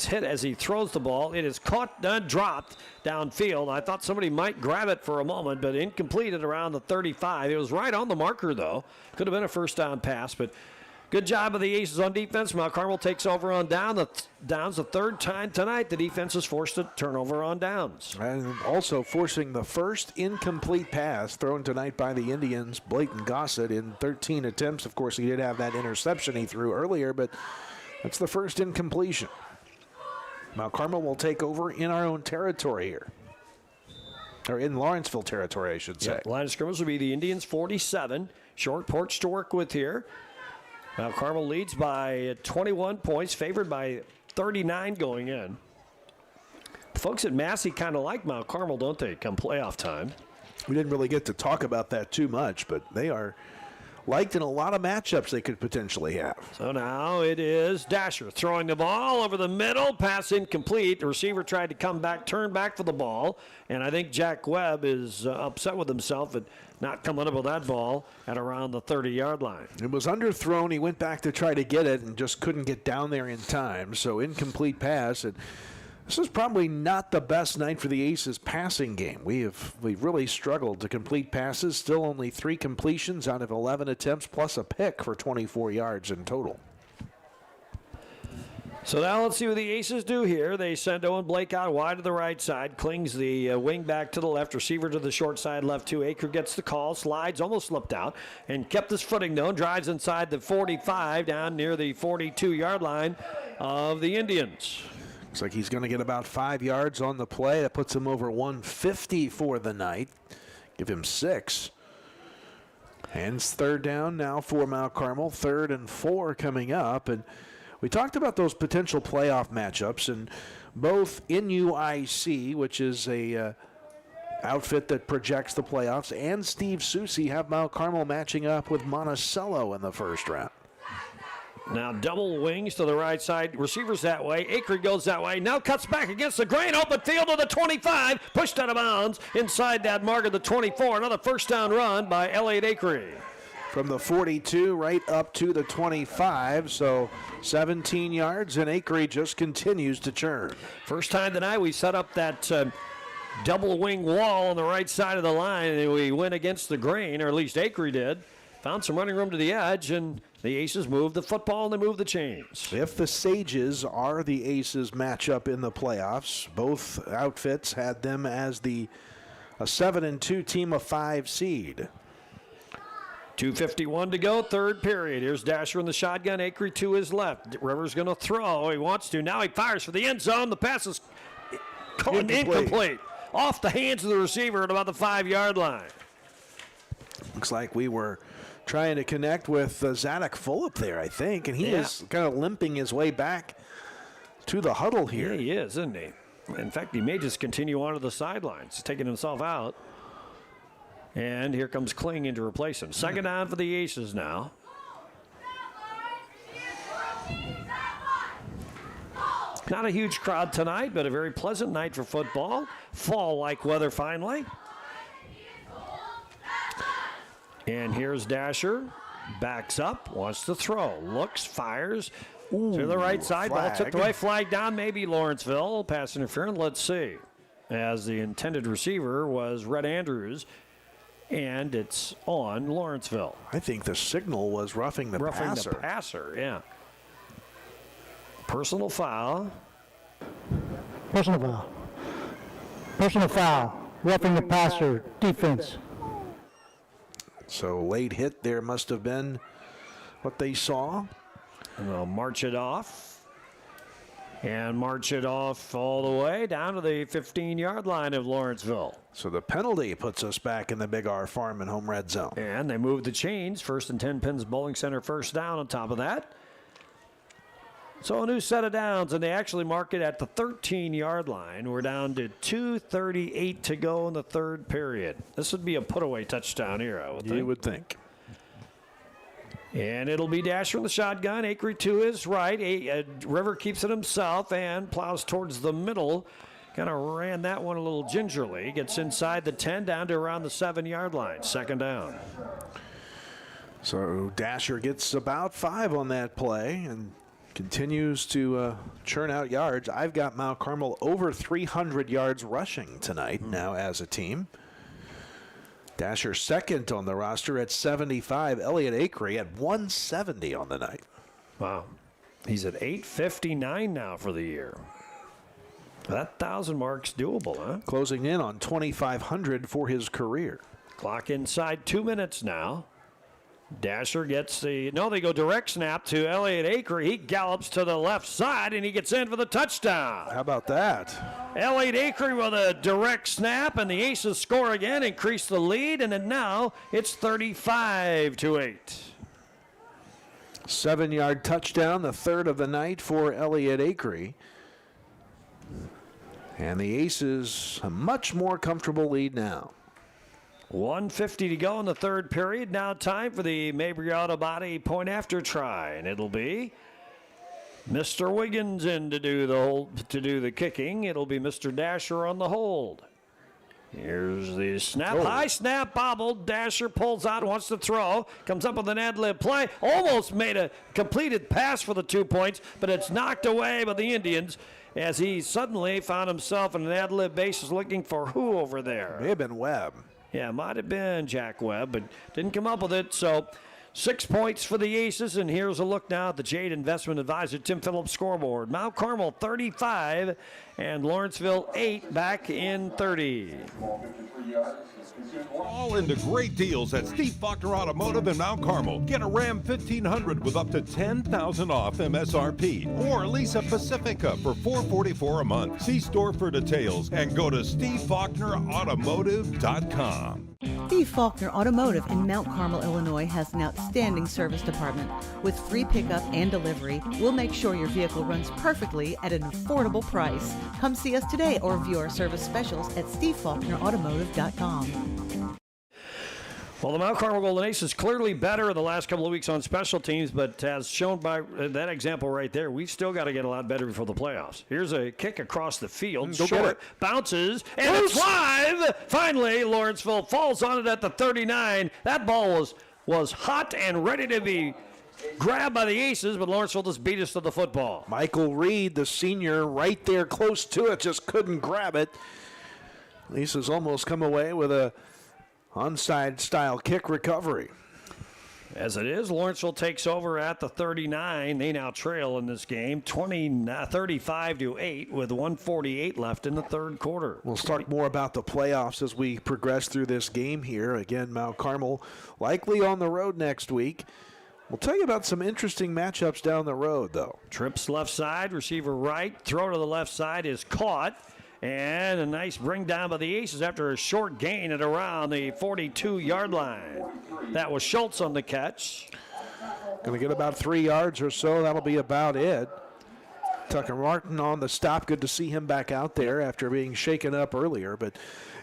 hit as he throws the ball. It is caught, dropped downfield. I thought somebody might grab it for a moment, but incomplete at around the 35. It was right on the marker, though. Could have been a 1st down pass, but good job of the Aces on defense. Mount Carmel takes over on downs the 3rd time tonight. The defense is forced to turn over on downs. And also forcing the first incomplete pass thrown tonight by the Indians, Blayton Gossett, in 13 attempts. Of course, he did have that interception he threw earlier, but that's the first incompletion. Mount Carmel will take over in our own territory here. Or in Lawrenceville territory, I should say. Yep, line of scrimmage will be the Indians' 47. Short porch to work with here. Mount Carmel leads by 21 points, favored by 39 going in. Folks at Massey kind of like Mount Carmel, don't they, come playoff time? We didn't really get to talk about that too much, but they are liked in a lot of matchups they could potentially have. So now it is Dasher throwing the ball over the middle, pass incomplete. The receiver tried to come back, turn back for the ball, and I think Jack Webb is upset with himself at not coming up with that ball at around the 30-yard line. It was underthrown. He went back to try to get it and just couldn't get down there in time, so incomplete pass. And this is probably not the best night for the Aces passing game. We've really struggled to complete passes. Still only 3 completions out of 11 attempts, plus a pick for 24 yards in total. So now let's see what the Aces do here. They send Owen Blake out wide to the right side. Kling's the wing back to the left. Receiver to the short side left 2. Acre gets the call. Slides, almost slipped out. And kept his footing, though. Drives inside the 45 down near the 42-yard line of the Indians. Looks like he's going to get about 5 yards on the play. That puts him over 150 for the night. Give him 6. And it's 3rd down now for Mount Carmel. 3rd and 4 coming up. And we talked about those potential playoff matchups, and both NUIC, which is a outfit that projects the playoffs, and Steve Soucy have Mount Carmel matching up with Monticello in the first round. Now double wings to the right side. Receivers that way. Acre goes that way. Now cuts back against the grain. Open field to the 25. Pushed out of bounds inside that mark of the 24. Another 1st down run by Elliott Acre. From the 42 right up to the 25, so 17 yards, and Acre just continues to churn. First time tonight we set up that double wing wall on the right side of the line, and we went against the grain, or at least Acre did. Found some running room to the edge, and the Aces moved the football and they moved the chains. If the Sages are the Aces matchup in the playoffs, both outfits had them as a 7-2 team of 5 seed. 2:51 to go, third period. Here's Dasher in the shotgun. Acree to his left. Rivers going to throw. He wants to. Now he fires for the end zone. The pass is incomplete. Off the hands of the receiver at about the 5-yard line. Looks like we were trying to connect with Zadok Fulop there, I think, and he is kind of limping his way back to the huddle here. Yeah, he is, isn't he? In fact, he may just continue on to the sidelines. He's taking himself out. And here comes Kling in to replace him. Second down for the Aces now. Not a huge crowd tonight, but a very pleasant night for football. Fall-like weather finally. And here's Dasher. Backs up, wants to throw. Looks, fires to the right side. Ball tipped away, flag down, maybe Lawrenceville. Pass interference, let's see. As the intended receiver was Red Andrews. And it's on Lawrenceville. I think the signal was roughing the passer. Roughing the passer, yeah. Personal foul. Personal foul. Personal foul. Roughing the passer. Defense. So late hit there must have been what they saw. And they'll march it off. And march it off all the way down to the 15-yard line of Lawrenceville. So the penalty puts us back in the Big R Farm and home red zone. And they move the chains. 1st and 10 Pins Bowling Center first down on top of that. So a new set of downs, and they actually mark it at the 13-yard line. We're down to 2:38 to go in the third period. This would be a put-away touchdown here, I would think. You would think. And it'll be Dasher in the shotgun. Acree to his right. River keeps it himself and plows towards the middle. Kind of ran that one a little gingerly. Gets inside the 10 down to around the 7-yard line. Second down. So Dasher gets about 5 on that play and continues to churn out yards. I've got Mount Carmel over 300 yards rushing tonight now as a team. Dasher second on the roster at 75. Elliot Acree at 170 on the night. Wow. He's at 859 now for the year. That 1,000 mark's doable, huh? Closing in on 2,500 for his career. Clock inside 2 minutes now. Dasher gets they go direct snap to Elliot Acree. He gallops to the left side, and he gets in for the touchdown. How about that? Elliot Acree with a direct snap, and the Aces score again, increase the lead, and then now it's 35-8. 7-yard touchdown, the third of the night for Elliot Acree. And the Aces a much more comfortable lead now. 1:50 to go in the third period. Now time for the Mabry Auto Body point after try, and it'll be Mr. Wiggins in to do the kicking. It'll be Mr. Dasher on the hold. Here's the snap. High snap, bobbled. Dasher pulls out, wants to throw. Comes up with an ad-lib play. Almost made a completed pass for the 2 points, but it's knocked away by the Indians as he suddenly found himself in an ad-lib basis looking for who over there? May have been Webb. Yeah, might have been Jack Webb, but didn't come up with it. So 6 points for the Aces, and here's a look now at the Jade Investment Advisor Tim Phillips scoreboard. Mount Carmel 35 and Lawrenceville 8 back in 30. All into great deals at Steve Faulkner Automotive in Mount Carmel. Get a Ram 1500 with up to $10,000 off MSRP, or lease a Pacifica for $444 a month. See store for details and go to SteveFaulknerAutomotive.com. Steve Faulkner Automotive in Mount Carmel, Illinois has an outstanding service department. With free pickup and delivery, we'll make sure your vehicle runs perfectly at an affordable price. Come see us today or view our service specials at SteveFaulknerAutomotive.com. Well, the Mount Carmel Golden Aces clearly better in the last couple of weeks on special teams, but as shown by that example right there, we've still got to get a lot better before the playoffs. Here's a kick across the field. Short, bounces, and it's live! Finally, Lawrenceville falls on it at the 39. That ball was hot and ready to be grabbed by the Aces, but Lawrenceville just beat us to the football. Michael Reed, the senior, right there close to it, just couldn't grab it. Aces almost come away with a onside style kick recovery. As it is, Lawrenceville takes over at the 39. They now trail in this game, 35-8 with 1:48 left in the third quarter. We'll talk more about the playoffs as we progress through this game here. Again, Mount Carmel likely on the road next week. We'll tell you about some interesting matchups down the road, though. Trips left side, receiver right, throw to the left side is caught. And a nice bring down by the Aces after a short gain at around the 42-yard line. That was Schultz on the catch. Going to get about 3 yards or so. That'll be about it. Tucker Martin on the stop. Good to see him back out there after being shaken up earlier. But,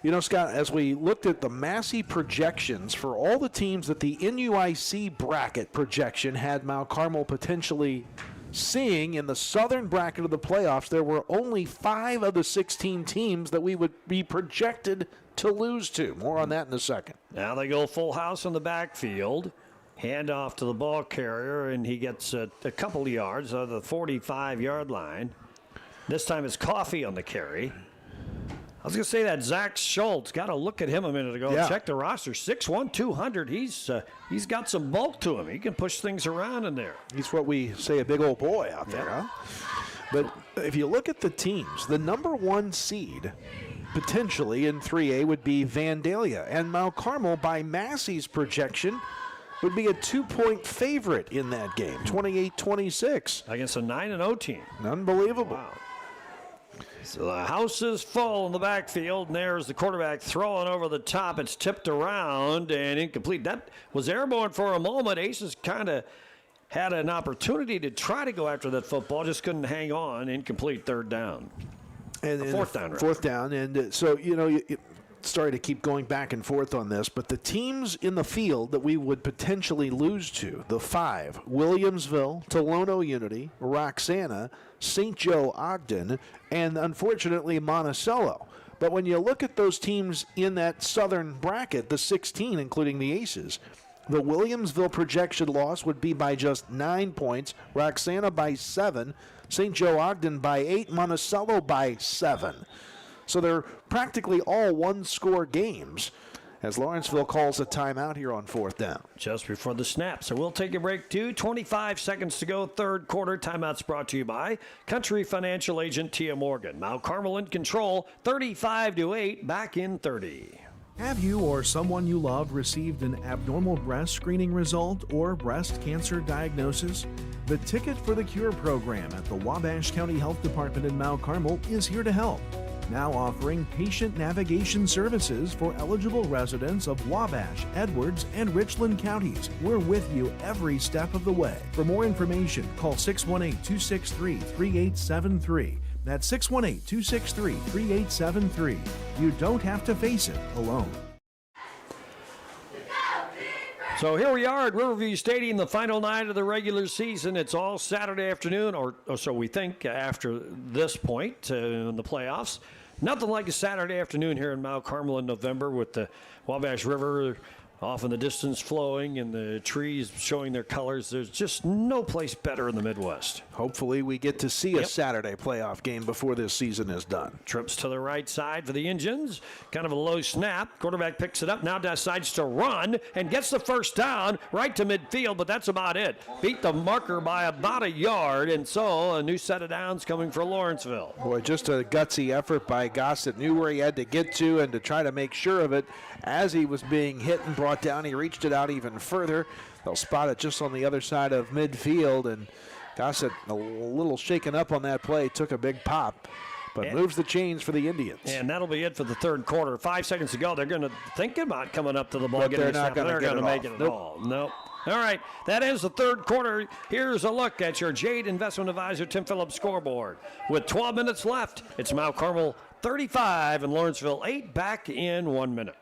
you know, Scott, as we looked at the Massey projections for all the teams that the NUIC bracket projection had Mount Carmel potentially seeing in the southern bracket of the playoffs, there were only 5 of the 16 teams that we would be projected to lose to. More on that in a second. Now they go full house in the backfield. Hand off to the ball carrier, and he gets a couple of yards of the 45-yard line. This time it's Coffee on the carry. I was going to say that Zach Schultz, got to look at him a minute ago. Yeah. Check the roster, 6'1", 200. He's got some bulk to him. He can push things around in there. He's what we say a big old boy out there, huh? But if you look at the teams, the number 1 seed potentially in 3A would be Vandalia. And Mount Carmel, by Massey's projection, would be a 2-point favorite in that game, 28-26. Against a 9-0 team. Unbelievable. Wow. So the house is full in the backfield, and there's the quarterback throwing over the top. It's tipped around and incomplete. That was airborne for a moment. Aces kind of had an opportunity to try to go after that football, just couldn't hang on. Incomplete, third down. And fourth down. Fourth down. And so, you know, sorry to keep going back and forth on this, but the teams in the field that we would potentially lose to, the 5, Williamsville, Tolono Unity, Roxana, St. Joe Ogden, and unfortunately Monticello. But when you look at those teams in that southern bracket, the 16, including the Aces, the Williamsville projection loss would be by just 9 points, Roxana by 7, St. Joe Ogden by 8, Monticello by 7. So they're practically all one-score games as Lawrenceville calls a timeout here on fourth down. Just before the snap. So we'll take a break, too. 25 seconds to go, third quarter. Timeouts brought to you by Country Financial Agent Tia Morgan. Mount Carmel in control, 35-8, back in 30. Have you or someone you love received an abnormal breast screening result or breast cancer diagnosis? The Ticket for the Cure program at the Wabash County Health Department in Mount Carmel is here to help. Now offering patient navigation services for eligible residents of Wabash, Edwards, and Richland counties. We're with you every step of the way. For more information, call 618-263-3873. That's 618-263-3873. You don't have to face it alone. So here we are at Riverview Stadium, the final night of the regular season. It's all Saturday afternoon, or so we think after this point in the playoffs. Nothing like a Saturday afternoon here in Mount Carmel in November with the Wabash River off in the distance flowing and the trees showing their colors. There's just no place better in the Midwest. Hopefully we get to see a Saturday playoff game before this season is done. Trips to the right side for the Indians. Kind of a low snap. Quarterback picks it up, now decides to run and gets the first down right to midfield, but that's about it. Beat the marker by about a yard, and so a new set of downs coming for Lawrenceville. Boy, just a gutsy effort by Gossett. Knew where he had to get to and to try to make sure of it as he was being hit and brought down. He reached it out even further. They'll spot it just on the other side of midfield, and Gossett a little shaken up on that play, took a big pop, but moves the chains for the Indians. And that'll be it for the third quarter. 5 seconds to go. They're going to think about coming up to the ball. But they're not going to make it at all. Nope. All right, that ends the third quarter. Here's a look at your Jade Investment Advisor Tim Phillips scoreboard. With 12 minutes left, it's Mount Carmel 35 and Lawrenceville 8, back in 1 minute.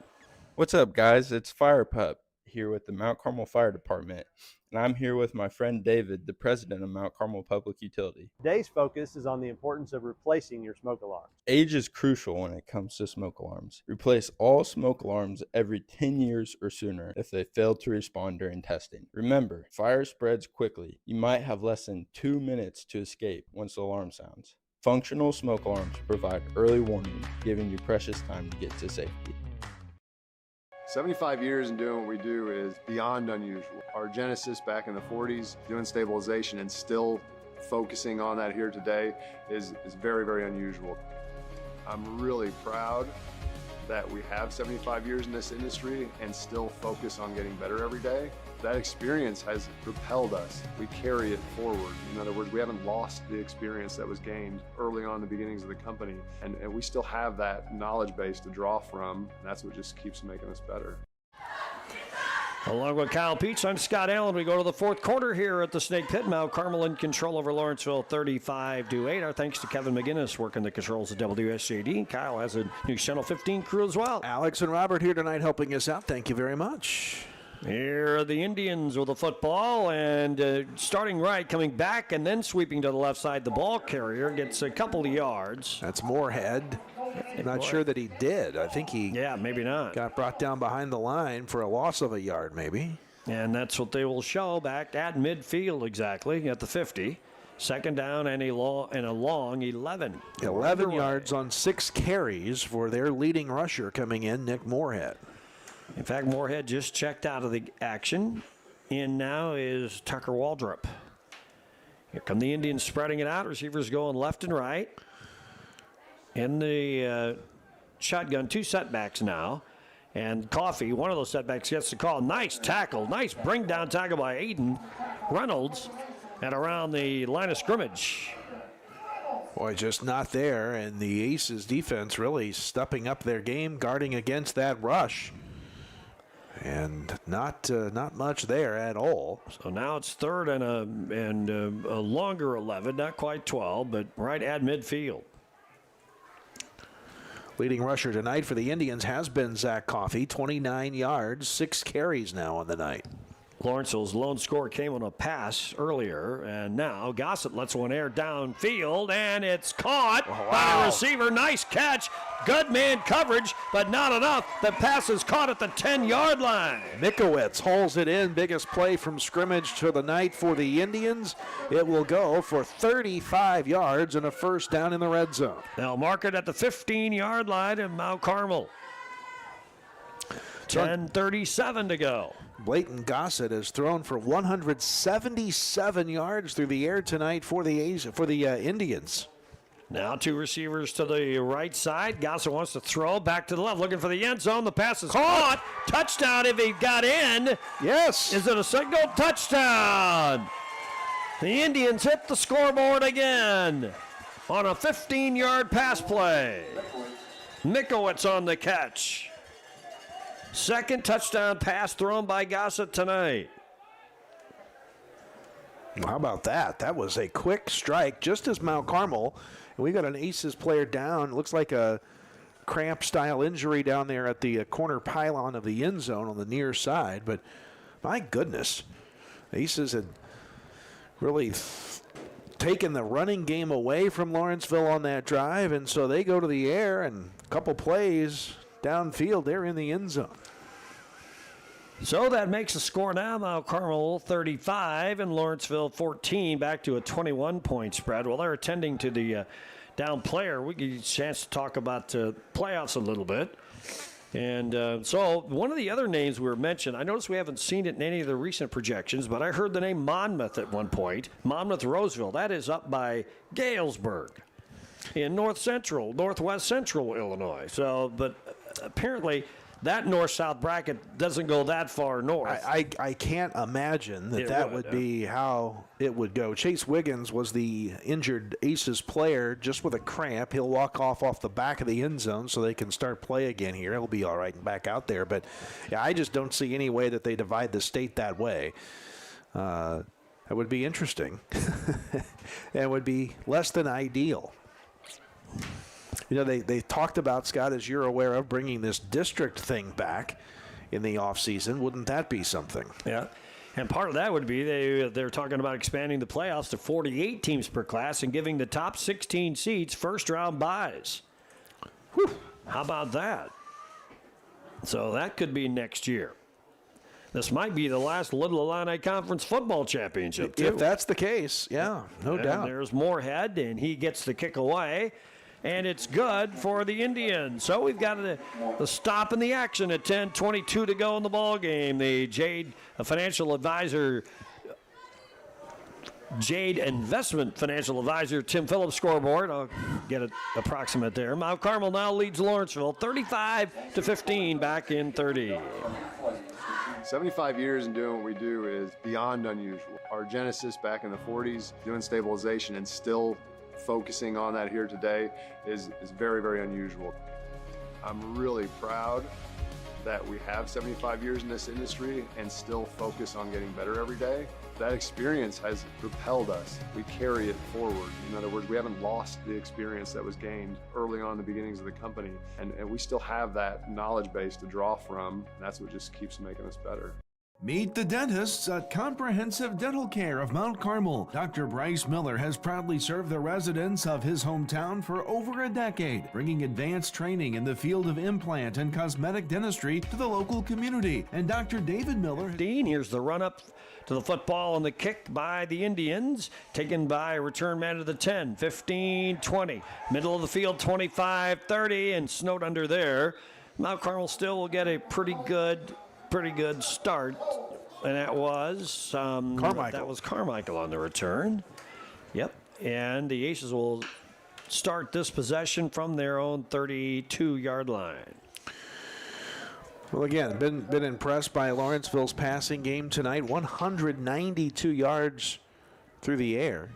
What's up, guys? It's Fire Pup here with the Mount Carmel Fire Department, and I'm here with my friend David, the president of Mount Carmel Public Utility. Today's focus is on the importance of replacing your smoke alarms. Age is crucial when it comes to smoke alarms. Replace all smoke alarms every 10 years or sooner if they fail to respond during testing. Remember, fire spreads quickly. You might have less than 2 minutes to escape once the alarm sounds. Functional smoke alarms provide early warning, giving you precious time to get to safety. 75 years in doing what we do is beyond unusual. Our genesis back in the 40s, doing stabilization and still focusing on that here today is very, very unusual. I'm really proud that we have 75 years in this industry and still focus on getting better every day. That experience has propelled us. We carry it forward. In other words, we haven't lost the experience that was gained early on in the beginnings of the company. And we still have that knowledge base to draw from. And that's what just keeps making us better. Along with Kyle Peach, I'm Scott Allen. We go to the fourth quarter here at the Snake Pit. Mount Carmel in control over Lawrenceville 35-8. Our thanks to Kevin McGinnis working the controls at WSJD. Kyle has a new Channel 15 crew as well. Alex and Robert here tonight helping us out. Thank you very much. Here are the Indians with the football and starting right, coming back and then sweeping to the left side. The ball carrier gets a couple of yards. That's Moorhead. I'm not sure that he did. I think he maybe not. Got brought down behind the line for a loss of a yard maybe. And that's what they will show back at midfield exactly at the 50. Second down and a long 11. 11 yards on 6 carries for their leading rusher coming in, Nick Moorhead. In fact, Moorhead just checked out of the action. In now is Tucker Waldrop. Here come the Indians spreading it out. Receivers going left and right. In the shotgun, 2 setbacks now. And Coffey, one of those setbacks, gets the call. Nice tackle. Nice bring down tackle by Aiden Reynolds at around the line of scrimmage. Boy, just not there. And the Aces defense really stepping up their game, guarding against that rush. And not much there at all. So now it's third and a longer 11, not quite 12, but right at midfield. Leading rusher tonight for the Indians has been Zach Coffey, 29 yards, 6 carries now on the night. Lawrenceville's lone score came on a pass earlier, and now Gossett lets one air downfield, and it's caught by the receiver. Nice catch. Good man coverage, but not enough. The pass is caught at the 10-yard line. Mikowitz hauls it in. Biggest play from scrimmage to the night for the Indians. It will go for 35 yards and a first down in the red zone. They'll mark it at the 15-yard line in Mount Carmel. 10:37 to go. Blayton Gossett has thrown for 177 yards through the air tonight for the Indians. Now 2 receivers to the right side. Gossett wants to throw back to the left, looking for the end zone. The pass is caught. Touchdown if he got in. Yes. Is it a signal? Touchdown. The Indians hit the scoreboard again on a 15-yard pass play. Mikowitz on the catch. Second touchdown pass thrown by Gossett tonight. How about that? That was a quick strike just as Mount Carmel. And we got an Aces player down. Looks like a cramp-style injury down there at the corner pylon of the end zone on the near side. But my goodness, Aces had really taken the running game away from Lawrenceville on that drive. And so they go to the air and a couple plays downfield, they're in the end zone. So that makes the score now, Mount Carmel 35 and Lawrenceville 14, back to a 21-point spread. While they're attending to the down player, we get a chance to talk about playoffs a little bit. And so one of the other names we were mentioned, I noticed we haven't seen it in any of the recent projections, but I heard the name Monmouth at one point. Monmouth-Roseville, that is up by Galesburg in northwest central Illinois. So, but apparently that north-south bracket doesn't go that far north. I can't imagine that would be how it would go. Chase Wiggins was the injured Aces player just with a cramp. He'll walk off the back of the end zone so they can start play again here. He'll be all right and back out there. But yeah, I just don't see any way that they divide the state that way. That would be interesting. It would be less than ideal. You know, they talked about, Scott, as you're aware of, bringing this district thing back in the offseason. Wouldn't that be something? Yeah. And part of that would be they're talking about expanding the playoffs to 48 teams per class and giving the top 16 seeds first-round byes. Whew. How about that? So that could be next year. This might be the last Little Illini Conference football championship, too. If that's the case, yeah, no doubt. There's Moorhead, and he gets the kick away. and it's good for the Indians. So we've got the stop in the action at 10:22 to go in the ball game. The Jade Investment Financial Advisor Tim Phillips scoreboard. I'll get it approximate there. Mount Carmel now leads Lawrenceville 35-15 back in 30. 75 years in doing what we do is beyond unusual. Our genesis back in the 40s, doing stabilization and still focusing on that here today is very, very unusual. I'm really proud that we have 75 years in this industry and still focus on getting better every day. That experience has propelled us. We carry it forward. In other words, we haven't lost the experience that was gained early on in the beginnings of the company. And we still have that knowledge base to draw from. And that's what just keeps making us better. Meet the dentists at Comprehensive Dental Care of Mount Carmel. Dr. Bryce Miller has proudly served the residents of his hometown for over a decade, bringing advanced training in the field of implant and cosmetic dentistry to the local community. And Dr. David Miller... Here's the run-up to the football and the kick by the Indians, taken by return man to the 10, 15-20. Middle of the field, 25-30, and snowed under there. Mount Carmel still will get a pretty good start, and that was Carmichael. That was Carmichael on the return. Yep, and the Aces will start this possession from their own 32-yard line. Well, again, been impressed by Lawrenceville's passing game tonight. 192 yards through the air.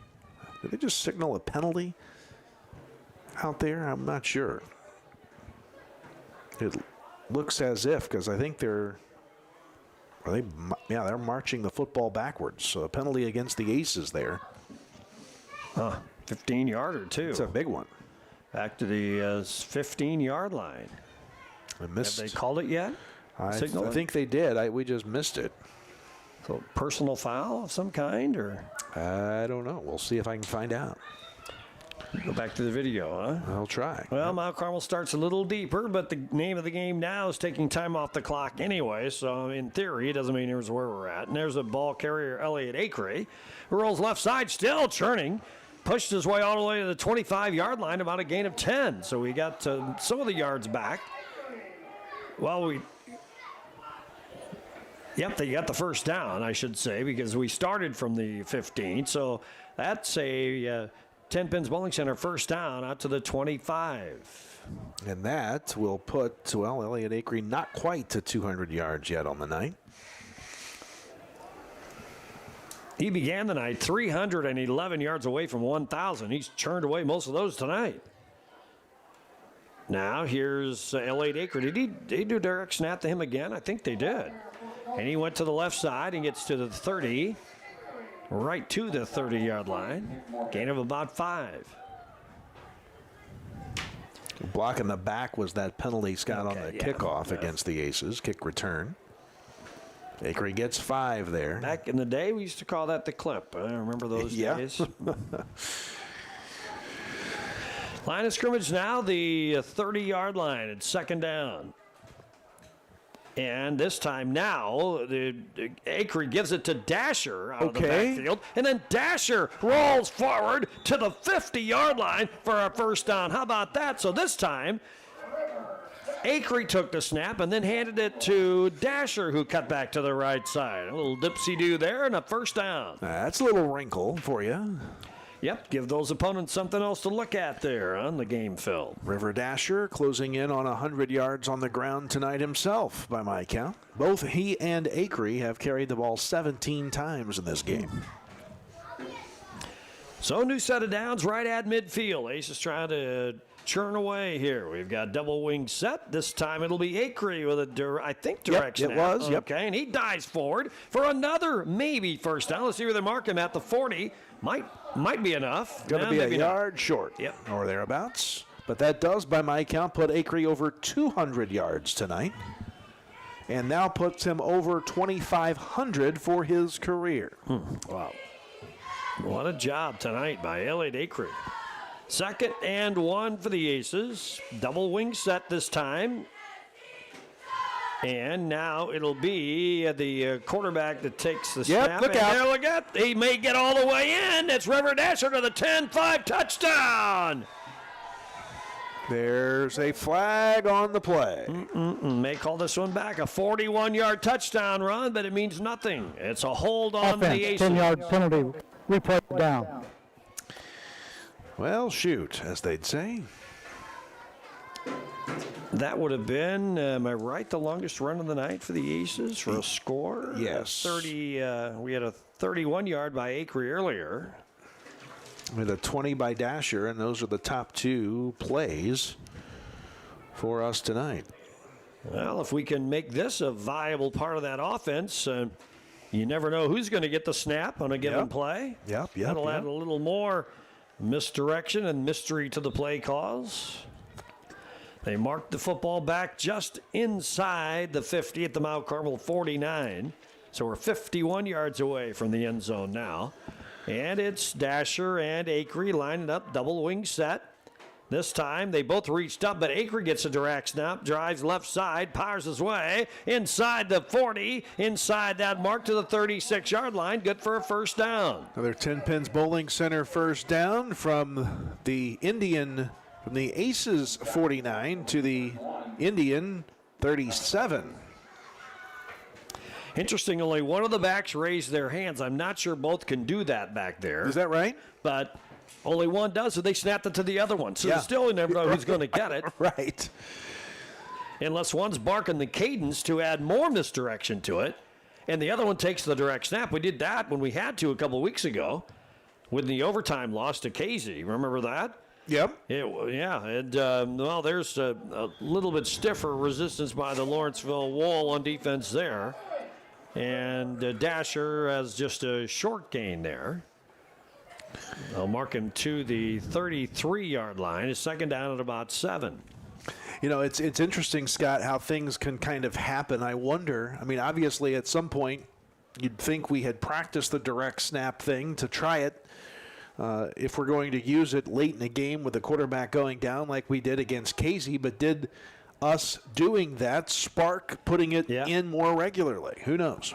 Did they just signal a penalty out there? I'm not sure. It looks as if, because I think they're marching the football backwards. So a penalty against the Aces there. 15-yarder too. It's a big one. Back to the 15-yard line. I missed. Have they called it yet? I think they did. We just missed it. So personal foul of some kind, or? I don't know. We'll see if I can find out. Go back to the video, huh? I'll try. Well, Mount Carmel starts a little deeper, but the name of the game now is taking time off the clock anyway, so in theory, it doesn't mean here's where we're at. And there's a ball carrier, Elliott Acree, who rolls left side, still churning, pushed his way all the way to the 25-yard line, about a gain of 10. So we got some of the yards back. Well, they got the first down, I should say, because we started from the 15. So that's a 10 Pins Bowling Center first down out to the 25. And that will put, Elliott Acree not quite to 200 yards yet on the night. He began the night 311 yards away from 1,000. He's churned away most of those tonight. Now here's Elliott Acree. Did he do direct snap to him again? I think they did. And he went to the left side and gets to the 30, right to the 30-yard line. Gain of about 5. Blocking the back was that penalty, Scott, on the kickoff against the Aces, kick return. Acree gets 5 there. Back in the day, we used to call that the clip. I remember those days. Line of scrimmage now, the 30-yard line. It's second down. And this time now, Acree gives it to Dasher out of the backfield. And then Dasher rolls forward to the 50-yard line for a first down. How about that? So this time, Acree took the snap and then handed it to Dasher, who cut back to the right side. A little dipsy-do there and a first down. That's a little wrinkle for you. Yep, give those opponents something else to look at there on the game film. River Dasher closing in on 100 yards on the ground tonight himself, by my count. Both he and Acree have carried the ball 17 times in this game. So new set of downs right at midfield. Ace is trying to churn away here. We've got double wing set. This time it'll be Acree with a direct snap. It was. Okay, and he dives forward for another maybe first down. Let's see where they mark him at. The 40 might be enough. Going to be a yard short, or thereabouts. But that does, by my count, put Acree over 200 yards tonight, and now puts him over 2,500 for his career. Wow. What a job tonight by Elliott Acree. 2nd and 1 for the Aces. Double wing set this time. And now it'll be the quarterback that takes the snap. Look out. There, look out. He may get all the way in. It's River Dasher to the 10-5 touchdown. There's a flag on the play. May call this one back. A 41-yard touchdown run, but it means nothing. It's a hold on Offense, the Aces. 10-yard penalty. Replay down. Well, shoot, as they'd say. That would have been, am I right, the longest run of the night for the Aces for a score? Yes. We had a 31-yard by Acre earlier. With a 20 by Dasher, and those are the top two plays for us tonight. Well, if we can make this a viable part of that offense, you never know who's going to get the snap on a given play. That'll add a little more misdirection and mystery to the play calls. They marked the football back just inside the 50 at the Mount Carmel 49. So we're 51 yards away from the end zone now. And it's Dasher and Acre lining up, double wing set. This time they both reached up, but Acre gets a direct snap, drives left side, powers his way inside the 40, inside that mark to the 36-yard line. Good for a first down. Another 10 Pins Bowling Center first down from the Aces 49 to the Indian 37. Interesting, only one of the backs raised their hands. I'm not sure both can do that back there. Is that right? But only one does, so they snapped it to the other one. So you still never know who's going to get it. Right. Unless one's barking the cadence to add more misdirection to it, and the other one takes the direct snap. We did that when we had to a couple weeks ago with the overtime loss to Casey. Remember that? Yep. Well, there's a little bit stiffer resistance by the Lawrenceville wall on defense there. And Dasher has just a short gain there. I'll mark him to the 33-yard line. His second down at about 7. You know, it's interesting, Scott, how things can kind of happen. I wonder, obviously at some point you'd think we had practiced the direct snap thing to try it. If we're going to use it late in the game with the quarterback going down like we did against Casey, but did us doing that spark putting it in more regularly? Who knows?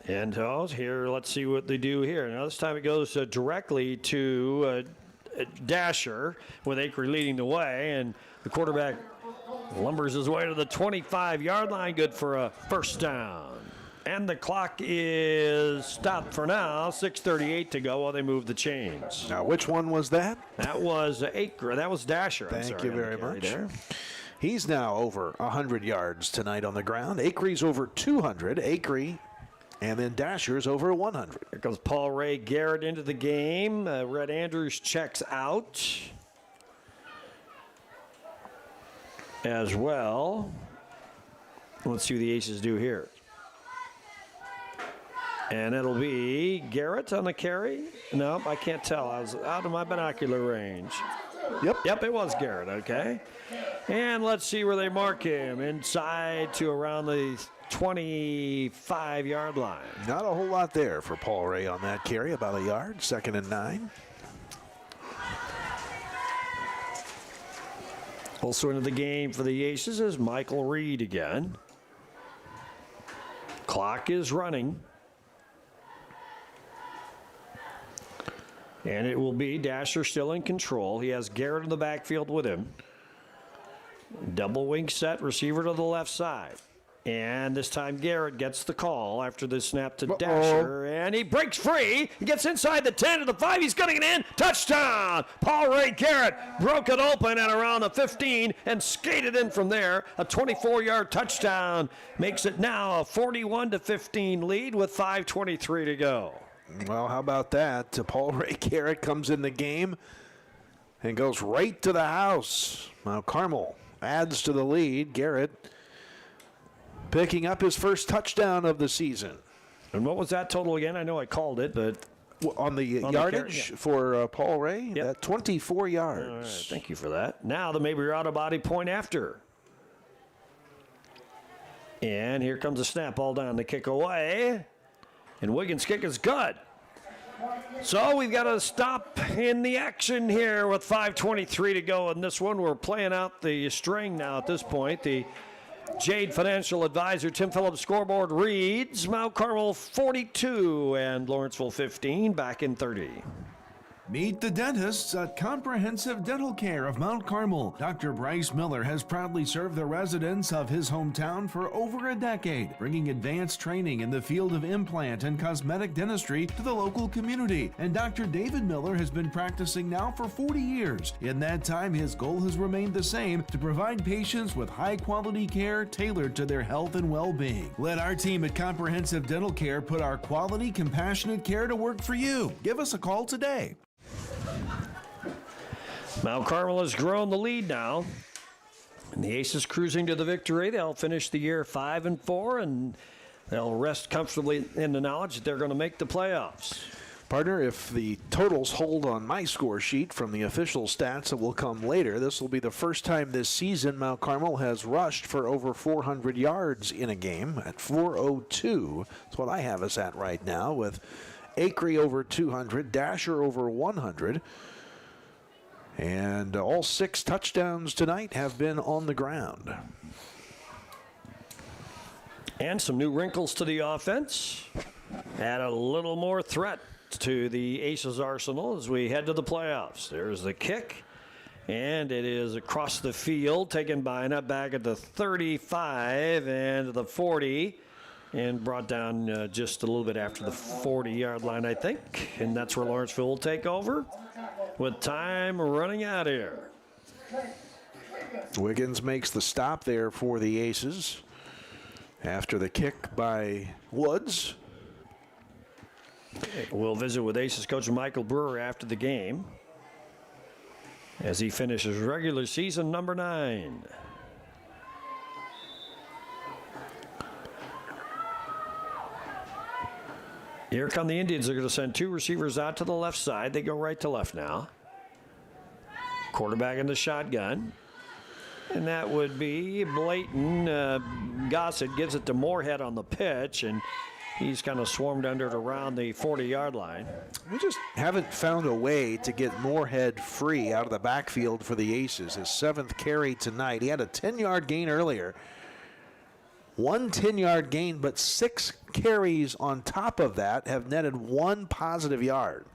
And here, let's see what they do here. Now this time it goes directly to Dasher with Acre leading the way, and the quarterback lumbers his way to the 25-yard line. Good for a first down. And the clock is stopped for now. 6:38 to go while they move the chains. Now, which one was that? That was Acre. That was Dasher. Thank you very much. He's now over 100 yards tonight on the ground. Acre's over 200. Acre, and then Dasher's over 100. Here comes Paul Ray Garrett into the game. Red Andrews checks out as well. Let's see what the Aces do here. And it'll be Garrett on the carry. Nope, I can't tell. I was out of my binocular range. Yep, it was Garrett, okay. And let's see where they mark him. Inside to around the 25-yard line. Not a whole lot there for Paul Ray on that carry, about a yard, 2nd and 9. Also into the game for the Aces is Michael Reed again. Clock is running. And it will be Dasher still in control. He has Garrett in the backfield with him. Double wing set, receiver to the left side. And this time Garrett gets the call after the snap to Dasher. And he breaks free. He gets inside the 10 to the 5. He's getting it in. Touchdown! Paul Ray Garrett broke it open at around the 15 and skated in from there. A 24-yard touchdown makes it now a 41-15 lead with 5:23 to go. Well, how about that? Paul Ray Garrett comes in the game and goes right to the house. Now Carmel adds to the lead. Garrett picking up his first touchdown of the season. And what was that total again? I know I called it, but on the yardage for Paul Ray, 24 yards. All right, thank you for that. Now the Mabry Auto Body point after. And here comes a snap, all down the kick away. And Wiggins' kick is good. So we've got to stop in the action here with 5:23 to go in this one. We're playing out the string now at this point. The Jade Financial Advisor Tim Phillips scoreboard reads Mount Carmel 42 and Lawrenceville 15 back in 30. Meet the dentists at Comprehensive Dental Care of Mount Carmel. Dr. Bryce Miller has proudly served the residents of his hometown for over a decade, bringing advanced training in the field of implant and cosmetic dentistry to the local community. And Dr. David Miller has been practicing now for 40 years. In that time, his goal has remained the same, to provide patients with high-quality care tailored to their health and well-being. Let our team at Comprehensive Dental Care put our quality, compassionate care to work for you. Give us a call today. Mount Carmel has grown the lead now. And the Aces cruising to the victory. They'll finish the year 5-4, and they'll rest comfortably in the knowledge that they're going to make the playoffs. Partner, if the totals hold on my score sheet from the official stats that will come later, this will be the first time this season Mount Carmel has rushed for over 400 yards in a game at 402. That's what I have us at right now, with Acree over 200, Dasher over 100. And all 6 touchdowns tonight have been on the ground. And some new wrinkles to the offense. Add a little more threat to the Aces arsenal as we head to the playoffs. There's the kick, and it is across the field, taken by a back at the 35 and the 40, and brought down just a little bit after the 40-yard line, I think. And that's where Lawrenceville will take over with time running out here. Wiggins makes the stop there for the Aces after the kick by Woods. We'll visit with Aces coach Michael Brewer after the game as he finishes regular season number 9. Here come the Indians. They're going to send 2 receivers out to the left side. They go right to left now. Quarterback in the shotgun. And that would be Blayton. Gossett gives it to Moorhead on the pitch, and he's kind of swarmed under it around the 40-yard line. We just haven't found a way to get Moorhead free out of the backfield for the Aces. His 7th carry tonight. He had a 10-yard gain earlier. 1 10-yard gain, but 6 carries on top of that have netted 1 positive yard.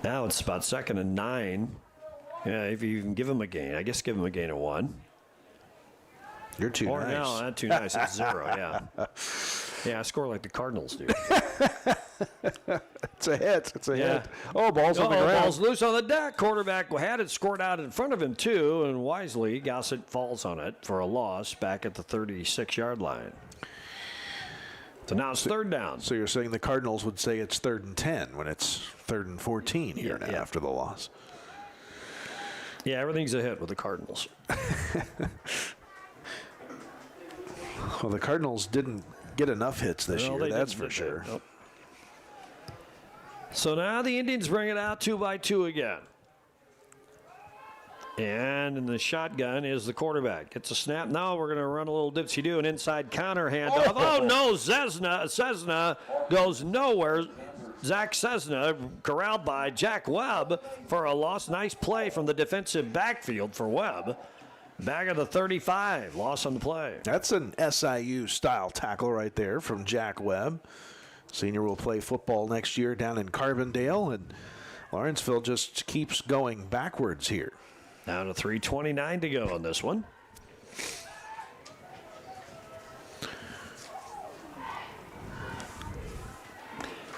Now it's about 2nd and 9. Yeah, if you can give him a gain. I guess give him a gain of 1. You're too nice. No, not too nice. It's 0, yeah. Yeah, I score like the Cardinals do. It's a hit. It's a hit. Oh, ball's on the ground. Ball's loose on the deck. Quarterback had it scored out in front of him, too, and wisely, Gossett falls on it for a loss back at the 36-yard line. So now it's 3rd down. So you're saying the Cardinals would say it's 3rd and 10 when it's 3rd and 14 here now after the loss. Yeah, everything's a hit with the Cardinals. Well, the Cardinals didn't get enough hits this year, that's for sure. Nope. So now the Indians bring it out 2 by 2 again. And in the shotgun is the quarterback. Gets a snap. Now we're going to run a little dipsy-do, an inside counter handoff. Oh, no, Cessna goes nowhere. Zach Cessna corralled by Jack Webb for a loss. Nice play from the defensive backfield for Webb. Back of the 35, loss on the play. That's an SIU-style tackle right there from Jack Webb. Senior will play football next year down in Carbondale, and Lawrenceville just keeps going backwards here. Down to 3:29 to go on this one.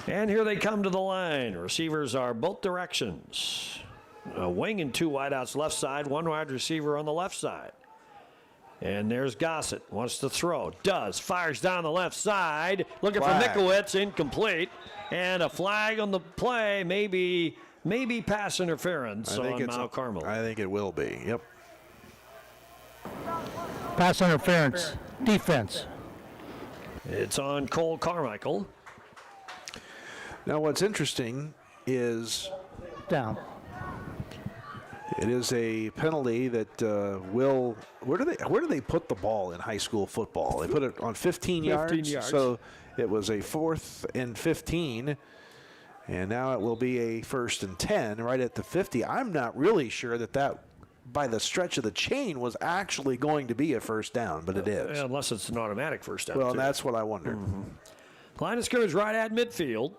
And here they come to the line. Receivers are both directions. A wing and 2 wideouts left side, 1 wide receiver on the left side. And there's Gossett. Wants to throw. Does. Fires down the left side. Looking for Mikowitz. Incomplete. And a flag on the play. Maybe pass interference on Mount Carmel. I think it will be. Yep. Pass interference. Defense. It's on Cole Carmichael. Now what's interesting is down. It is a penalty that will. Where do they put the ball in high school football? They put it on 15 yards. So it was a 4th and 15, and now it will be a 1st and 10 right at the 50. I'm not really sure that by the stretch of the chain was actually going to be a 1st down, but it is. Unless it's an automatic 1st down. Well, that's what I wondered. Line of scrimmage right at midfield.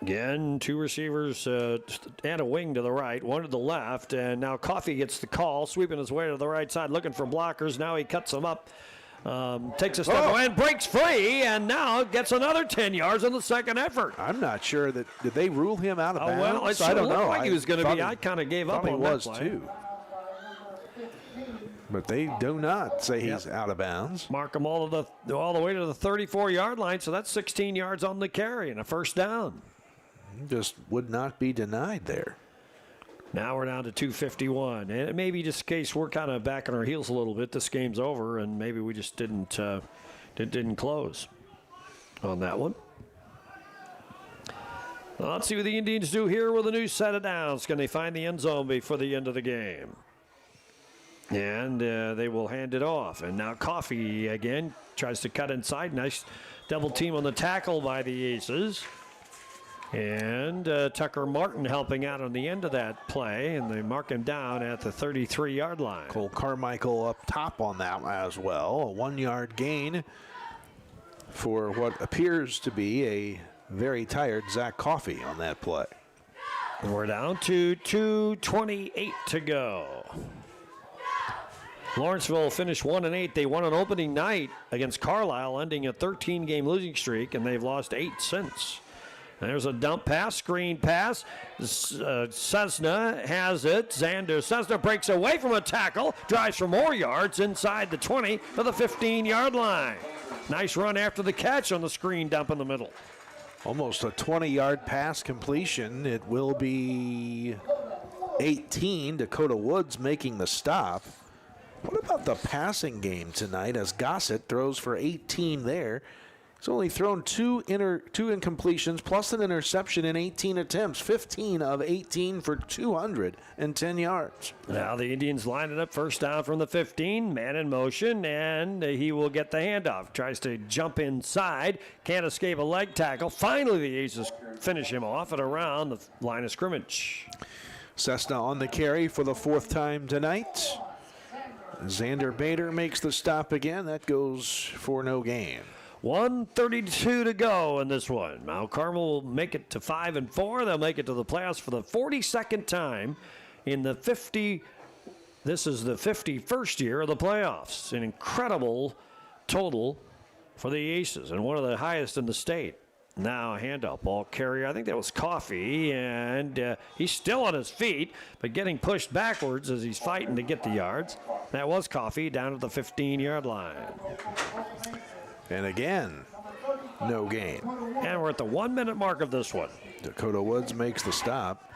Again, two receivers and a wing to the right, one to the left, and now Coffey gets the call, sweeping his way to the right side, looking for blockers. Now he cuts them up, takes a step away and breaks free, and now gets another 10 yards on the second effort. I'm not sure did they rule him out of bounds? Well, it I don't know. Like he was going to be. I kind of gave up on that play. Too. But they do not say he's out of bounds. Mark him all the way to the 34-yard line, so that's 16 yards on the carry and a first down. Just would not be denied there. Now we're down to 2:51, and it may be just a case we're kind of back on our heels a little bit. This game's over, and maybe we just didn't close on that one. Well, let's see what the Indians do here with a new set of downs. Can they find the end zone before the end of the game? And they will hand it off. And now Coffey again tries to cut inside. Nice double team on the tackle by the Aces. And Tucker Martin helping out on the end of that play, and they mark him down at the 33-yard line. Cole Carmichael up top on that as well. A 1-yard gain for what appears to be a very tired Zach Coffey on that play. We're down to 2:28 to go. Lawrenceville finished 1-8. They won on opening night against Carlisle, ending a 13-game losing streak, and they've lost 8 since. There's a dump pass, screen pass. Cessna has it. Xander Cessna breaks away from a tackle, drives for more yards inside the 20 to the 15-yard line. Nice run after the catch on the screen dump in the middle. Almost a 20-yard pass completion. It will be 18. Dakota Woods making the stop. What about the passing game tonight as Gossett throws for 18 there? He's only thrown two incompletions plus an interception in 18 attempts, 15 of 18 for 210 yards. Now the Indians line it up, first down from the 15, man in motion, and he will get the handoff. Tries to jump inside, can't escape a leg tackle. Finally, the Aces finish him off at around the line of scrimmage. Cessna on the carry for the 4th time tonight. Xander Bader makes the stop again. That goes for no gain. 1:32 to go in this one. Mount Carmel will make it to 5-4. They'll make it to the playoffs for the 42nd time in the 50. This is the 51st year of the playoffs. An incredible total for the Aces and one of the highest in the state. Now a handoff, ball carrier. I think that was Coffey, and he's still on his feet, but getting pushed backwards as he's fighting to get the yards. That was Coffey down at the 15-yard line. And again, no gain. And we're at the 1-minute mark of this one. Dakota Woods makes the stop.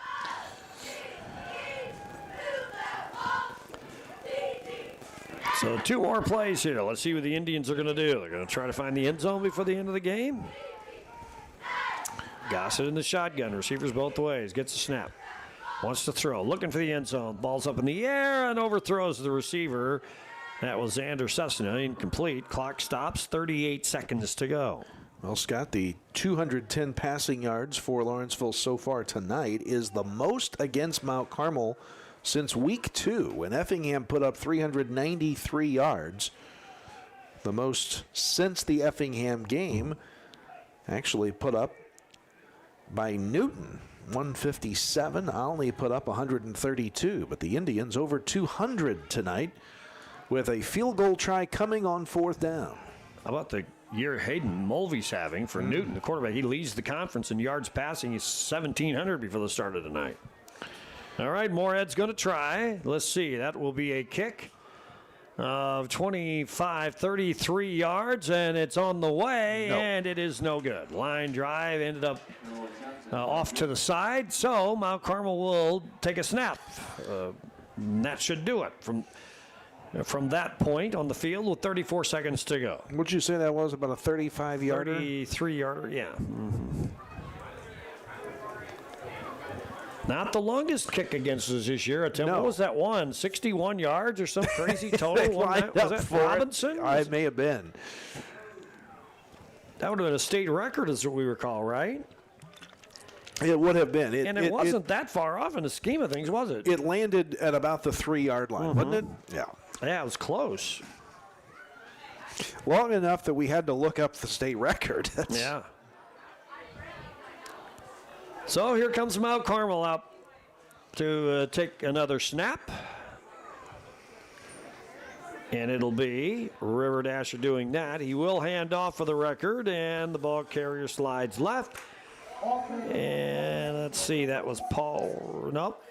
So 2 more plays here. Let's see what the Indians are going to do. They're going to try to find the end zone before the end of the game. Gossett in the shotgun. Receivers both ways. Gets a snap. Wants to throw. Looking for the end zone. Ball's up in the air and overthrows the receiver. That was Xander Cessna, incomplete. Clock stops, 38 seconds to go. Well, Scott, the 210 passing yards for Lawrenceville so far tonight is the most against Mount Carmel since week 2, when Effingham put up 393 yards. The most since the Effingham game, actually put up by Newton. 157, Olney put up 132, but the Indians over 200 tonight, with a field goal try coming on 4th down. How about the year Hayden Mulvey's having for Newton, the quarterback? He leads the conference in yards passing. He's 1,700 before the start of the night. All right, Moorhead's going to try. Let's see. That will be a kick of 25, 33 yards, and it's on the way, and it is no good. Line drive ended up off to the side, so Mount Carmel will take a snap. That should do it from that point on the field with 34 seconds to go. Would you say that was about a 35-yarder? 33-yarder, yeah. Mm-hmm. Not the longest kick against us this year. What was that one? 61 yards or some crazy total? Was that Robinson? It may have been. That would have been a state record, is what we recall, right? It would have been. It wasn't that far off in the scheme of things, was it? It landed at about the 3-yard line, wasn't it? Yeah. Yeah, it was close. Long enough that we had to look up the state record. Yeah. So here comes Mount Carmel out to take another snap. And it'll be River Dasher doing that. He will hand off for the record, and the ball carrier slides left. And let's see, that was Paul. Nope.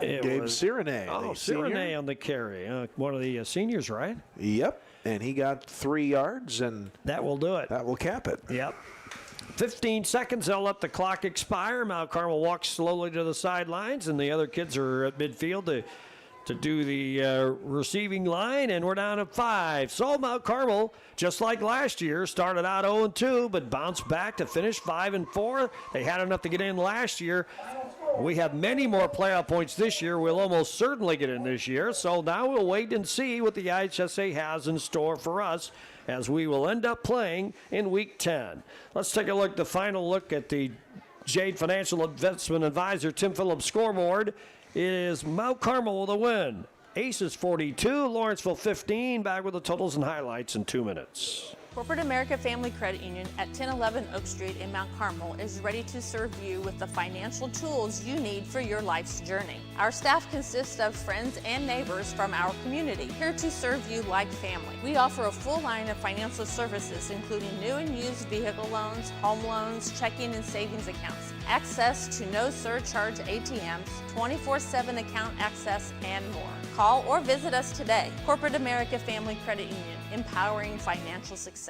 Gabe Cyrenay. Oh, Cyrenay on the carry. One of the seniors, right? Yep. And he got 3 yards, and that will do it. That will cap it. Yep. 15 seconds. They'll let the clock expire. Mount Carmel walks slowly to the sidelines, and the other kids are at midfield to do the receiving line, and we're down to 5. So Mount Carmel, just like last year, started out 0-2, but bounced back to finish 5-4. They had enough to get in last year. We have many more playoff points this year. We'll almost certainly get in this year. So now we'll wait and see what the IHSA has in store for us as we will end up playing in Week 10. Let's take a look, the final look at the Jade Financial Investment Advisor Tim Phillips scoreboard. Is Mount Carmel with a win. Aces 42, Lawrenceville 15. Back with the totals and highlights in 2 minutes. Corporate America Family Credit Union at 1011 Oak Street in Mount Carmel is ready to serve you with the financial tools you need for your life's journey. Our staff consists of friends and neighbors from our community, here to serve you like family. We offer a full line of financial services, including new and used vehicle loans, home loans, checking and savings accounts, access to no surcharge ATMs, 24/7 account access, and more. Call or visit us today. Corporate America Family Credit Union, empowering financial success.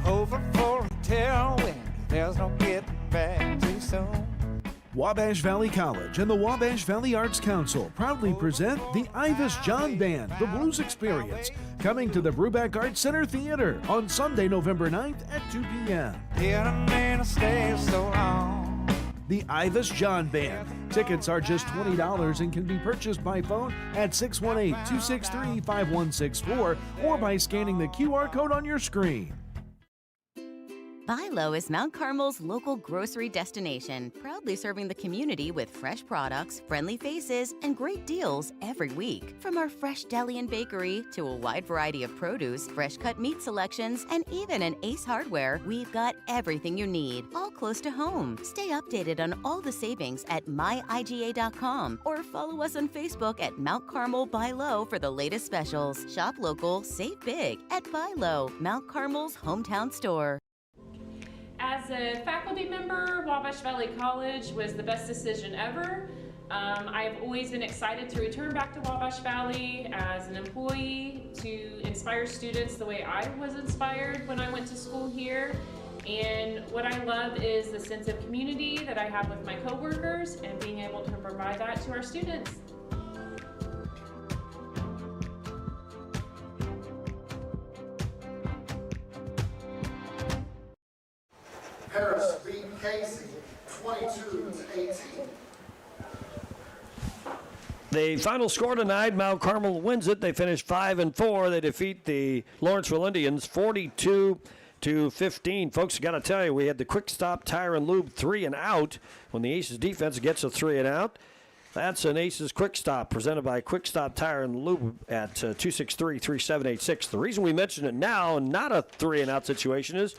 Over for a tailwind, there's no getting back too soon. Wabash Valley College and the Wabash Valley Arts Council proudly present the Ivis John Band, The Blues Experience, coming to the Brubeck Arts Center Theater on Sunday, November 9th at 2 p.m. Didn't mean to stay so long. The Ivis John Band. Tickets are just $20 and can be purchased by phone at 618-263-5164 or by scanning the QR code on your screen. Buy Low is Mount Carmel's local grocery destination, proudly serving the community with fresh products, friendly faces, and great deals every week. From our fresh deli and bakery to a wide variety of produce, fresh cut meat selections, and even an Ace Hardware, we've got everything you need, all close to home. Stay updated on all the savings at myiga.com or follow us on Facebook at Mount Carmel Buy Low for the latest specials. Shop local, save big at Buy Low, Mount Carmel's hometown store. As a faculty member, Wabash Valley College was the best decision ever. I've always been excited to return back to Wabash Valley as an employee to inspire students the way I was inspired when I went to school here. And what I love is the sense of community that I have with my coworkers and being able to provide that to our students. Paris beat Casey 22-18. The final score tonight, Mount Carmel wins it. They finish 5-4. They defeat the Lawrenceville Indians 42-15. Folks, got to tell you, we had the Quick Stop Tire and Lube 3 and out. When the Aces defense gets a 3 and out, that's an Aces Quick Stop presented by Quick Stop Tire and Lube at 263-3786. The reason we mention it now and not a 3 and out situation is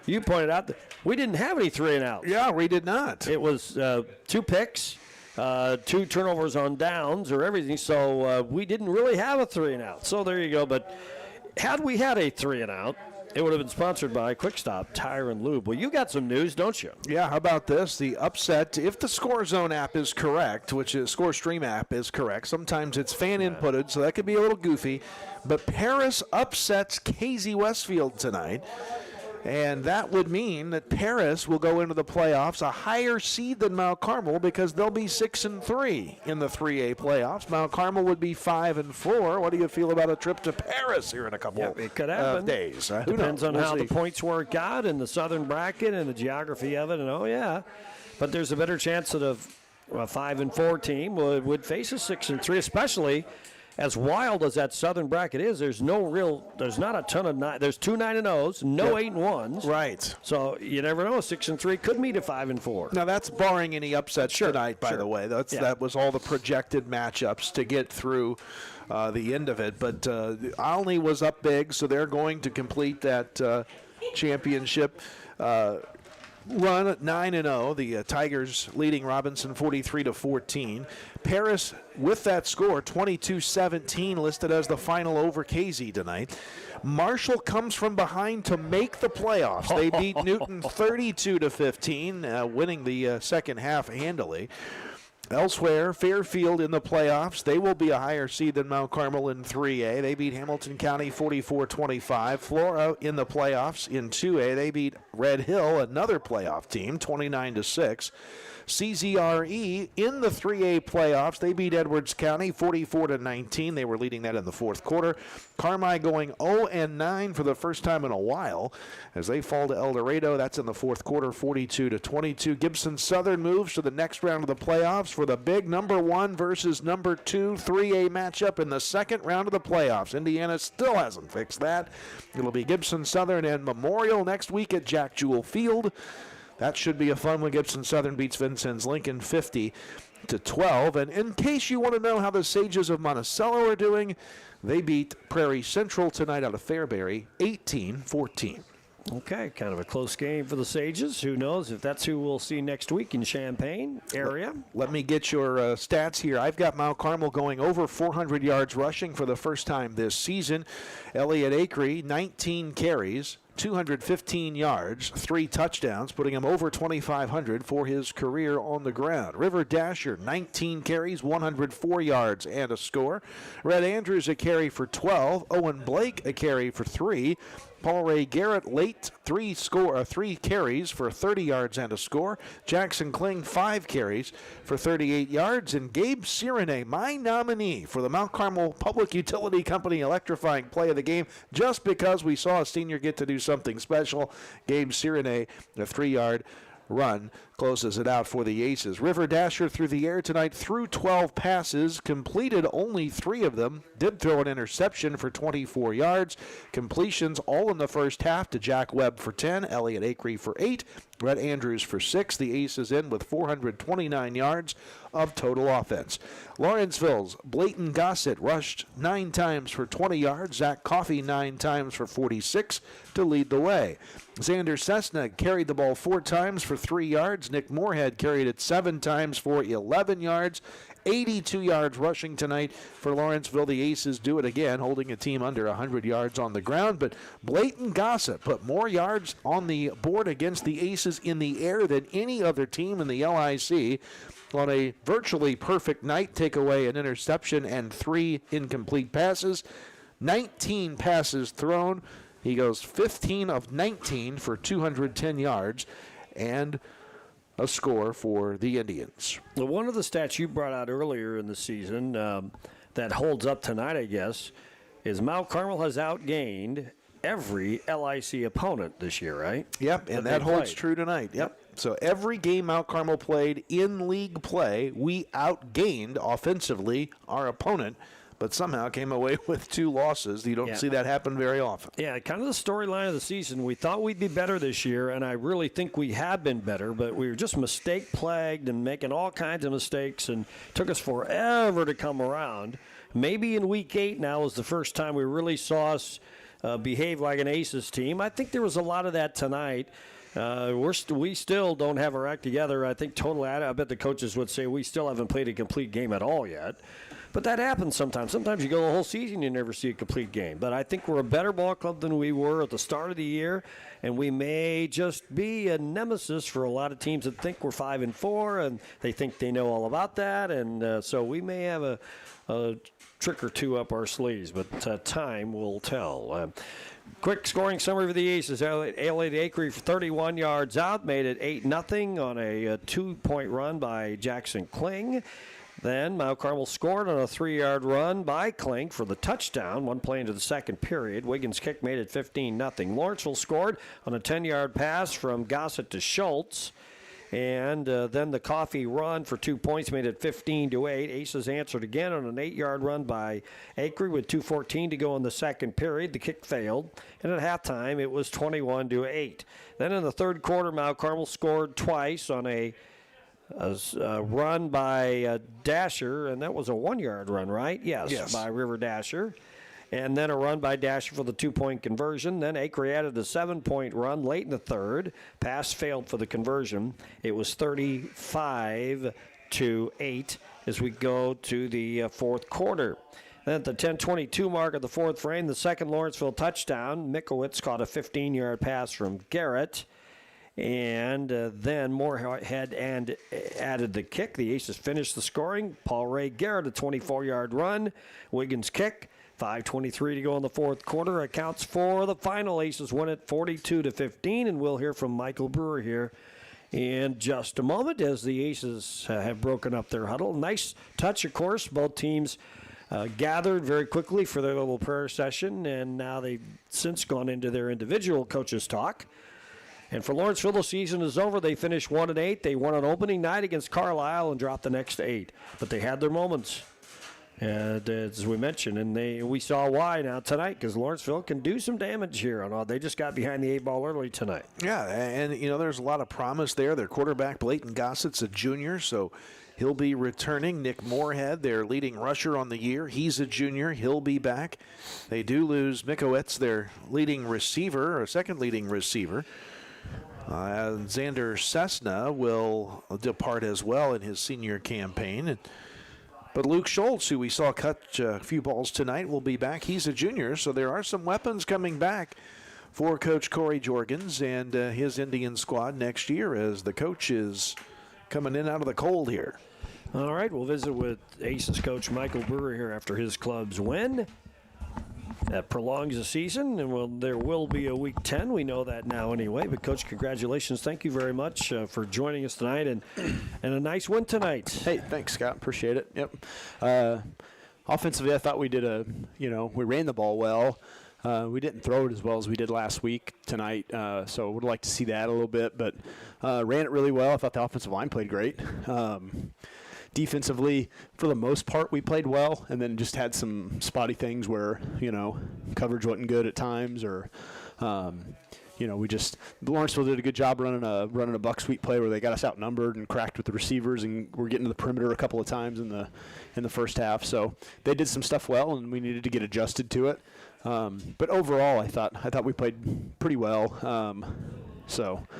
you pointed out that we didn't have any 3 and outs. Yeah, we did not. It was 2 picks, 2 turnovers on downs or everything, so we didn't really have a 3 and out. So there you go. But had we had a 3 and out, it would have been sponsored by Quick Stop Tire and Lube. Well, you got some news, don't you? Yeah, how about this? The upset, if the Score Zone app is correct, which is Score Stream app is correct, sometimes it's fan inputted, so that could be a little goofy. But Paris upsets KZ Westfield tonight. And that would mean that Paris will go into the playoffs a higher seed than Mount Carmel because they'll be 6-3 in the 3A playoffs. Mount Carmel would be 5-4. What do you feel about a trip to Paris here in a couple it could happen. days? Depends on how the points work out in the southern bracket and the geography of it. And but there's a better chance that a 5-4 team would face a 6-3, especially. As wild as that southern bracket is, there's not a ton of there's 2 9-0s, no 8-1s. Right. So you never know. 6-3 could meat a 5-4. Now that's barring any upsets tonight, by the way. That was all the projected matchups to get through the end of it. But Olney was up big, so they're going to complete that championship. run at 9-0. The Tigers leading Robinson 43-14. Paris with that score, 22-17, listed as the final over KZ tonight. Marshall comes from behind to make the playoffs. They beat Newton 32-15, winning the second half handily. Elsewhere, Fairfield in the playoffs. They will be a higher seed than Mount Carmel in 3A. They beat Hamilton County 44-25. Flora in the playoffs in 2A. They beat Red Hill, another playoff team, 29-6. CZRE in the 3A playoffs. They beat Edwards County 44-19. They were leading that in the fourth quarter. Carmi going 0-9 for the first time in a while as they fall to El Dorado. That's in the fourth quarter, 42-22. Gibson Southern moves to the next round of the playoffs for the big number 1 versus number 2 3A matchup in the second round of the playoffs. Indiana still hasn't fixed that. It'll be Gibson Southern and Memorial next week at Jack Jewel Field. That should be a fun when Gibson Southern beats Vincennes Lincoln 50-12. And in case you want to know how the Sages of Monticello are doing, they beat Prairie Central tonight out of Fairbury 18-14. Okay, kind of a close game for the Sages. Who knows if that's who we'll see next week in Champaign area. Let me get your stats here. I've got Mount Carmel going over 400 yards rushing for the first time this season. Elliot Acree, 19 carries, 215 yards, 3 touchdowns, putting him over 2,500 for his career on the ground. River Dasher, 19 carries, 104 yards, and a score. Red Andrews, a carry for 12. Owen Blake, a carry for 3. Paul Ray Garrett late, 3 carries for 30 yards and a score. Jackson Kling, 5 carries for 38 yards. And Gabe Sirene, my nominee for the Mount Carmel Public Utility Company electrifying play of the game, just because we saw a senior get to do something special. Gabe Sirene, a 3-yard run, closes it out for the Aces. River Dasher through the air tonight, threw 12 passes, completed only 3 of them, did throw an interception for 24 yards. Completions all in the first half to Jack Webb for 10, Elliot Acree for 8, Red Andrews for 6. The Aces in with 429 yards of total offense. Lawrenceville's Blayton Gossett rushed 9 times for 20 yards. Zach Coffey 9 times for 46 to lead the way. Xander Cessna carried the ball 4 times for 3 yards. Nick Moorhead carried it 7 times for 11 yards. 82 yards rushing tonight for Lawrenceville. The Aces do it again, holding a team under 100 yards on the ground. But Blayton Gossett put more yards on the board against the Aces in the air than any other team in the LIC. On a virtually perfect night, take away an interception and 3 incomplete passes. 19 passes thrown. He goes 15 of 19 for 210 yards and a score for the Indians. Well, one of the stats you brought out earlier in the season that holds up tonight, I guess, is Mount Carmel has outgained every LIC opponent this year, right? Yep, and that holds true tonight. Yep. So every game Mount Carmel played in league play, we outgained offensively our opponent, but somehow came away with 2 losses. You don't see that happen very often. Yeah, kind of the storyline of the season. We thought we'd be better this year, and I really think we have been better, but we were just mistake-plagued and making all kinds of mistakes, and it took us forever to come around. Maybe in Week 8 now is the first time we really saw us behave like an Aces team. I think there was a lot of that tonight. We still don't have our act together. I think totally, I bet the coaches would say we still haven't played a complete game at all yet. But that happens sometimes. Sometimes you go the whole season, you never see a complete game. But I think we're a better ball club than we were at the start of the year, and we may just be a nemesis for a lot of teams that think we're 5-4, and they think they know all about that. And so we may have a trick or 2 up our sleeves, but time will tell. Quick scoring summary for the Aces. Elliot Acree for 31 yards out, made it 8-0 on a 2-point run by Jackson Kling. Then Mount Carmel scored on a 3-yard run by Kling for the touchdown, 1 play into the second period. Wiggins' kick made it 15-0. Lawrenceville scored on a 10-yard pass from Gossett to Schultz. And then the Coffee run for 2 points made it 15-8. Aces answered again on an 8-yard run by Acree with 2:14 to go in the second period. The kick failed. And at halftime, it was 21-8. Then in the third quarter, Mount Carmel scored twice on a run by Dasher, and that was a 1-yard run, right? Yes, by River Dasher. And then a run by Dasher for the 2-point conversion. Then Acre added a 7-point run late in the third. Pass failed for the conversion. It was 35-8 as we go to the fourth quarter. Then at the 10:22 mark of the fourth frame, the second Lawrenceville touchdown. Mikowitz caught a 15-yard pass from Garrett. And then Moorhead added the kick. The Aces finished the scoring. Paul Ray Garrett, a 24-yard run. Wiggins kick. 5:23 to go in the fourth quarter. Accounts for the final. Aces win it 42-15. And we'll hear from Michael Brewer here in just a moment as the Aces have broken up their huddle. Nice touch, of course. Both teams gathered very quickly for their little prayer session. And now they've since gone into their individual coaches' talk. And for Lawrenceville, the season is over. They finished 1-8. They won on opening night against Carlisle and dropped the next 8. But they had their moments, and as we mentioned, and we saw why now tonight, because Lawrenceville can do some damage here. They just got behind the 8 ball early tonight. Yeah, and there's a lot of promise there. Their quarterback, Blayton Gossett's a junior, so he'll be returning. Nick Moorhead, their leading rusher on the year, he's a junior. He'll be back. They do lose Mikowitz, their leading receiver, or second leading receiver. Xander Cessna will depart as well in his senior campaign. But Luke Schultz, who we saw cut a few balls tonight, will be back. He's a junior, so there are some weapons coming back for Coach Corey Jorgens and his Indian squad next year as the coach is coming in out of the cold here. All right, we'll visit with Aces coach Michael Brewer here after his club's win. That prolongs the season, and there will be a Week 10. We know that now anyway. But, Coach, congratulations. Thank you very much for joining us tonight, and a nice win tonight. Hey, thanks, Scott. Appreciate it. Yep. Offensively, I thought we did we ran the ball well. We didn't throw it as well as we did last week tonight, so would like to see that a little bit. But ran it really well. I thought the offensive line played great. Defensively, for the most part, we played well, and then just had some spotty things where, coverage wasn't good at times, or, Lawrenceville did a good job running a buck sweep play where they got us outnumbered and cracked with the receivers, and we're getting to the perimeter a couple of times in the first half. So they did some stuff well, and we needed to get adjusted to it. But overall, I thought we played pretty well.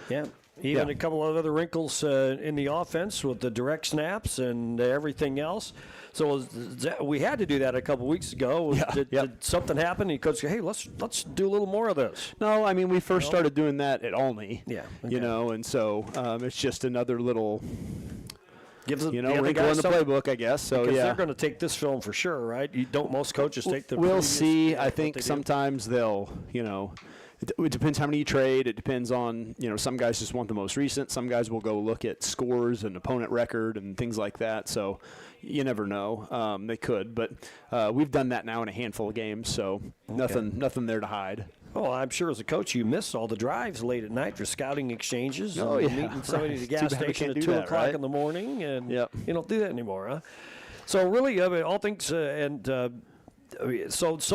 Yeah. Even a couple of other wrinkles in the offense with the direct snaps and everything else. So we had to do that a couple weeks ago. Did something happen? And Coach said, hey, let's do a little more of this. No, I mean, we first started doing that at Olney. Yeah. Okay. And so it's just another little wrinkle in the playbook, I guess. So because they're going to take this film for sure, right? Don't most coaches take the We'll see. I think sometimes they'll, it depends how many you trade. It depends on, some guys just want the most recent. Some guys will go look at scores and opponent record and things like that. So you never know. They could. But we've done that now in a handful of games, so nothing there to hide. Oh, I'm sure as a coach you miss all the drives late at night for scouting exchanges and meeting somebody at the gas station at 2 o'clock in the morning. And you don't do that anymore, huh? So really, all things So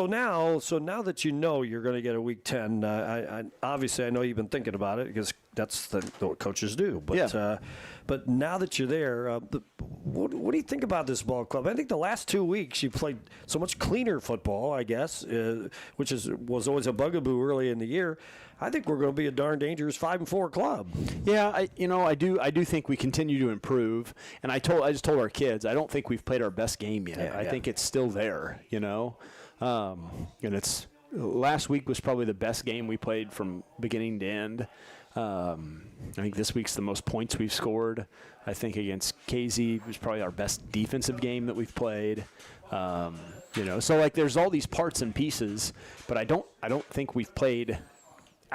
now that you're going to get a Week 10, obviously I know you've been thinking about it because that's what coaches do. But but now that you're there, what do you think about this ball club? I think the last 2 weeks you played so much cleaner football, I guess, which was always a bugaboo early in the year. I think we're going to be a darn dangerous 5-4 club. Yeah, I do think we continue to improve. And I just told our kids, I don't think we've played our best game yet. I think it's still there, and it's last week was probably the best game we played from beginning to end. I think this week's the most points we've scored. I think against KZ was probably our best defensive game that we've played. So there's all these parts and pieces, but I don't think we've played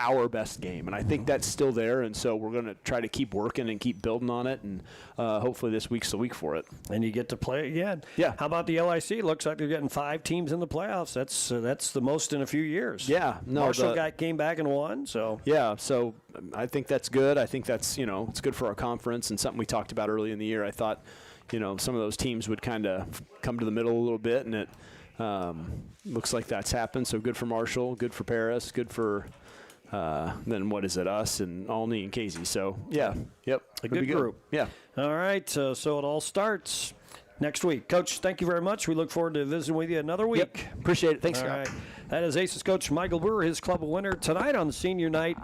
our best game, and I think that's still there, and so we're going to try to keep working and keep building on it, and hopefully this week's the week for it. And you get to play again. Yeah. How about the LIC? Looks like they're getting 5 teams in the playoffs. That's the most in a few years. Yeah. No, Marshall came back and won. So yeah. So I think that's good. I think that's it's good for our conference and something we talked about early in the year. I thought some of those teams would kind of come to the middle a little bit, and it looks like that's happened. So good for Marshall. Good for Paris. Good for. Then what is it, us and Olney and Casey. So, yeah, yep. A good group. Yeah. All right, so it all starts next week. Coach, thank you very much. We look forward to visiting with you another week. Yep. Appreciate it. Thanks, All Scott. right. That is Aces coach Michael Brewer, his club winner tonight on the senior night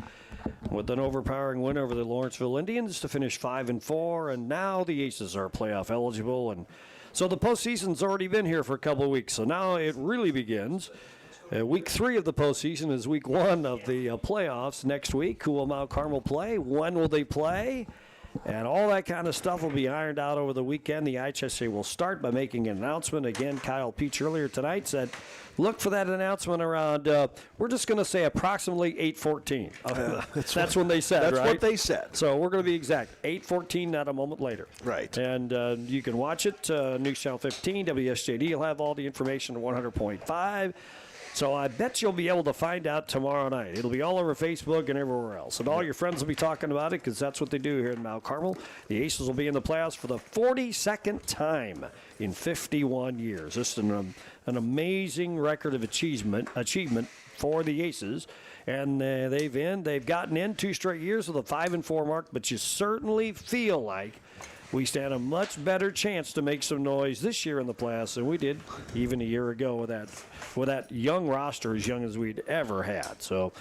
with an overpowering win over the Lawrenceville Indians to finish 5-4, and now the Aces are playoff eligible. And so the postseason's already been here for a couple of weeks, so now it really begins. Week 3 of the postseason is week 1 of the playoffs next week. Who will Mount Carmel play? When will they play? And all that kind of stuff will be ironed out over the weekend. The IHSA will start by making an announcement. Again, Kyle Peach earlier tonight said, look for that announcement around, we're just going to say approximately 8:14. That's when they said, That's right? what they said. So we're going to be exact. 8:14, not a moment later. Right. And you can watch it. News Channel 15, WSJD will have all the information at 100.5. So I bet you'll be able to find out tomorrow night. It'll be all over Facebook and everywhere else. And all your friends will be talking about it because that's what they do here in Mount Carmel. The Aces will be in the playoffs for the 42nd time in 51 years. This is an amazing record of achievement for the Aces. And they've gotten in 2 straight years with a 5-4 mark, but you certainly feel like we stand a much better chance to make some noise this year in the playoffs than we did even a year ago with that young roster, as young as we'd ever had. So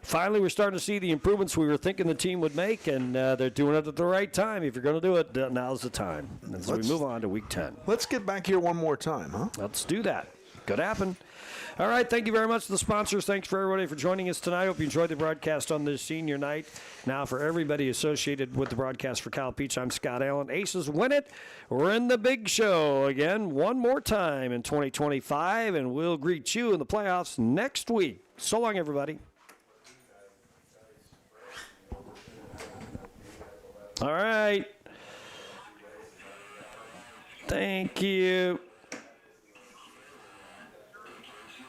finally we're starting to see the improvements we were thinking the team would make, and they're doing it at the right time. If you're going to do it, now's the time. And so we move on to week 10. Let's get back here one more time, huh? Let's do that. Could happen. All right, thank you very much to the sponsors. Thanks for everybody for joining us tonight. Hope you enjoyed the broadcast on this senior night. Now, for everybody associated with the broadcast for Kyle Peach, I'm Scott Allen. Aces win it. We're in the big show again one more time in 2025, and we'll greet you in the playoffs next week. So long, everybody. All right. Thank you.